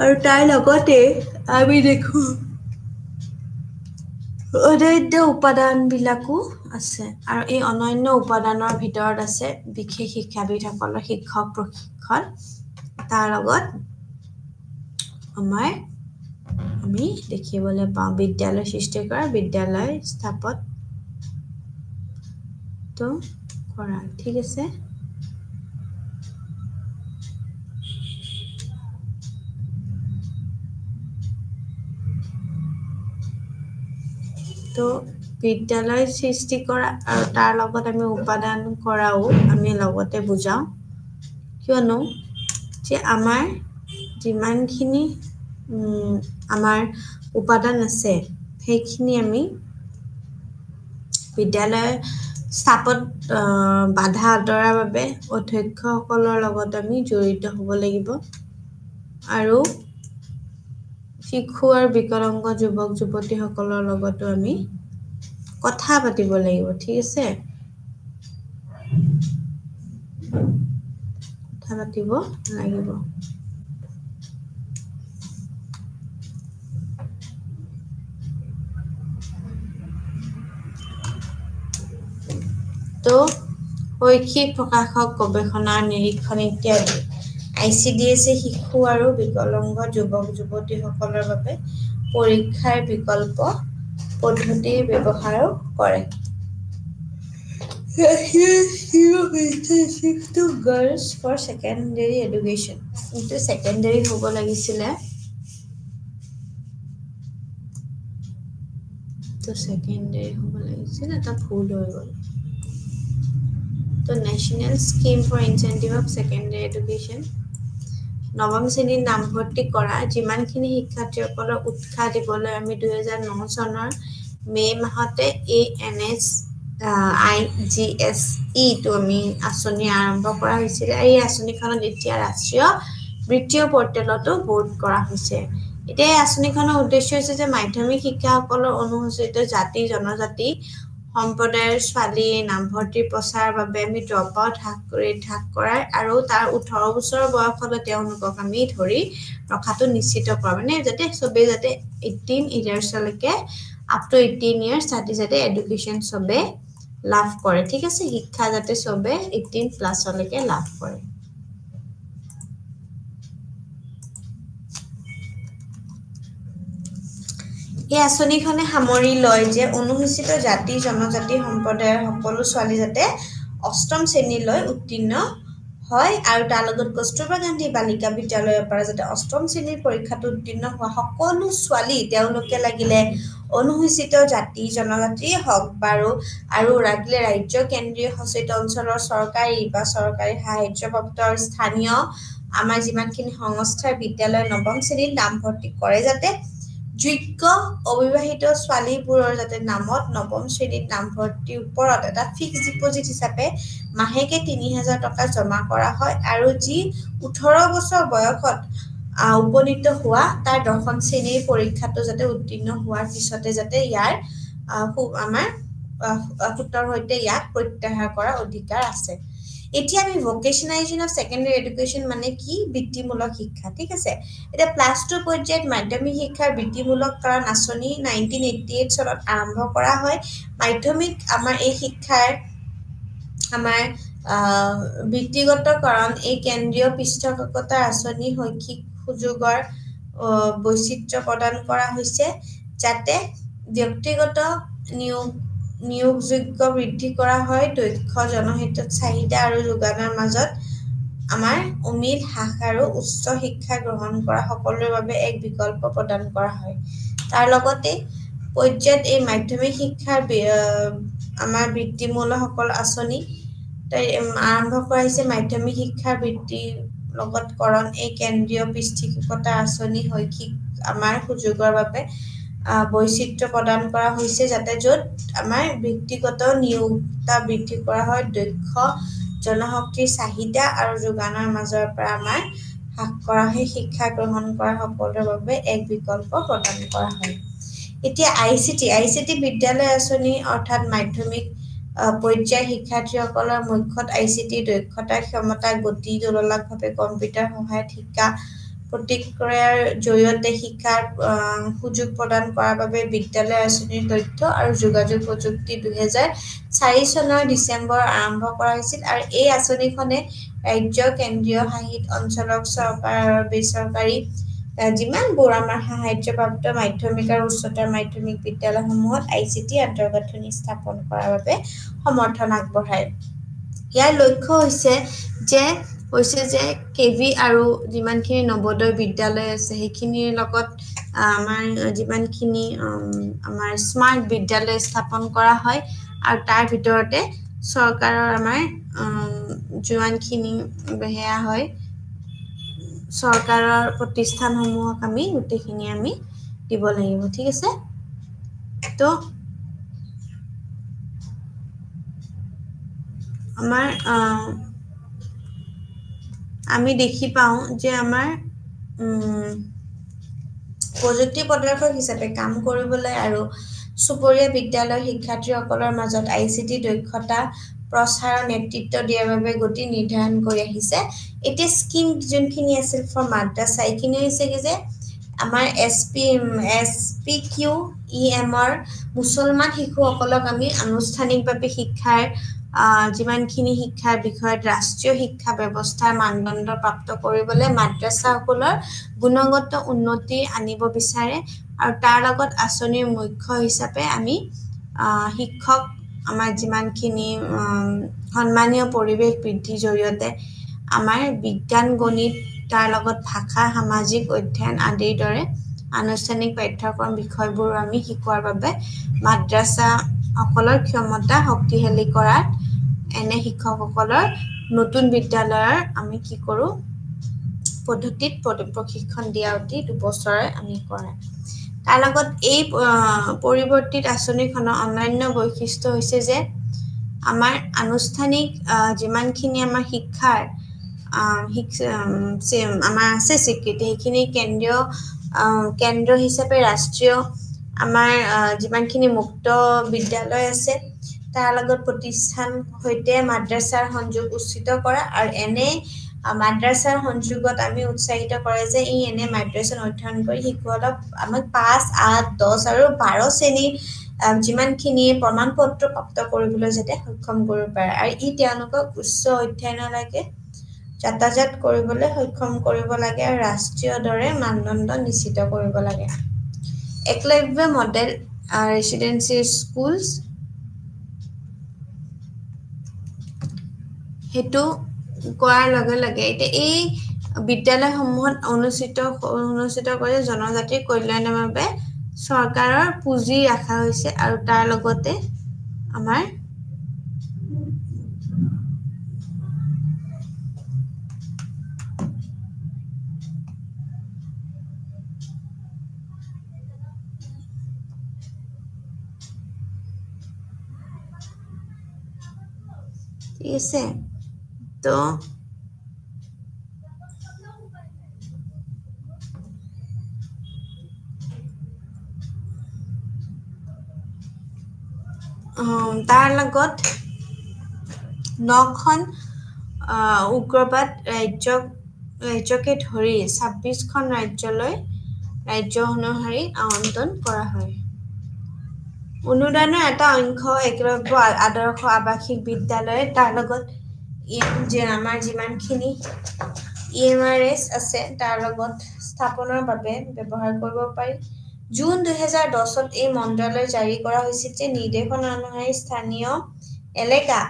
আৰু তাৰ লগতে আমি দেখো অনন্য উপাদানবিলাকো আছে আৰু এই অনন্য উপাদানৰ ভিতৰত আছে বিশেষ শিক্ষাবিদসকলৰ শিক্ষক প্ৰশিক্ষণ তাৰ লগত আমি দেখিবলৈ পাওঁ বিদ্যালয় সৃষ্টি কৰা বিদ্যালয় স্থাপত কৰা ঠিক আছে তো বিদ্যালয় সৃষ্টি কৰা আৰু তাৰ লগত আমি উপাদান কৰাও আমি লগতে বুজাও কিয়নো যে আমাৰ যিমানখিনি আমাৰ উপাদান আছে সেইখিনি আমি বিদ্যালয় স্থাপত বাধা আঁতৰাৰ বাবে অধ্যক্ষসকলৰ লগত আমি জড়িত হ'ব লাগিব আৰু শিশু আৰু বিকলাংগ যুৱক যুৱতীসকলৰ লগতো আমি কথা পাতিব লাগিব ঠিক আছে কথা পাতিব লাগিব তো শৈক্ষিক প্ৰকাশক গৱেষণা নিৰীক্ষণ ইত্যাদি ICDS শিশু আৰু বিকলাংগ যুৱক যুৱতীসকলৰ বাবে পৰীক্ষাৰ বিকল্প পদ্ধতি ব্যৱহাৰ কৰে to girls for secondary education into secondary হ'ব লাগিছিলে তো secondary হ'ব লাগিছিল এটা ভুল হৈ গ'ল তো National Scheme for Incentive of Secondary Education নৱম শ্ৰেণীৰ নামভৰ্তি কৰা যিমানখিনি শিক্ষাৰ্থীসকলক উৎসাহ দিবলৈ আমি 2009 চনৰ মে মাহতে ANSIGSE টো আমি আঁচনি আৰম্ভ কৰা হৈছিল এই আঁচনিখনত এতিয়া ৰাষ্ট্ৰীয় বৃত্তীয় পৰ্টেলতো বোৰ্ড কৰা হৈছে এতিয়া এই আঁচনিখনৰ উদ্দেশ্য হৈছে যে মাধ্যমিক শিক্ষাসকলৰ অনুসূচিত জাতি জনজাতি সম্প্ৰদায়ৰ ছোৱালী নামভৰ্তি প্ৰচাৰৰ বাবে আমি ড্ৰপ আউট হ্ৰাস কৰাৰ আৰু তাৰ 18 বছৰ বয়সলৈ তেওঁলোকক আমি ধৰি ৰখাটো নিশ্চিত কৰা মানে যাতে সবে যাতে 18 ইয়াৰ্ছলৈকে আপ টু 18 ইয়াৰ্ছ যাতে এডুকেশ্যন সবে লাভ কৰে ঠিক আছে শিক্ষা যাতে সবে 18 প্লাছলৈকে লাভ কৰে এই আঁচনিখনে সামৰি লয় যে অনুসূচিত জাতি জনজাতি সম্প্ৰদায়ৰ সকলো ছোৱালী যাতে অষ্টম শ্ৰেণীলৈ উত্তীৰ্ণ হয় আৰু তাৰ লগত কস্তুৰবা গান্ধী বালিকা বিদ্যালয়ৰ পৰা যাতে অষ্টম শ্ৰেণীৰ পৰীক্ষাত উত্তীৰ্ণ হোৱা সকলো ছোৱালী তেওঁলোকে লাগিলে অনুসূচিত জাতি জনজাতি হওক আৰু লাগিলে ৰাজ্য কেন্দ্ৰীয় শাসিত অঞ্চলৰ চৰকাৰী বা চৰকাৰী সাহায্যপ্ৰাপ্ত স্থানীয় আমাৰ যিমানখিনি সংস্থাৰ বিদ্যালয় নৱম শ্ৰেণীত নামভৰ্তি কৰে যাতে যোগ্য অবিবাহিত ছোৱালীবোৰৰ যাতে নামত নৱম শ্ৰেণীত নামভৰ্তিৰ ওপৰত এটা ফিক্স ডিপজিট হিচাপে মাহেকে 3000 টকা জমা কৰা হয় আৰু যি 18 বছৰ বয়সত উপনীত হোৱা তাৰ 10ম শ্ৰেণীৰ পৰীক্ষাটো যাতে উত্তীৰ্ণ হোৱাৰ পিছতে যাতে ইয়াৰ আমাৰ সূত্ৰৰ সৈতে ইয়াক প্ৰত্যাহাৰ কৰাৰ অধিকাৰ আছে এতিয়া আমি ভোকেশনালাইজেশন অফ সেকেন্ডাৰী এডুকেশন মানে কি বৃত্তিমূলক শিক্ষা ঠিক আছে এটা প্লাস 2 পৰ্যায়ত মাধ্যমিক শিক্ষাৰ বৃত্তিমূলক কাৰণ আঁচনি 1988 চনত আৰম্ভ কৰা হয় মাধ্যমিক আমাৰ এই শিক্ষাৰ আমাৰ বৃত্তিগত কাৰণ এই কেন্দ্ৰীয় পৃষ্ঠপোষকতা আঁচনি শৈক্ষিক সুযোগৰ বৈচিত্ৰ্য প্ৰদান কৰা হৈছে যাতে ব্যক্তিগত নিয়োগযোগ্য বৃদ্ধি কৰা হয় দক্ষ জনহিতত চাহিদা আৰু যোগানৰ মাজত আমাৰ অমিল হ্ৰাস আৰু উচ্চ শিক্ষা গ্ৰহণ কৰা সকলোৰে বাবে এক বিকল্প প্ৰদান কৰা হয় তাৰ লগতে পৰ্যায়ত এই মাধ্যমিক শিক্ষাৰ আমাৰ বৃত্তিমূলক সকল আঁচনি আৰম্ভ কৰা হৈছে মাধ্যমিক শিক্ষাৰ বৃত্তি লগত কৰণ এই কেন্দ্ৰীয় পৃষ্ঠপোষকতা আঁচনি শৈক্ষিক আমাৰ সুযোগৰ বাবে বৈচিত্ৰ্য প্ৰদান কৰা হৈছে যাতে য'ত আমাৰ ব্যক্তিগত নিয়োগতা বৃদ্ধি কৰা হয় দক্ষ জনশক্তিৰ চাহিদা আৰু যোগানৰ মাজৰ পৰা আমাৰ হ্ৰাস কৰা হয় শিক্ষা গ্ৰহণ কৰা সকলোৰে বাবে এক বিকল্প প্ৰদান কৰা হয় এতিয়া আইচিটি বিদ্যালয় আঁচনি অৰ্থাৎ মাধ্যমিক পৰ্যায়ৰ শিক্ষাৰ্থীসকলৰ মুখ্যত আইচিটি দক্ষতা ক্ষমতা গতি তুলনামূলকভাৱে কম্পিউটাৰ সহায়ত শিক্ষা প্ৰতিক্ৰিয়াৰ জৰিয়তে শিক্ষাৰ সুযোগ প্ৰদান কৰাৰ বাবে বিদ্যালয় আঁচনিৰ তথ্য আৰু যোগাযোগ প্ৰযুক্তি 2004 চনৰ ডিচেম্বৰ আৰম্ভ কৰা হৈছিল আৰু এই আঁচনিখনে ৰাজ্য কেন্দ্ৰীয় শাসিত অঞ্চলক চৰকাৰ আৰু বেচৰকাৰী যিমানবোৰ আমাৰ সাহায্যপ্ৰাপ্ত মাধ্যমিক আৰু উচ্চতৰ মাধ্যমিক বিদ্যালয়সমূহত ICT আন্তঃগাঁথনি স্থাপন কৰাৰ বাবে সমৰ্থন আগবঢ়ায়। ইয়াৰ লক্ষ্য হৈছে যে কেভি আৰু যিমানখিনি নৱোদয় বিদ্যালয় আছে সেইখিনিৰ লগত আমাৰ যিমানখিনি আমাৰ স্মাৰ্ট বিদ্যালয় স্থাপন কৰা হয় আৰু তাৰ ভিতৰতে চৰকাৰৰ আমাৰ যিমানখিনি সেয়া হয় চৰকাৰৰ প্ৰতিষ্ঠানসমূহক আমি গোটেইখিনি আমি দিব লাগিব, ঠিক আছে? তো আমাৰ আমি দেখি পাওঁ যে আমাৰ প্ৰযুক্তি প্ৰদৰ্শক হিচাপে কাম কৰিবলৈ আৰু চুবুৰীয়া বিদ্যালয়ৰ শিক্ষাৰ্থীসকলৰ মাজত ICT দক্ষতা প্ৰচাৰৰ নেতৃত্ব দিয়াৰ বাবে গতি নিৰ্ধাৰণ কৰি আহিছে। এতিয়া স্কিম যোনখিনি আছিল ফৰ মাদ্ৰাছা এইখিনি হৈছে কি যে আমাৰ SPQEMৰ মুছলমান শিশুসকলক আমি আনুষ্ঠানিকভাৱে শিক্ষাৰ যিমানখিনি শিক্ষাৰ বিষয়ত ৰাষ্ট্ৰীয় শিক্ষা ব্যৱস্থাৰ মানদণ্ড প্ৰাপ্ত কৰিবলৈ মাদ্ৰাছাসকলৰ গুণগত উন্নতি আনিব বিচাৰে আৰু তাৰ লগত আঁচনিৰ মুখ্য হিচাপে আমি শিক্ষক আমাৰ যিমানখিনি সন্মানীয় পৰিৱেশ বৃদ্ধিৰ জৰিয়তে আমাৰ বিজ্ঞান গণিত তাৰ লগত ভাষা সামাজিক অধ্যয়ন আদিৰ দৰে আনুষ্ঠানিক পাঠ্যক্ৰম বিষয়বোৰ আমি শিকোৱাৰ বাবে মাদ্ৰাছাসকলৰ ক্ষমতা শক্তিশালী কৰাত এনে শিক্ষকসকলৰ নতুন বিদ্যালয়ৰ আমি কি কৰোঁ পদ্ধতিত প্ৰশিক্ষণ দিয়া অতি 2 বছৰে আমি কৰা। তাৰ লগত এই পৰিৱৰ্তিত আঁচনিখনৰ অন্যান্য বৈশিষ্ট্য হৈছে যে আমাৰ আনুষ্ঠানিক যিমানখিনি আমাৰ শিক্ষাৰ আমাৰ আছে স্বীকৃতি সেইখিনি কেন্দ্ৰ হিচাপে ৰাষ্ট্ৰীয় আমাৰ যিমানখিনি মুক্ত বিদ্যালয় আছে তাৰ লগত প্ৰতিষ্ঠান সৈতে মাদ্ৰাছাৰ সংযোগ উচিত কৰা আৰু এনে মাদ্ৰাছাৰ সংযোগত আমি উৎসাহিত কৰে যে এনে মাদ্ৰাছাত অধ্যয়ন কৰি শিশুসকলক আমাক 5, 8, 10 আৰু 12 শ্ৰেণীৰ যিমানখিনি প্ৰমাণ পত্ৰ প্ৰাপ্ত কৰিবলৈ যাতে সক্ষম কৰিব পাৰে আৰু তেওঁলোকক উচ্চ অধ্যয়নলৈকে যাতায়াত কৰিবলৈ সক্ষম কৰিব লাগে আৰু ৰাষ্ট্ৰীয় দৰে মানদণ্ড নিশ্চিত কৰিব লাগে। একলব্য মডেল ৰেচিডেন্সিয়েল স্কুলছ সেইটো কৰাৰ লগে লগে এতিয়া এই বিদ্যালয়সমূহত অনুষ্ঠিত কৰি জনজাতিৰ কল্যাণৰ বাবে চৰকাৰৰ পুঁজি ৰখা হৈছে আৰু তাৰ লগতে আমাৰ ঠিক আছে তো তাৰ লগত 9খন উগ্ৰবাদ ৰাজ্যকে ধৰি 26খন ৰাজ্য অনুসৰি আবণ্টন কৰা হয়। অনুদানৰ এটা অংশ একলব্য আদৰ্শ আৱাসিক বিদ্যালয় তাৰ লগত আমাৰ যিমানখিনি EMRS আছে তাৰ লগত স্থাপনৰ বাবে ব্যৱহাৰ কৰিব পাৰি। জুন 2010ত এই মন্ত্ৰালয় জাৰি কৰা হৈছিল যে নিৰ্দেশনা অনুসৰি স্থানীয় এলেকা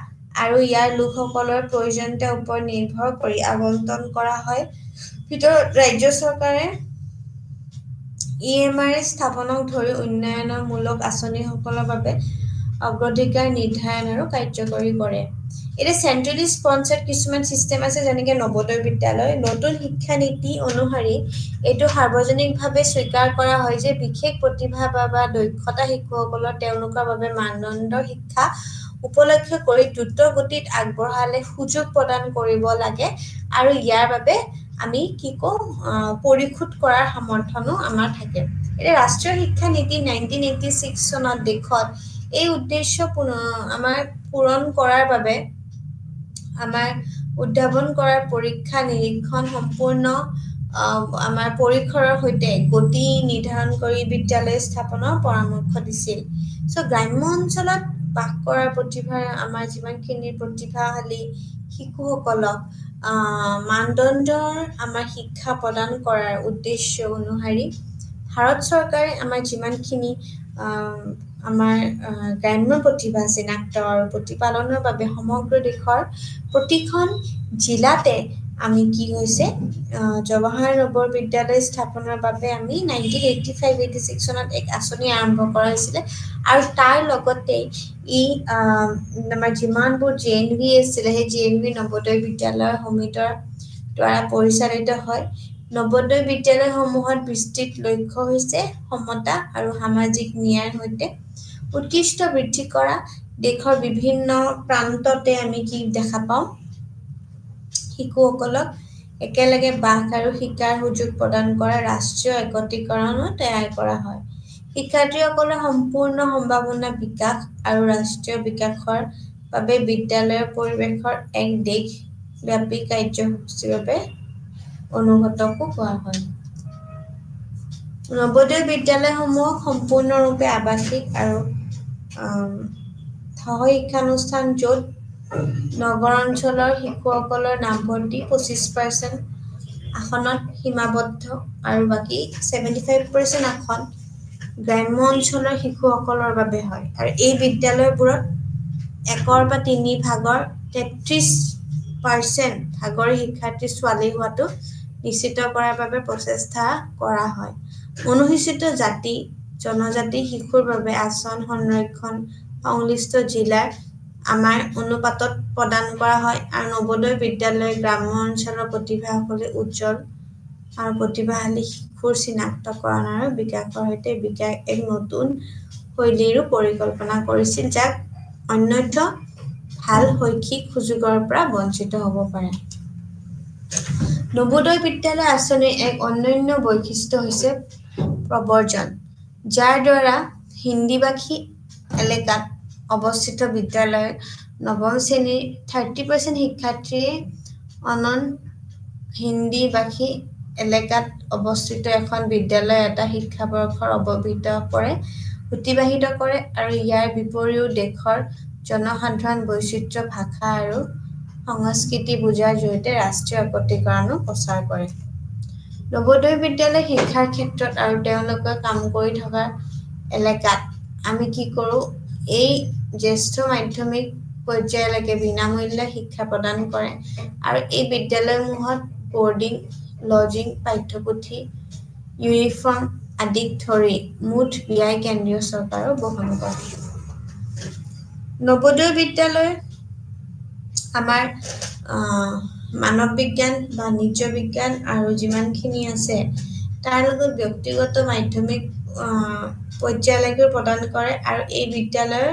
আৰু ইয়াৰ লোকসকলৰ প্ৰয়োজনীয়তাৰ ওপৰত নিৰ্ভৰ কৰি আবণ্টন কৰা হয়। ভিতৰত ৰাজ্য চৰকাৰে EMRS স্থাপনক ধৰি উন্নয়নমূলক আঁচনিসকলৰ বাবে অগ্ৰাধিকাৰ নিৰ্ধাৰণ আৰু কাৰ্যকৰী কৰে। এতিয়া চেন্ট্ৰেলি স্পন্সৰ্ড কিছুমান চিষ্টেম আছে যেনেকৈ নৱোদয় বিদ্যালয়। নতুন শিক্ষা নীতি অনুসৰি এইটো সাৰ্বজনিকভাৱে স্বীকাৰ কৰা হয় যে বিশেষ প্ৰতিভা বা দক্ষতা শিশুসকলৰ তেওঁলোকৰ বাবে মানদণ্ড শিক্ষা উপলক্ষ কৰি দ্ৰুত গতিত আগবঢ়ালে সুযোগ প্ৰদান কৰিব লাগে আৰু ইয়াৰ বাবে আমি কি কওঁ পৰিশোধ কৰাৰ সমৰ্থনো আমাৰ থাকে। এতিয়া ৰাষ্ট্ৰীয় শিক্ষা নীতি 1986 চনত দেশত এই উদ্দেশ্য আমাৰ পূৰণ কৰাৰ বাবে আমাৰ উদ্ভাৱন কৰাৰ পৰীক্ষা নিৰীক্ষণ সম্পূৰ্ণ আমাৰ পৰিসৰৰ সৈতে গতি নিৰ্ধাৰণ কৰি বিদ্যালয় স্থাপনৰ পৰামৰ্শ দিছিল। চ' গ্ৰাম্য অঞ্চলত বাস কৰা আমাৰ যিমানখিনি প্ৰতিভাশালী শিশুসকলক মানদণ্ডৰ আমাৰ শিক্ষা প্ৰদান কৰাৰ উদ্দেশ্য অনুসৰি ভাৰত চৰকাৰে আমাৰ যিমানখিনি আমাৰ গ্ৰাম্য প্ৰতিভা চিনাক্ত আৰু প্ৰতিপালনৰ বাবে সমগ্ৰ দেশৰ প্ৰতিখন জিলাতে আমি কি হৈছে জৱাহৰ নৱোদয় বিদ্যালয় স্থাপনৰ বাবে আমি 1985-86 চনত এক আঁচনি আৰম্ভ কৰা হৈছিলে আৰু তাৰ লগতে আমাৰ যিমানবোৰ JNV আছিলে সেই JNV নৱোদয় বিদ্যালয় সমিতিৰ দ্বাৰা পৰিচালিত হয়। নৱোদয় বিদ্যালয়সমূহত বিস্তৃত লক্ষ্য হৈছে সমতা আৰু সামাজিক ন্যায়ৰ সৈতে উৎকৃষ্ট বৃদ্ধি কৰা। দেশৰ বিভিন্ন প্ৰান্ততে আমি কি দেখা পাওঁ, শিশুসকলক একেলগে বাস আৰু শিকাৰ সুযোগ প্ৰদান কৰা ৰাষ্ট্ৰীয় একত্ৰীকৰণো তৈয়াৰ কৰা হয়। শিক্ষাৰ্থীসকলৰ সম্পূৰ্ণ সম্ভাৱনা বিকাশ আৰু ৰাষ্ট্ৰীয় বিকাশৰ বাবে বিদ্যালয়ৰ পৰিৱেশৰ এক দেশব্যাপী কাৰ্যসূচীৰ বাবে অনুগতকো কোৱা হয়। নৱোদয় বিদ্যালয়সমূহ সম্পূৰ্ণৰূপে আৱাসিক আৰু সহ-শিক্ষানুষ্ঠান য'ত নগৰ অঞ্চলৰ শিশুসকলৰ নামভৰ্তি 25% আসনত সীমাবদ্ধ আৰু বাকী 75% আসন গ্ৰাম্য অঞ্চলৰ শিশুসকলৰ বাবে হয়। আৰু এই বিদ্যালয়বোৰত 1/3 33% ভাগৰ শিক্ষাৰ্থী ছোৱালী হোৱাটো নিশ্চিত কৰাৰ বাবে প্ৰচেষ্টা কৰা হয়। অনুসূচিত জাতি জনজাতি শিশুৰ বাবে আসন সংৰক্ষণ সংশ্লিষ্ট জিলাৰ আমাৰ অনুপাতত প্ৰদান কৰা হয় আৰু নৱোদয় বিদ্যালয় গ্ৰাম্য অঞ্চলৰ প্ৰতিভাশালী উজ্জ্বল আৰু প্ৰতিভাশালী শিশুৰ চিনাক্তকৰণ আৰু বিকাশৰ সৈতে এক নতুন শৈলীৰো পৰিকল্পনা কৰিছিল, যাক অন্যথা ভাল শৈক্ষিক সুযোগৰ পৰা বঞ্চিত হ'ব পাৰে। নৱোদয় বিদ্যালয় আঁচনিৰ এক অনন্য বৈশিষ্ট্য হৈছে প্ৰব্ৰজন, যাৰ দ্বাৰা হিন্দীভাষী এলেকাত অৱস্থিত বিদ্যালয়ৰ নৱম শ্ৰেণীৰ 30% শিক্ষাৰ্থীয়ে অনন হিন্দীভাষী এলেকাত অৱস্থিত এখন বিদ্যালয় এটা শিক্ষাবৰ্ষৰ অতিবাহিত কৰে আৰু ইয়াৰ বিপৰীও দেশৰ জনসাধাৰণ বৈচিত্ৰ্য ভাষা আৰু সংস্কৃতি বুজাৰ জৰিয়তে ৰাষ্ট্ৰীয় একত্ৰীকৰণো প্ৰচাৰ কৰে। নৱোদয় বিদ্যালয় শিক্ষাৰ ক্ষেত্ৰত আৰু তেওঁলোকে কাম কৰি থকা এলেকাত আমি কি কৰোঁ, এই জ্যেষ্ঠ মাধ্যমিক পৰ্যায়লৈকে বিনামূল্য শিক্ষা প্ৰদান কৰে আৰু এই বিদ্যালয়সমূহত বৰ্ডিং, লজিং, পাঠ্যপুথি, ইউনিফৰ্ম আদিক ধৰি মুঠ ব্যয় কেন্দ্ৰীয় চৰকাৰেও বহন কৰে। নৱোদয় বিদ্যালয় আমাৰ মানৱ বিজ্ঞান, বাণিজ্য বিজ্ঞান আৰু যিমানখিনি আছে তাৰ লগত ব্যক্তিগত মাধ্যমিক পৰ্যায়লৈকে প্ৰদান কৰে আৰু এই বিদ্যালয়ৰ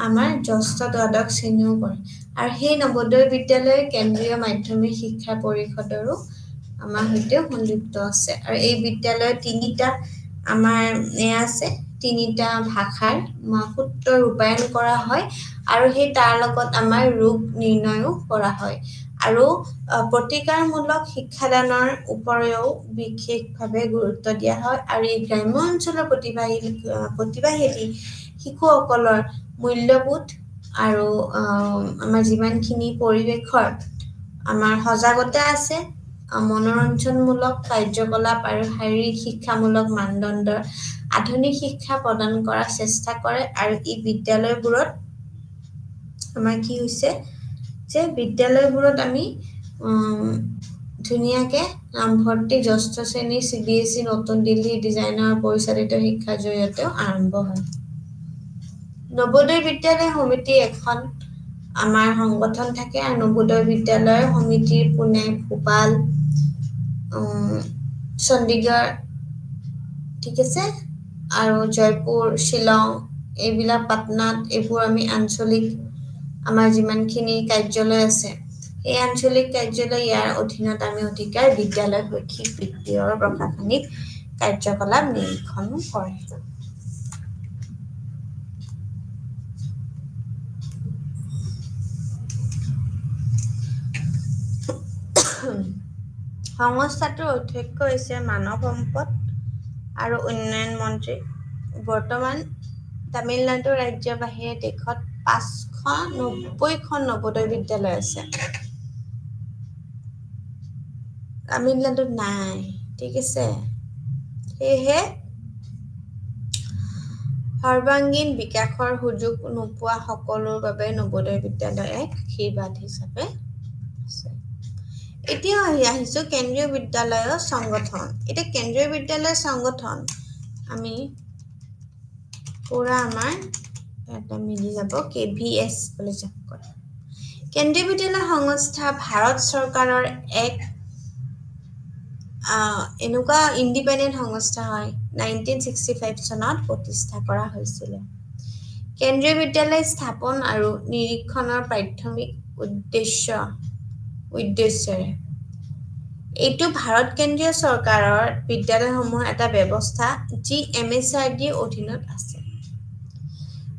আমাৰ ষষ্ঠ দ্বাদশ শ্ৰেণীও কৰে আৰু সেই নৱোদয় বিদ্যালয় কেন্দ্ৰীয় মাধ্যমিক শিক্ষা পৰিষদৰো আমাৰ সৈতে সংযুক্ত আছে আৰু এই বিদ্যালয়ত তিনিটা ভাষাৰ সূত্ৰ ৰূপায়ণ কৰা হয় আৰু সেই তাৰ লগত আমাৰ ৰোগ নিৰ্ণয়ো কৰা হয় আৰু প্ৰতিকাৰমূলক শিক্ষাদানৰ ওপৰেও বিশেষভাৱে গুৰুত্ব দিয়া হয় আৰু এই গ্ৰাম্য অঞ্চলৰ প্ৰতিভাশালী শিশুসকলৰ মূল্যবোধ আৰু আমাৰ যিমানখিনি পৰিৱেশৰ আমাৰ সজাগতা আছে, মনোৰঞ্জনমূলক কাৰ্যকলাপ আৰু শাৰীৰিক শিক্ষামূলক মানদণ্ডৰ আধুনিক শিক্ষা প্ৰদান কৰাৰ চেষ্টা কৰে আৰু এই বিদ্যালয়বোৰত আমাৰ কি হৈছে যে বিদ্যালয়বোৰত আমি ধুনীয়াকে নামভৰ্তি ষষ্ঠ শ্ৰেণীৰ CBSE নতুন দিল্লী ডিজাইনৰ পৰিচালিত শিক্ষাৰ জৰিয়তেও আৰম্ভ হয়। নৱোদয় বিদ্যালয় সমিতি এখন আমাৰ সংগঠন থাকে আৰু নৱোদয় বিদ্যালয় সমিতিৰ পুনে, ভোপাল, চণ্ডীগড়, ঠিক আছে, আৰু জয়পুৰ, শ্বিলং, এইবিলাক পাটনাত এইবোৰ আমি আঞ্চলিক আমাৰ যিমানখিনি কাৰ্যালয় আছে এই আঞ্চলিক কাৰ্যালয় ইয়াৰ অধীনত আমি অধিকাৰ বিদ্যালয় শৈক্ষিক বৃত্তি আৰু প্ৰশাসনিক কাৰ্যকলাপ নিৰীক্ষণ কৰে। সংস্থাটোৰ অধ্যক্ষ হৈছে মানৱ সম্পদ আৰু উন্নয়ন মন্ত্ৰী। বৰ্তমান তামিলনাডু ৰাজ্যৰ বাহিৰে দেশত 590খন নৱোদয় বিদ্যালয় আছে। তামিলনাডুত নাই, ঠিক আছে। সেয়েহে সৰ্বাংগীন বিকাশৰ সুযোগ নোপোৱা সকলৰ বাবে নৱোদয় বিদ্যালয় এক আশীৰ্বাদ হিচাপে আছে। এতিয়া আহিছো কেন্দ্ৰীয় বিদ্যালয় সংগঠন। এতিয়া কেন্দ্ৰীয় বিদ্যালয় সংগঠন আমি পুৰা আমাৰ এটা মিলি যাব KVS বুলি যাব কয়। কেন্দ্ৰীয় বিদ্যালয় সংস্থা ভাৰত চৰকাৰৰ এক এনেকুৱা ইণ্ডিপেণ্ডেণ্ট সংস্থা হয়। 1965 চনত প্ৰতিষ্ঠা কৰা হৈছিল। কেন্দ্ৰীয় বিদ্যালয় স্থাপন আৰু নিৰীক্ষণৰ প্ৰাথমিক উদ্দেশ্যৰে এইটো ভাৰত কেন্দ্ৰীয় চৰকাৰৰ বিদ্যালয়সমূহৰ এটা ব্যৱস্থা যি MSRDৰ অধীনত আছে।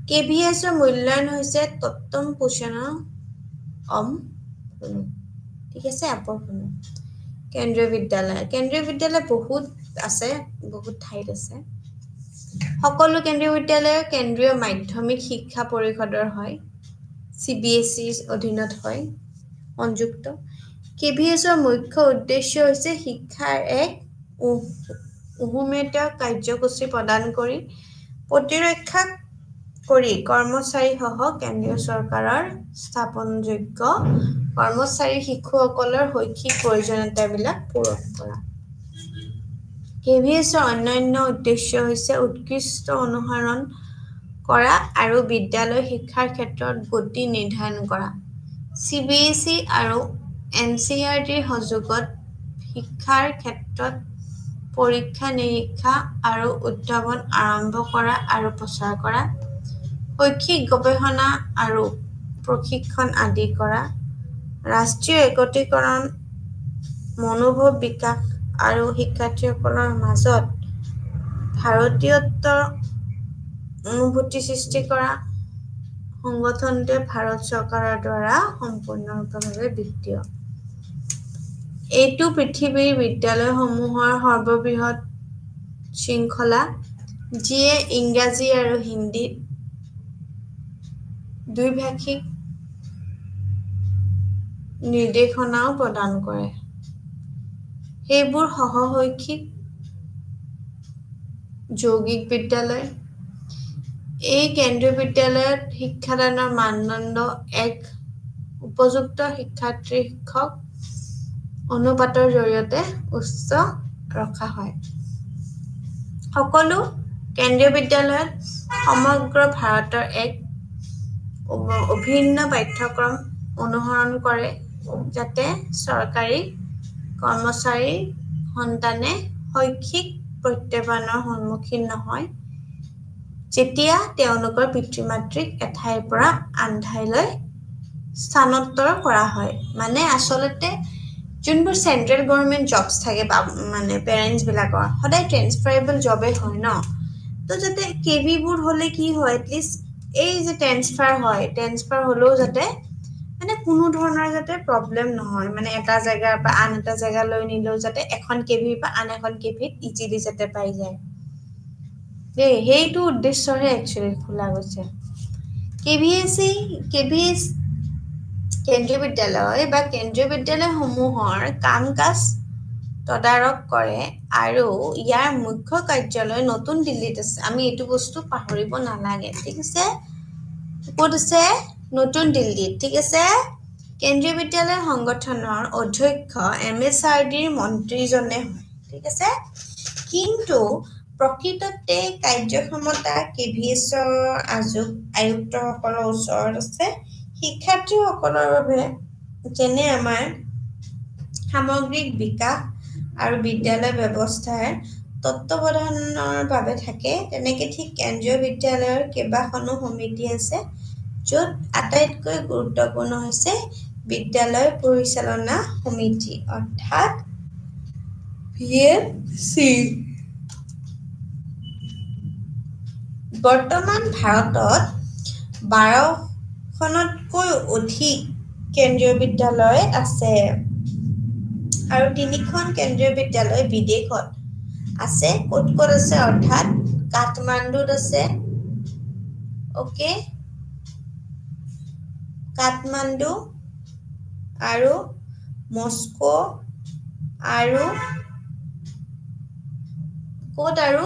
KVSৰ মূল্যায়ন হৈছে তত্ত্বম পোষণ ঠিক আছে কেন্দ্ৰীয় বিদ্যালয় বহুত আছে, বহুত ঠাইত আছে। সকলো কেন্দ্ৰীয় বিদ্যালয় কেন্দ্ৰীয় মাধ্যমিক শিক্ষা পৰিষদৰ হয়, CBSEৰ অধীনত হয় সংযুক্ত। KVSৰ মুখ্য উদ্দেশ্য হৈছে শিক্ষাৰ এক উন্নত কাৰ্যসূচী প্ৰদান কৰি প্ৰতিৰক্ষা কৰি কৰ্মচাৰীসহ কেন্দ্ৰীয় চৰকাৰৰ স্থাপনযোগ্য কৰ্মচাৰী শিশুসকলৰ শৈক্ষিক প্ৰয়োজনীয়তাবিলাক পূৰণ কৰা। KVSৰ অন্যান্য উদ্দেশ্য হৈছে উৎকৃষ্ট অনুসৰণ কৰা আৰু বিদ্যালয় শিক্ষাৰ ক্ষেত্ৰত গতি নিৰ্ধাৰণ কৰা। CBSE আৰু NCERTৰ সহযোগত শিক্ষাৰ ক্ষেত্ৰত পৰীক্ষা-নিৰীক্ষা আৰু উদ্ভাৱন আৰম্ভ কৰা আৰু প্ৰচাৰ কৰা, শৈক্ষিক গৱেষণা আৰু প্ৰশিক্ষণ আদি কৰা, ৰাষ্ট্ৰীয় একত্ৰীকৰণ, মনোভাৱ বিকাশ আৰু শিক্ষাৰ্থীসকলৰ মাজত ভাৰতীয়ত্বৰ অনুভূতি সৃষ্টি কৰা। সংগঠনটোৱে ভাৰত চৰকাৰৰ দ্বাৰা সম্পূৰ্ণৰূপে বিত্তীয়। এইটো পৃথিৱীৰ বিদ্যালয়সমূহৰ সৰ্ববৃহৎ শৃংখলা, যিয়ে ইংৰাজী আৰু হিন্দীত দ্বিভাষিক নিৰ্দেশনাও প্ৰদান কৰে। সেইবোৰ সহ-শৈক্ষিক যৌগিক বিদ্যালয়। এই কেন্দ্ৰীয় বিদ্যালয়ত শিক্ষাদানৰ মানদণ্ড এক উপযুক্ত শিক্ষাৰ্থী-শিক্ষক অনুপাতৰ জৰিয়তে উচ্চ ৰখা হয়। সকলো কেন্দ্ৰীয় বিদ্যালয়ত সমগ্ৰ ভাৰতৰ এক অভিন্ন পাঠ্যক্ৰম অনুসৰণ কৰে যাতে চৰকাৰী কৰ্মচাৰীৰ সন্তানে শৈক্ষিক প্ৰত্যাহ্বানৰ সন্মুখীন নহয় যেতিয়া তেওঁলোকৰ পিতৃ-মাতৃক এঠাইৰ পৰা আন ঠাইলৈ স্থানান্তৰ কৰা হয়। মানে আচলতে যোনবোৰ চেন্ট্ৰেল গভৰ্ণমেণ্ট জবছ থাকে বা মানে পেৰেণ্টছ বিলাকৰ সদায় ট্ৰেন্সফাৰেবল জবেই হয় ন। তো যাতে কেভিবোৰ হ'লে কি হয় এটলিষ্ট এই যে ট্ৰেন্সফাৰ হ'লেও যাতে মানে কোনো ধৰণৰ যাতে প্ৰব্লেম নহয়, মানে এটা জেগাৰ পৰা আন এটা জেগালৈ নিলেও যাতে এখন কেভিৰ পৰা আন এখন কেভিত ইজিলি যাতে পাই যায়। সেইটো উদ্দেশ্যৰে একচুৱেলি খোলা গৈছে। KVS কেন্দ্ৰীয় বিদ্যালয় বা কেন্দ্ৰীয় বিদ্যালয়সমূহৰ কাম-কাজ তদাৰক কৰে আৰু ইয়াৰ মুখ্য কাৰ্যালয় নতুন দিল্লীত আছে। আমি এইটো বস্তু পাহৰিব নালাগে, ঠিক আছে। ক'ত আছে? নতুন দিল্লীত, ঠিক আছে। কেন্দ্ৰীয় বিদ্যালয় সংগঠনৰ অধ্যক্ষ MSRDৰ মন্ত্ৰীজনে হয়, ঠিক আছে। কিন্তু প্ৰকৃততে কাৰ্যক্ষমতা KVSৰ আয়ুক্তসকলৰ ওচৰত আছে। শিক্ষাৰ্থীসকলৰ বাবে যেনে আমাৰ সামগ্ৰিক বিকাশ আৰু বিদ্যালয় ব্যৱস্থাৰ তত্ত্বাৱধানৰ বাবে থাকে, তেনেকে ঠিক কেন্দ্ৰীয় বিদ্যালয়ৰ কেইবাখনো সমিতি আছে, য'ত আটাইতকৈ গুৰুত্বপূৰ্ণ হৈছে বিদ্যালয় পৰিচালনা সমিতি অৰ্থাৎ VMC। বৰ্তমান ভাৰতত 12খনতকৈ অধিক কেন্দ্ৰীয় বিদ্যালয় আছে। আৰু তিনিখন কেন্দ্ৰীয় বিদ্যালয় বিদেশত আছে ক'ত ক'ত আছে অৰ্থাৎ কাঠমাণ্ডুত আছে ওকে কাঠমাণ্ডু আৰু মস্কো আৰু ক'ত আৰু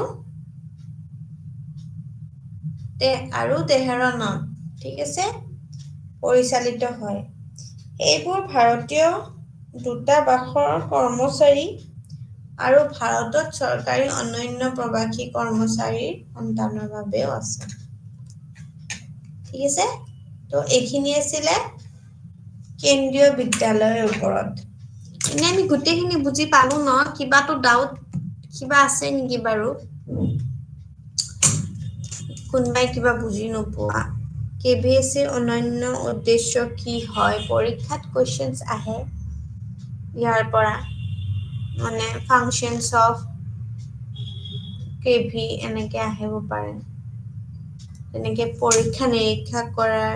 তেহৰাণত ঠিক আছে পৰিচালিত হয় এইবোৰ ভাৰতীয় দূতাবাসৰ কৰ্মচাৰী আৰু ভাৰতত চৰকাৰী অনন্য প্ৰবাসী কৰ্মচাৰীৰ সন্তানৰ বাবেও আছে ঠিক আছে তো এইখিনি আছিলে কেন্দ্ৰীয় বিদ্যালয়ৰ ওপৰত এনে আমি গোটেইখিনি বুজি পালো ন কিবাটো ডাউট কিবা আছে নেকি বাৰু কোনবাই কিবা বুজি নোপোৱা কেভিএছচিৰ অনন্য উদ্দেশ্য কি হয় পৰীক্ষাত কোৱেশ্চনছ আহে ইয়াৰ পৰা মানে ফাংচনছ অফ কেভি এনেকে আহিব পাৰে তেনেকে পৰীক্ষা নিৰীক্ষা কৰাৰ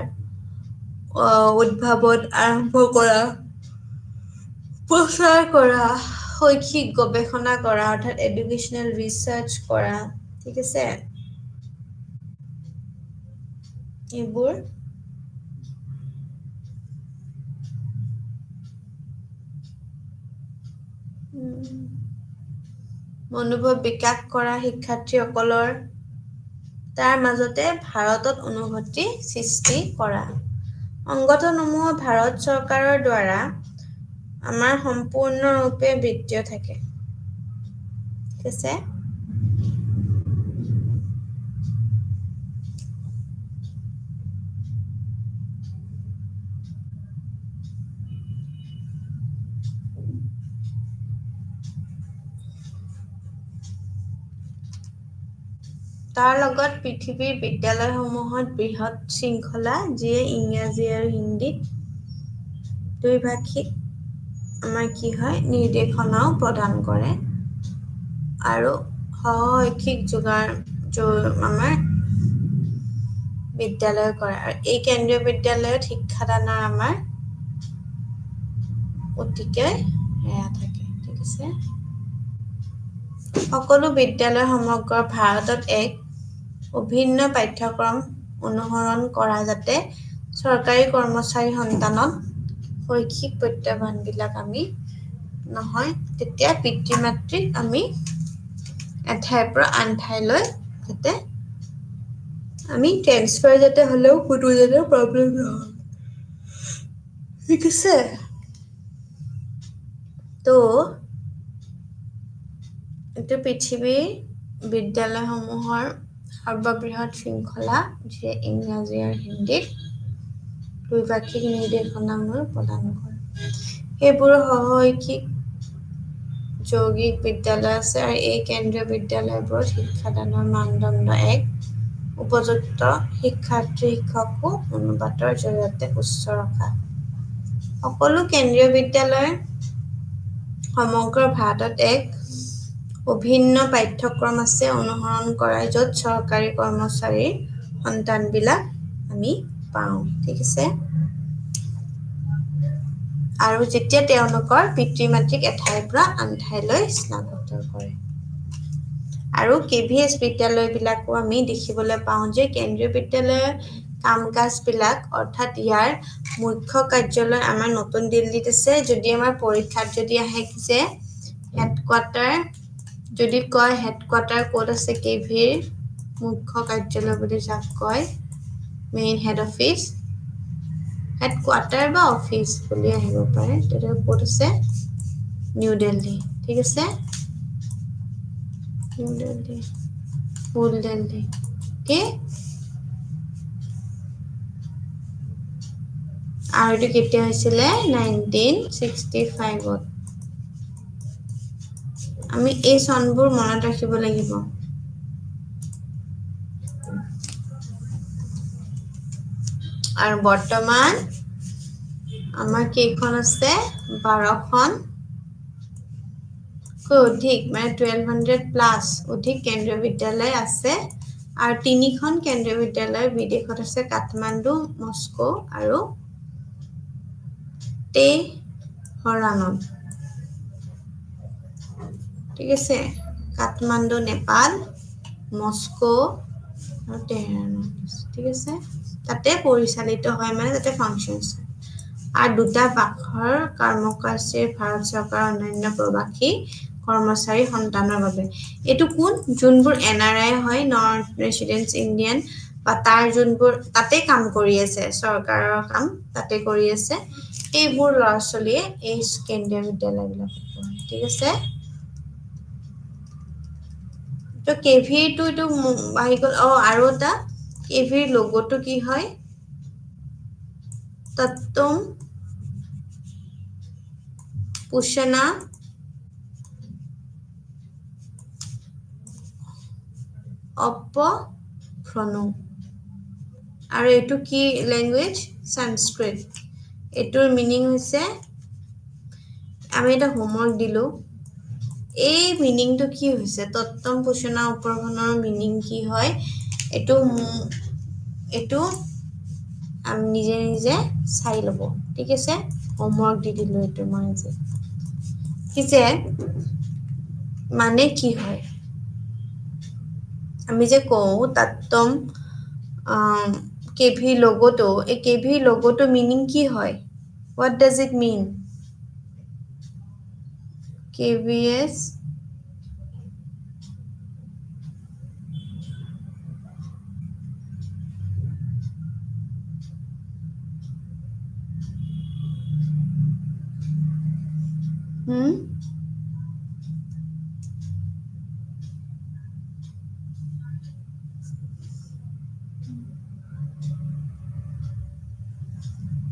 উদ্ভাৱন আৰম্ভ কৰা প্ৰচাৰ কৰা শৈক্ষিক গৱেষণা কৰা অৰ্থাৎ এডুকেশ্যনেল ৰিচাৰ্চ কৰা ঠিক আছে এইবোৰ মনোভাৱ বিকাশ কৰা শিক্ষাৰ্থীসকলৰ তাৰ মাজতে ভাৰতত অনুভূতি সৃষ্টি কৰা সংগঠনসমূহ ভাৰত চৰকাৰৰ দ্বাৰা আমাৰ সম্পূৰ্ণৰূপে বিত্তীয় থাকে ঠিক আছে তাৰ লগত পৃথিৱীৰ বিদ্যালয়সমূহত বৃহৎ শৃংখলা যিয়ে ইংৰাজী আৰু হিন্দীত দ্বিভাষিক আমাৰ কি হয় নিৰ্দেশনাও প্ৰদান কৰে আৰু শৈক্ষিক যোগাৰ আমাৰ বিদ্যালয় কৰে আৰু এই কেন্দ্ৰীয় বিদ্যালয়ত শিক্ষাদানৰ আমাৰ অতিকে হেয়া থাকে ঠিক আছে সকলো বিদ্যালয় সমগ্ৰ ভাৰতত এক অভিন্ন পাঠ্যক্ৰম অনুসৰণ কৰা যাতে চৰকাৰী কৰ্মচাৰী সন্তানত শৈক্ষিক প্ৰত্যাহ্বানবিলাক আমি নহয় তেতিয়া পিতৃ মাতৃক আমি এঠাইৰ পৰা আন ঠাইলৈ যাতে আমি ট্ৰেন্সফাৰ যাতে হলেও কোনো যাতে প্ৰব্লেম নহয় ঠিক আছে তো এইটো পৃথিৱীৰ বিদ্যালয়সমূহৰ সৰ্ববৃহৎ শৃংখলা যিয়ে ইংৰাজী আৰু হিন্দীত দ্বিভাষিক নিৰ্দেশনাবোৰ প্ৰদান কৰে সেইবোৰ শৈক্ষিক যৌগিক বিদ্যালয় আছে আৰু এই কেন্দ্ৰীয় বিদ্যালয়বোৰত শিক্ষাদানৰ মানদণ্ড এক উপযুক্ত শিক্ষাৰ্থী শিক্ষকো অনুপাতৰ জৰিয়তে উচ্চ ৰখা সকলো কেন্দ্ৰীয় বিদ্যালয় সমগ্ৰ ভাৰতত এক অভিন্ন পাঠ্যক্ৰম আছে অনুসৰণ কৰা য'ত চৰকাৰী কৰ্মচাৰীৰ সন্তানবিলাক আমি পাওঁ ঠিক আছে আৰু যেতিয়া তেওঁলোকৰ পিতৃ মাতৃক এঠাইৰ পৰা আন ঠাইলৈ স্থানান্তৰ কৰে আৰু কেভিএছ বিদ্যালয়বিলাকো আমি দেখিবলৈ পাওঁ যে কেন্দ্ৰীয় বিদ্যালয়ৰ কাম-কাজবিলাক অৰ্থাৎ ইয়াৰ মুখ্য কাৰ্যালয় আমাৰ নতুন দিল্লীত আছে যদি আমাৰ পৰীক্ষাত যদি আহে যে হেডকোৱাৰ্টাৰ যদি কয় হেডকোৱাৰ্টাৰ ক'ত আছে কেভিৰ মুখ্য কাৰ্যালয় বুলি যাক কয় মেইন হেড অফিচ হেডকোৱাৰ্টাৰ বা অফিচ বুলি আহিব পাৰে তেতিয়া ক'ত আছে নিউ দিল্লী ঠিক আছে নিউ দিল্লী ফুল দিল্লী কি আৰু এইটো কেতিয়া হৈছিলে 1965ত আমি এই চনবোৰ মনত ৰাখিব লাগিব আৰু বৰ্তমান আমাৰ কেইখন আছে 12খন অধিক মানে 1200 প্লাস অধিক কেন্দ্ৰীয় বিদ্যালয় আছে আৰু 3খন কেন্দ্ৰীয় বিদ্যালয় বিদেশত আছে কাঠমাণ্ডু মস্কো আৰু তেহৰাণত ঠিক আছে কাঠমাণ্ডু নেপাল মস্কো আৰু তেহৰান ঠিক আছে তাতে পৰিচালিত হয় মানে তাতে ফাংচনছ হয় আৰু দুটা বাখৰ কৰ্মকাৰ্যে ভাৰত চৰকাৰৰ অন্যান্য প্ৰবাসী কৰ্মচাৰী সন্তানৰ বাবে এইটো কোন যোনবোৰ এনআৰআই হয় নন ৰেচিডেন্স ইণ্ডিয়ান বা তাৰ যোনবোৰ তাতে কাম কৰি আছে চৰকাৰৰ কাম তাতে কৰি আছে এইবোৰ ল'ৰা ছোৱালীয়ে এই কেন্দ্ৰীয় বিদ্যালয়বিলাকত পঢ়ে ঠিক আছে তো কেভিটো এইটো আহি গ'ল আৰু এটা কেভিৰ লোগোটো কি হয় তত্তম পুষনা অপভ্ৰনু আৰু এইটো কি ল্যাঙ্গুৱেজ সংস্কৃত এটোৰ মিনিং হৈছে আমি এটা হোমৱৰ্ক দিলো এই মিনিংটো কি হৈছে তত্তম পুষনা অপভ্ৰনৰ মিনিং কি হয় এইটো আমি নিজে নিজে চাই ল'ব ঠিক আছে হোমৱৰ্ক দি দিলো এইটো মই যে কিছে মানে কি হয় আমি যে কওঁ তত্তম কেভি লোগোটো এই কেভি লোগোটো মিনিং কি হয় what does it mean KVS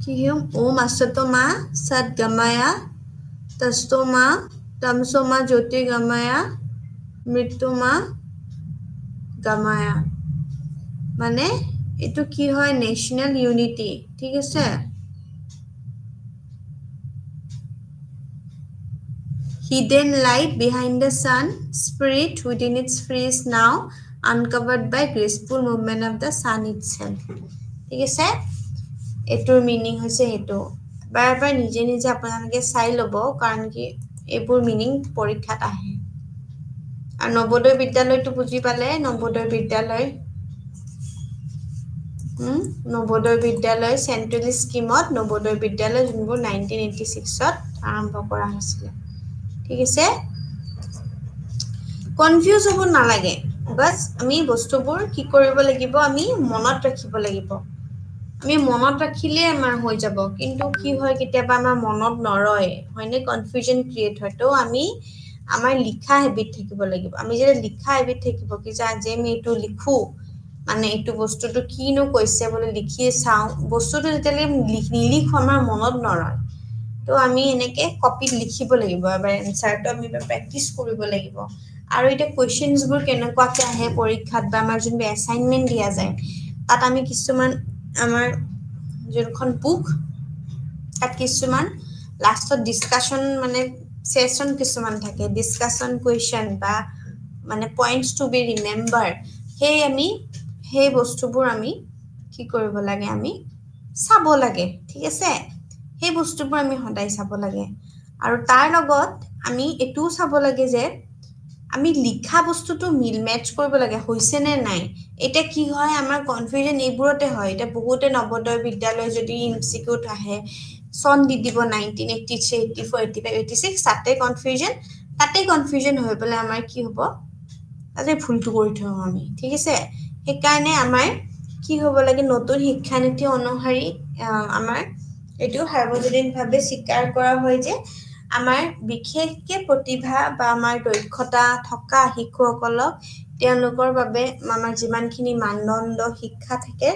Kiyum asatoma sat gamaya tastoma tamsoma jyoti gamaya mrityuma gamaya মানে এটো কি হয় ন্যাশনাল ইউনিটি ঠিক আছে hidden light behind the sun spirit within its freeze now uncovered by graceful movement of the sun itself ঠিক আছে এটোৰ meaning হৈছে হেটো বাৰবাৰ নিজে নিজে আপোনালোকে চাই ল'ব কাৰণ কি এইবোৰ মিনিং পৰীক্ষাত আহে আৰু নবোদয় বিদ্যালয়টো বুজি পালে নবোদয় বিদ্যালয় নবোদয় বিদ্যালয় সেন্ট্ৰেল স্কিমত নবোদয় বিদ্যালয় যোনবোৰ 1986 ত আৰম্ভ কৰা হৈছিল ঠিক আছে কনফিউজ হ'ব নালাগে বাস আমি বস্তুবোৰ কি কৰিব লাগিব আমি মনত ৰাখিব লাগিব আমি মনত ৰাখিলে আমাৰ হৈ যাব কিন্তু কি হয় কেতিয়াবা আমাৰ মনত নৰয় হয়নে কনফিউজন ক্ৰিয়েট হয় তো আমি আমাৰ লিখা হেবিট থাকিব লাগিব আমি যে লিখা হেবিট থাকিব কি যে আজি আমি এটো লিখো মানে এটো বস্তুটো কিনো কৈছে বলে লিখি চাও বস্তুটো যেতেলে নিলিখো আমাৰ মনত নৰয় তো আমি এনেকে কপিত লিখিব লাগিব এবাৰ এনসাৰটো আমি প্ৰেক্টিস কৰিব লাগিব আৰু এটা কোৱেশ্চনছবোৰ কেনেকুৱাকে আহে পৰীক্ষাত বা আমাৰ যোনবোৰ এসাইনমেন্ট দিয়া যায় তাত আমি কিছুমান আমাৰ যোনখন বুক তাত কিছুমান লাষ্টত ডিসকাশন মানে সেশন কিছুমান থাকে ডিসকাশন কোৱেশ্চন বা মানে পয়েন্টস টু বি ৰিমেম্বাৰ সেই বস্তুবোৰ আমি কি কৰিব লাগে আমি চাব লাগে ঠিক আছে সেই বস্তুবোৰ আমি সদায় চাব লাগে আৰু তাৰ লগত আমি এটো চাব লাগে যে আমি লিখা বস্তুটো মিল ম্যাচ কৰিব লাগে হৈছে নে নাই এটা কি হয় আমাৰ কনফিউজন এইবোৰতে হয় এটা বহুতে নবোদয় বিদ্যালয় যদি ইনস্টিটিউট আহে সন দি দিব 1983 84 85 86 তাতে কনফিউজন হৈ পেলাই আমাৰ কি হ'ব তাতে ভুলটো কৰি থওঁ আমি ঠিক আছে সেইকাৰণে আমাৰ কি হ'ব লাগে নতুন শিক্ষানীতি অনুসৰি আমাৰ এটো সাৰ্বজনীনভাৱে স্বীকাৰ কৰা হয় যে আমাৰ বিশেষকে প্ৰতিভা বা আমাৰ দক্ষতা থকা শিক্ষকসকলক তেওঁলোকৰ বাবে আমাৰ যিমানখিনি মানদণ্ড শিক্ষা থাকে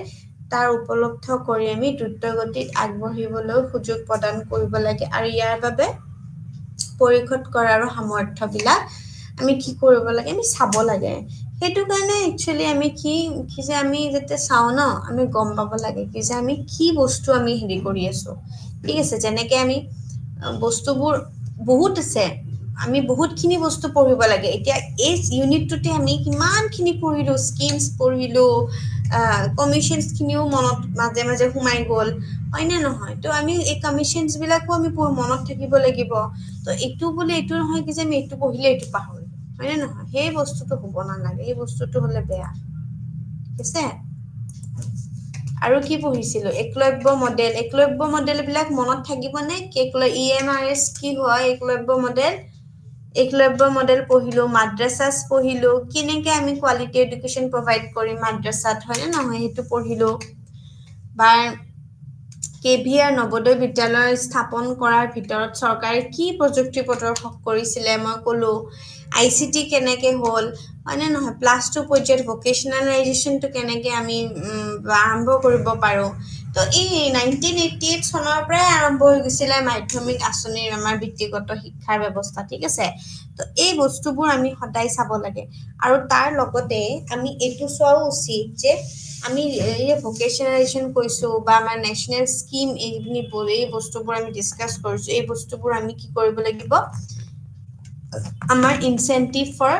তাৰ উপলব্ধ কৰি আমি দ্ৰুতগতিত আগবাঢ়িবলৈ সুযোগ প্ৰদান কৰিব লাগে আৰু ইয়াৰ বাবে পৰিখত কৰাৰ সামৰ্থ্যবিলাক আমি কি কৰিব লাগে আমি চাব লাগে হেতু কাৰণে একচুয়ালি আমি কি যে আমি যেতে চাও ন আমি গম পাব লাগে কি যে আমি কি বস্তু আমি হেৰি কৰি আছো ঠিক আছে যেনেকে আমি বস্তুবোৰ বহুত আছে আমি বহুতখিনি বস্তু পঢ়িব লাগে এতিয়া এই ইউনিটটোতে আমি কিমানখিনি পঢ়িলো স্কিমছ পঢ়িলো কমিশনছ খিনিও মনত মাজে মাজে সোমাই গ'ল হয় নে নহয় তো আমি এই কমিশনছ বিলাকো আমি মনত থাকিব লাগিব তো এইটো বুলি এইটো নহয় কি যে আমি এইটো পঢ়িলে এইটো পাহৰিম হয় নে নহয় সেই বস্তুটো হ'ব নালাগে এই বস্তুটো হ'লে বেয়া ঠিক আছে আৰু কি পঢ়িছিলো একলব্য মডেল বিলাক মনত থাকিবনে EMRS কি হয় একলব্য মডেল পঢ়িলো মাদ্ৰাছাছ পঢ়িলো কিনেকে আমি কোৱালিটি এডুকেশ্যন প্ৰভাইড কৰিম মাদ্ৰাছাত হয় নে নহয় সেইটো পঢ়িলো বা কেভিআৰ নৱোদয় বিদ্যালয় স্থাপন কৰাৰ ভিতৰত চৰকাৰে কি প্ৰযুক্তি প্ৰদৰ্শন কৰিছিলে মই ক'লো ICT কেনেকে হ'ল মানে নহয় +2 পৰ্যায়ত ভোকেশনালাইজেশনটো কেনেকে আমি আৰম্ভ কৰিব পাৰো তো এই 1988 চনৰ পৰাই আৰম্ভ হৈ গৈছিলে মাধ্যমিক আঁচনিৰ আমাৰ ব্যক্তিগত শিক্ষাৰ ব্যৱস্থা ঠিক আছে তো এই বস্তুবোৰ আমি সদায় চাব লাগে আৰু তাৰ লগতে আমি এইটো চোৱাও উচিত যে আমি এই ভোকেশনালাইজেশন কৈছো বা আমাৰ নেশনেল স্কিম এই বস্তুবোৰ আমি ডিসকাস কৰিছো এই বস্তুবোৰ আমি কি কৰিব লাগিব আমাৰ ইনসেন্টিভ ফৰ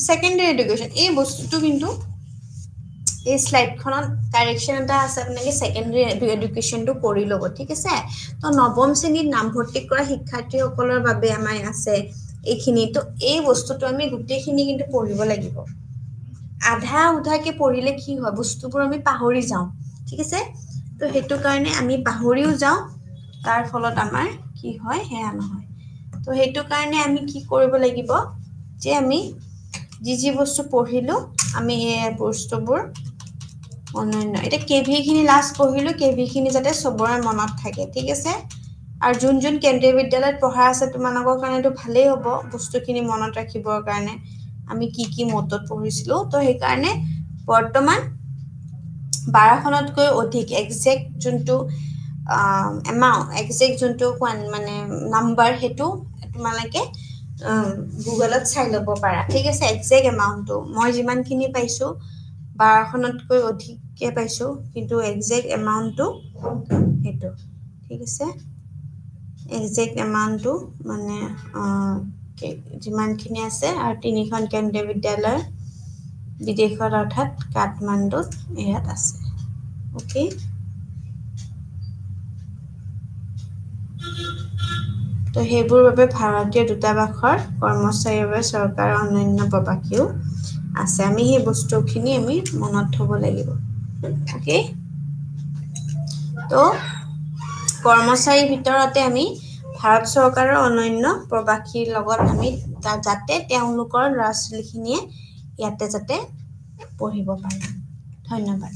সেকেন্ডাৰী এডুকেশন এই বস্তুটো কিন্তু এই স্লাইডখনত কাৰেকশন এটা আছে আপোনালোকে সেকেন্ডাৰী এডুকেশনটো কৰি ল'ব ঠিক আছে তো নৱম শ্ৰেণীত নামভৰ্তি কৰা শিক্ষাৰ্থীসকলৰ বাবে আমাৰ আছে এইখিনি তো এই বস্তুটো আমি গোটেইখিনি কিন্তু পঢ়িব লাগিব আধা উধাকে পঢ়িলে কি হয় বস্তুবোৰ আমি পাহৰি যাওঁ ঠিক আছে তো হেতু কাৰণে আমি পাহৰিও যাওঁ তাৰ ফলত আমাৰ কি হয় হেয়া নহয় তো হেতু কাৰণে আমি কি কৰিব লাগিব যে আমি যি বস্তু পঢ়িলো আমি এই বস্তুবোৰ অনন্য এটা কেভি খিনি লাষ্ট পঢ়িলো কেভি খিনি যাতে সবৰে মনত থাকে ঠিক আছে আৰু যোন কেন্দ্ৰীয় বিদ্যালয়ত পঢ়া আছে তোমালোকৰ কাৰণেটো ভালেই হ'ব বস্তুখিনি মনত ৰাখিবৰ কাৰণে আমি কি মতত পঢ়িছিলো তো সেই কাৰণে বৰ্তমান 12খনতকৈ অধিক এক্সাক্ট যোনটো এমাউন্ট এক্সাক্ট যোনটো মানে নাম্বাৰ হেতু তোমালোকে গুগলত চাই ল'ব পাৰা ঠিক আছে এক্সাক্ট এমাউন্টটো মই যিমানখিনি পাইছো 12খনতকৈ অধিককে পাইছো কিন্তু এক্সাক্ট এমাউন্টটো হেতু ঠিক আছে এক্সাক্ট এমাউন্টটো মানে যিমানখিনি আছে আৰু তিনিখন কেন্দ্ৰীয় বিদ্যালয় বিদেশত অৰ্থাৎ কাঠমাণ্ডুত ইয়াত আছে ওকে তো সেইবোৰ বাবে ভাৰতীয় দূতাবাসৰ কৰ্মচাৰীৰ বাবে চৰকাৰৰ অনন্য প্ৰবাসীও আছে আমি সেই বস্তুখিনি আমি মনত থব লাগিব ওকে তো কৰ্মচাৰীৰ ভিতৰতে আমি ভাৰত চৰকাৰৰ অনন্য প্ৰবাসীৰ লগত আমি যাতে তেওঁলোকৰ ল'ৰা-ছোৱালীখিনিয়ে ইয়াতে যাতে পঢ়িব পাৰে ধন্যবাদ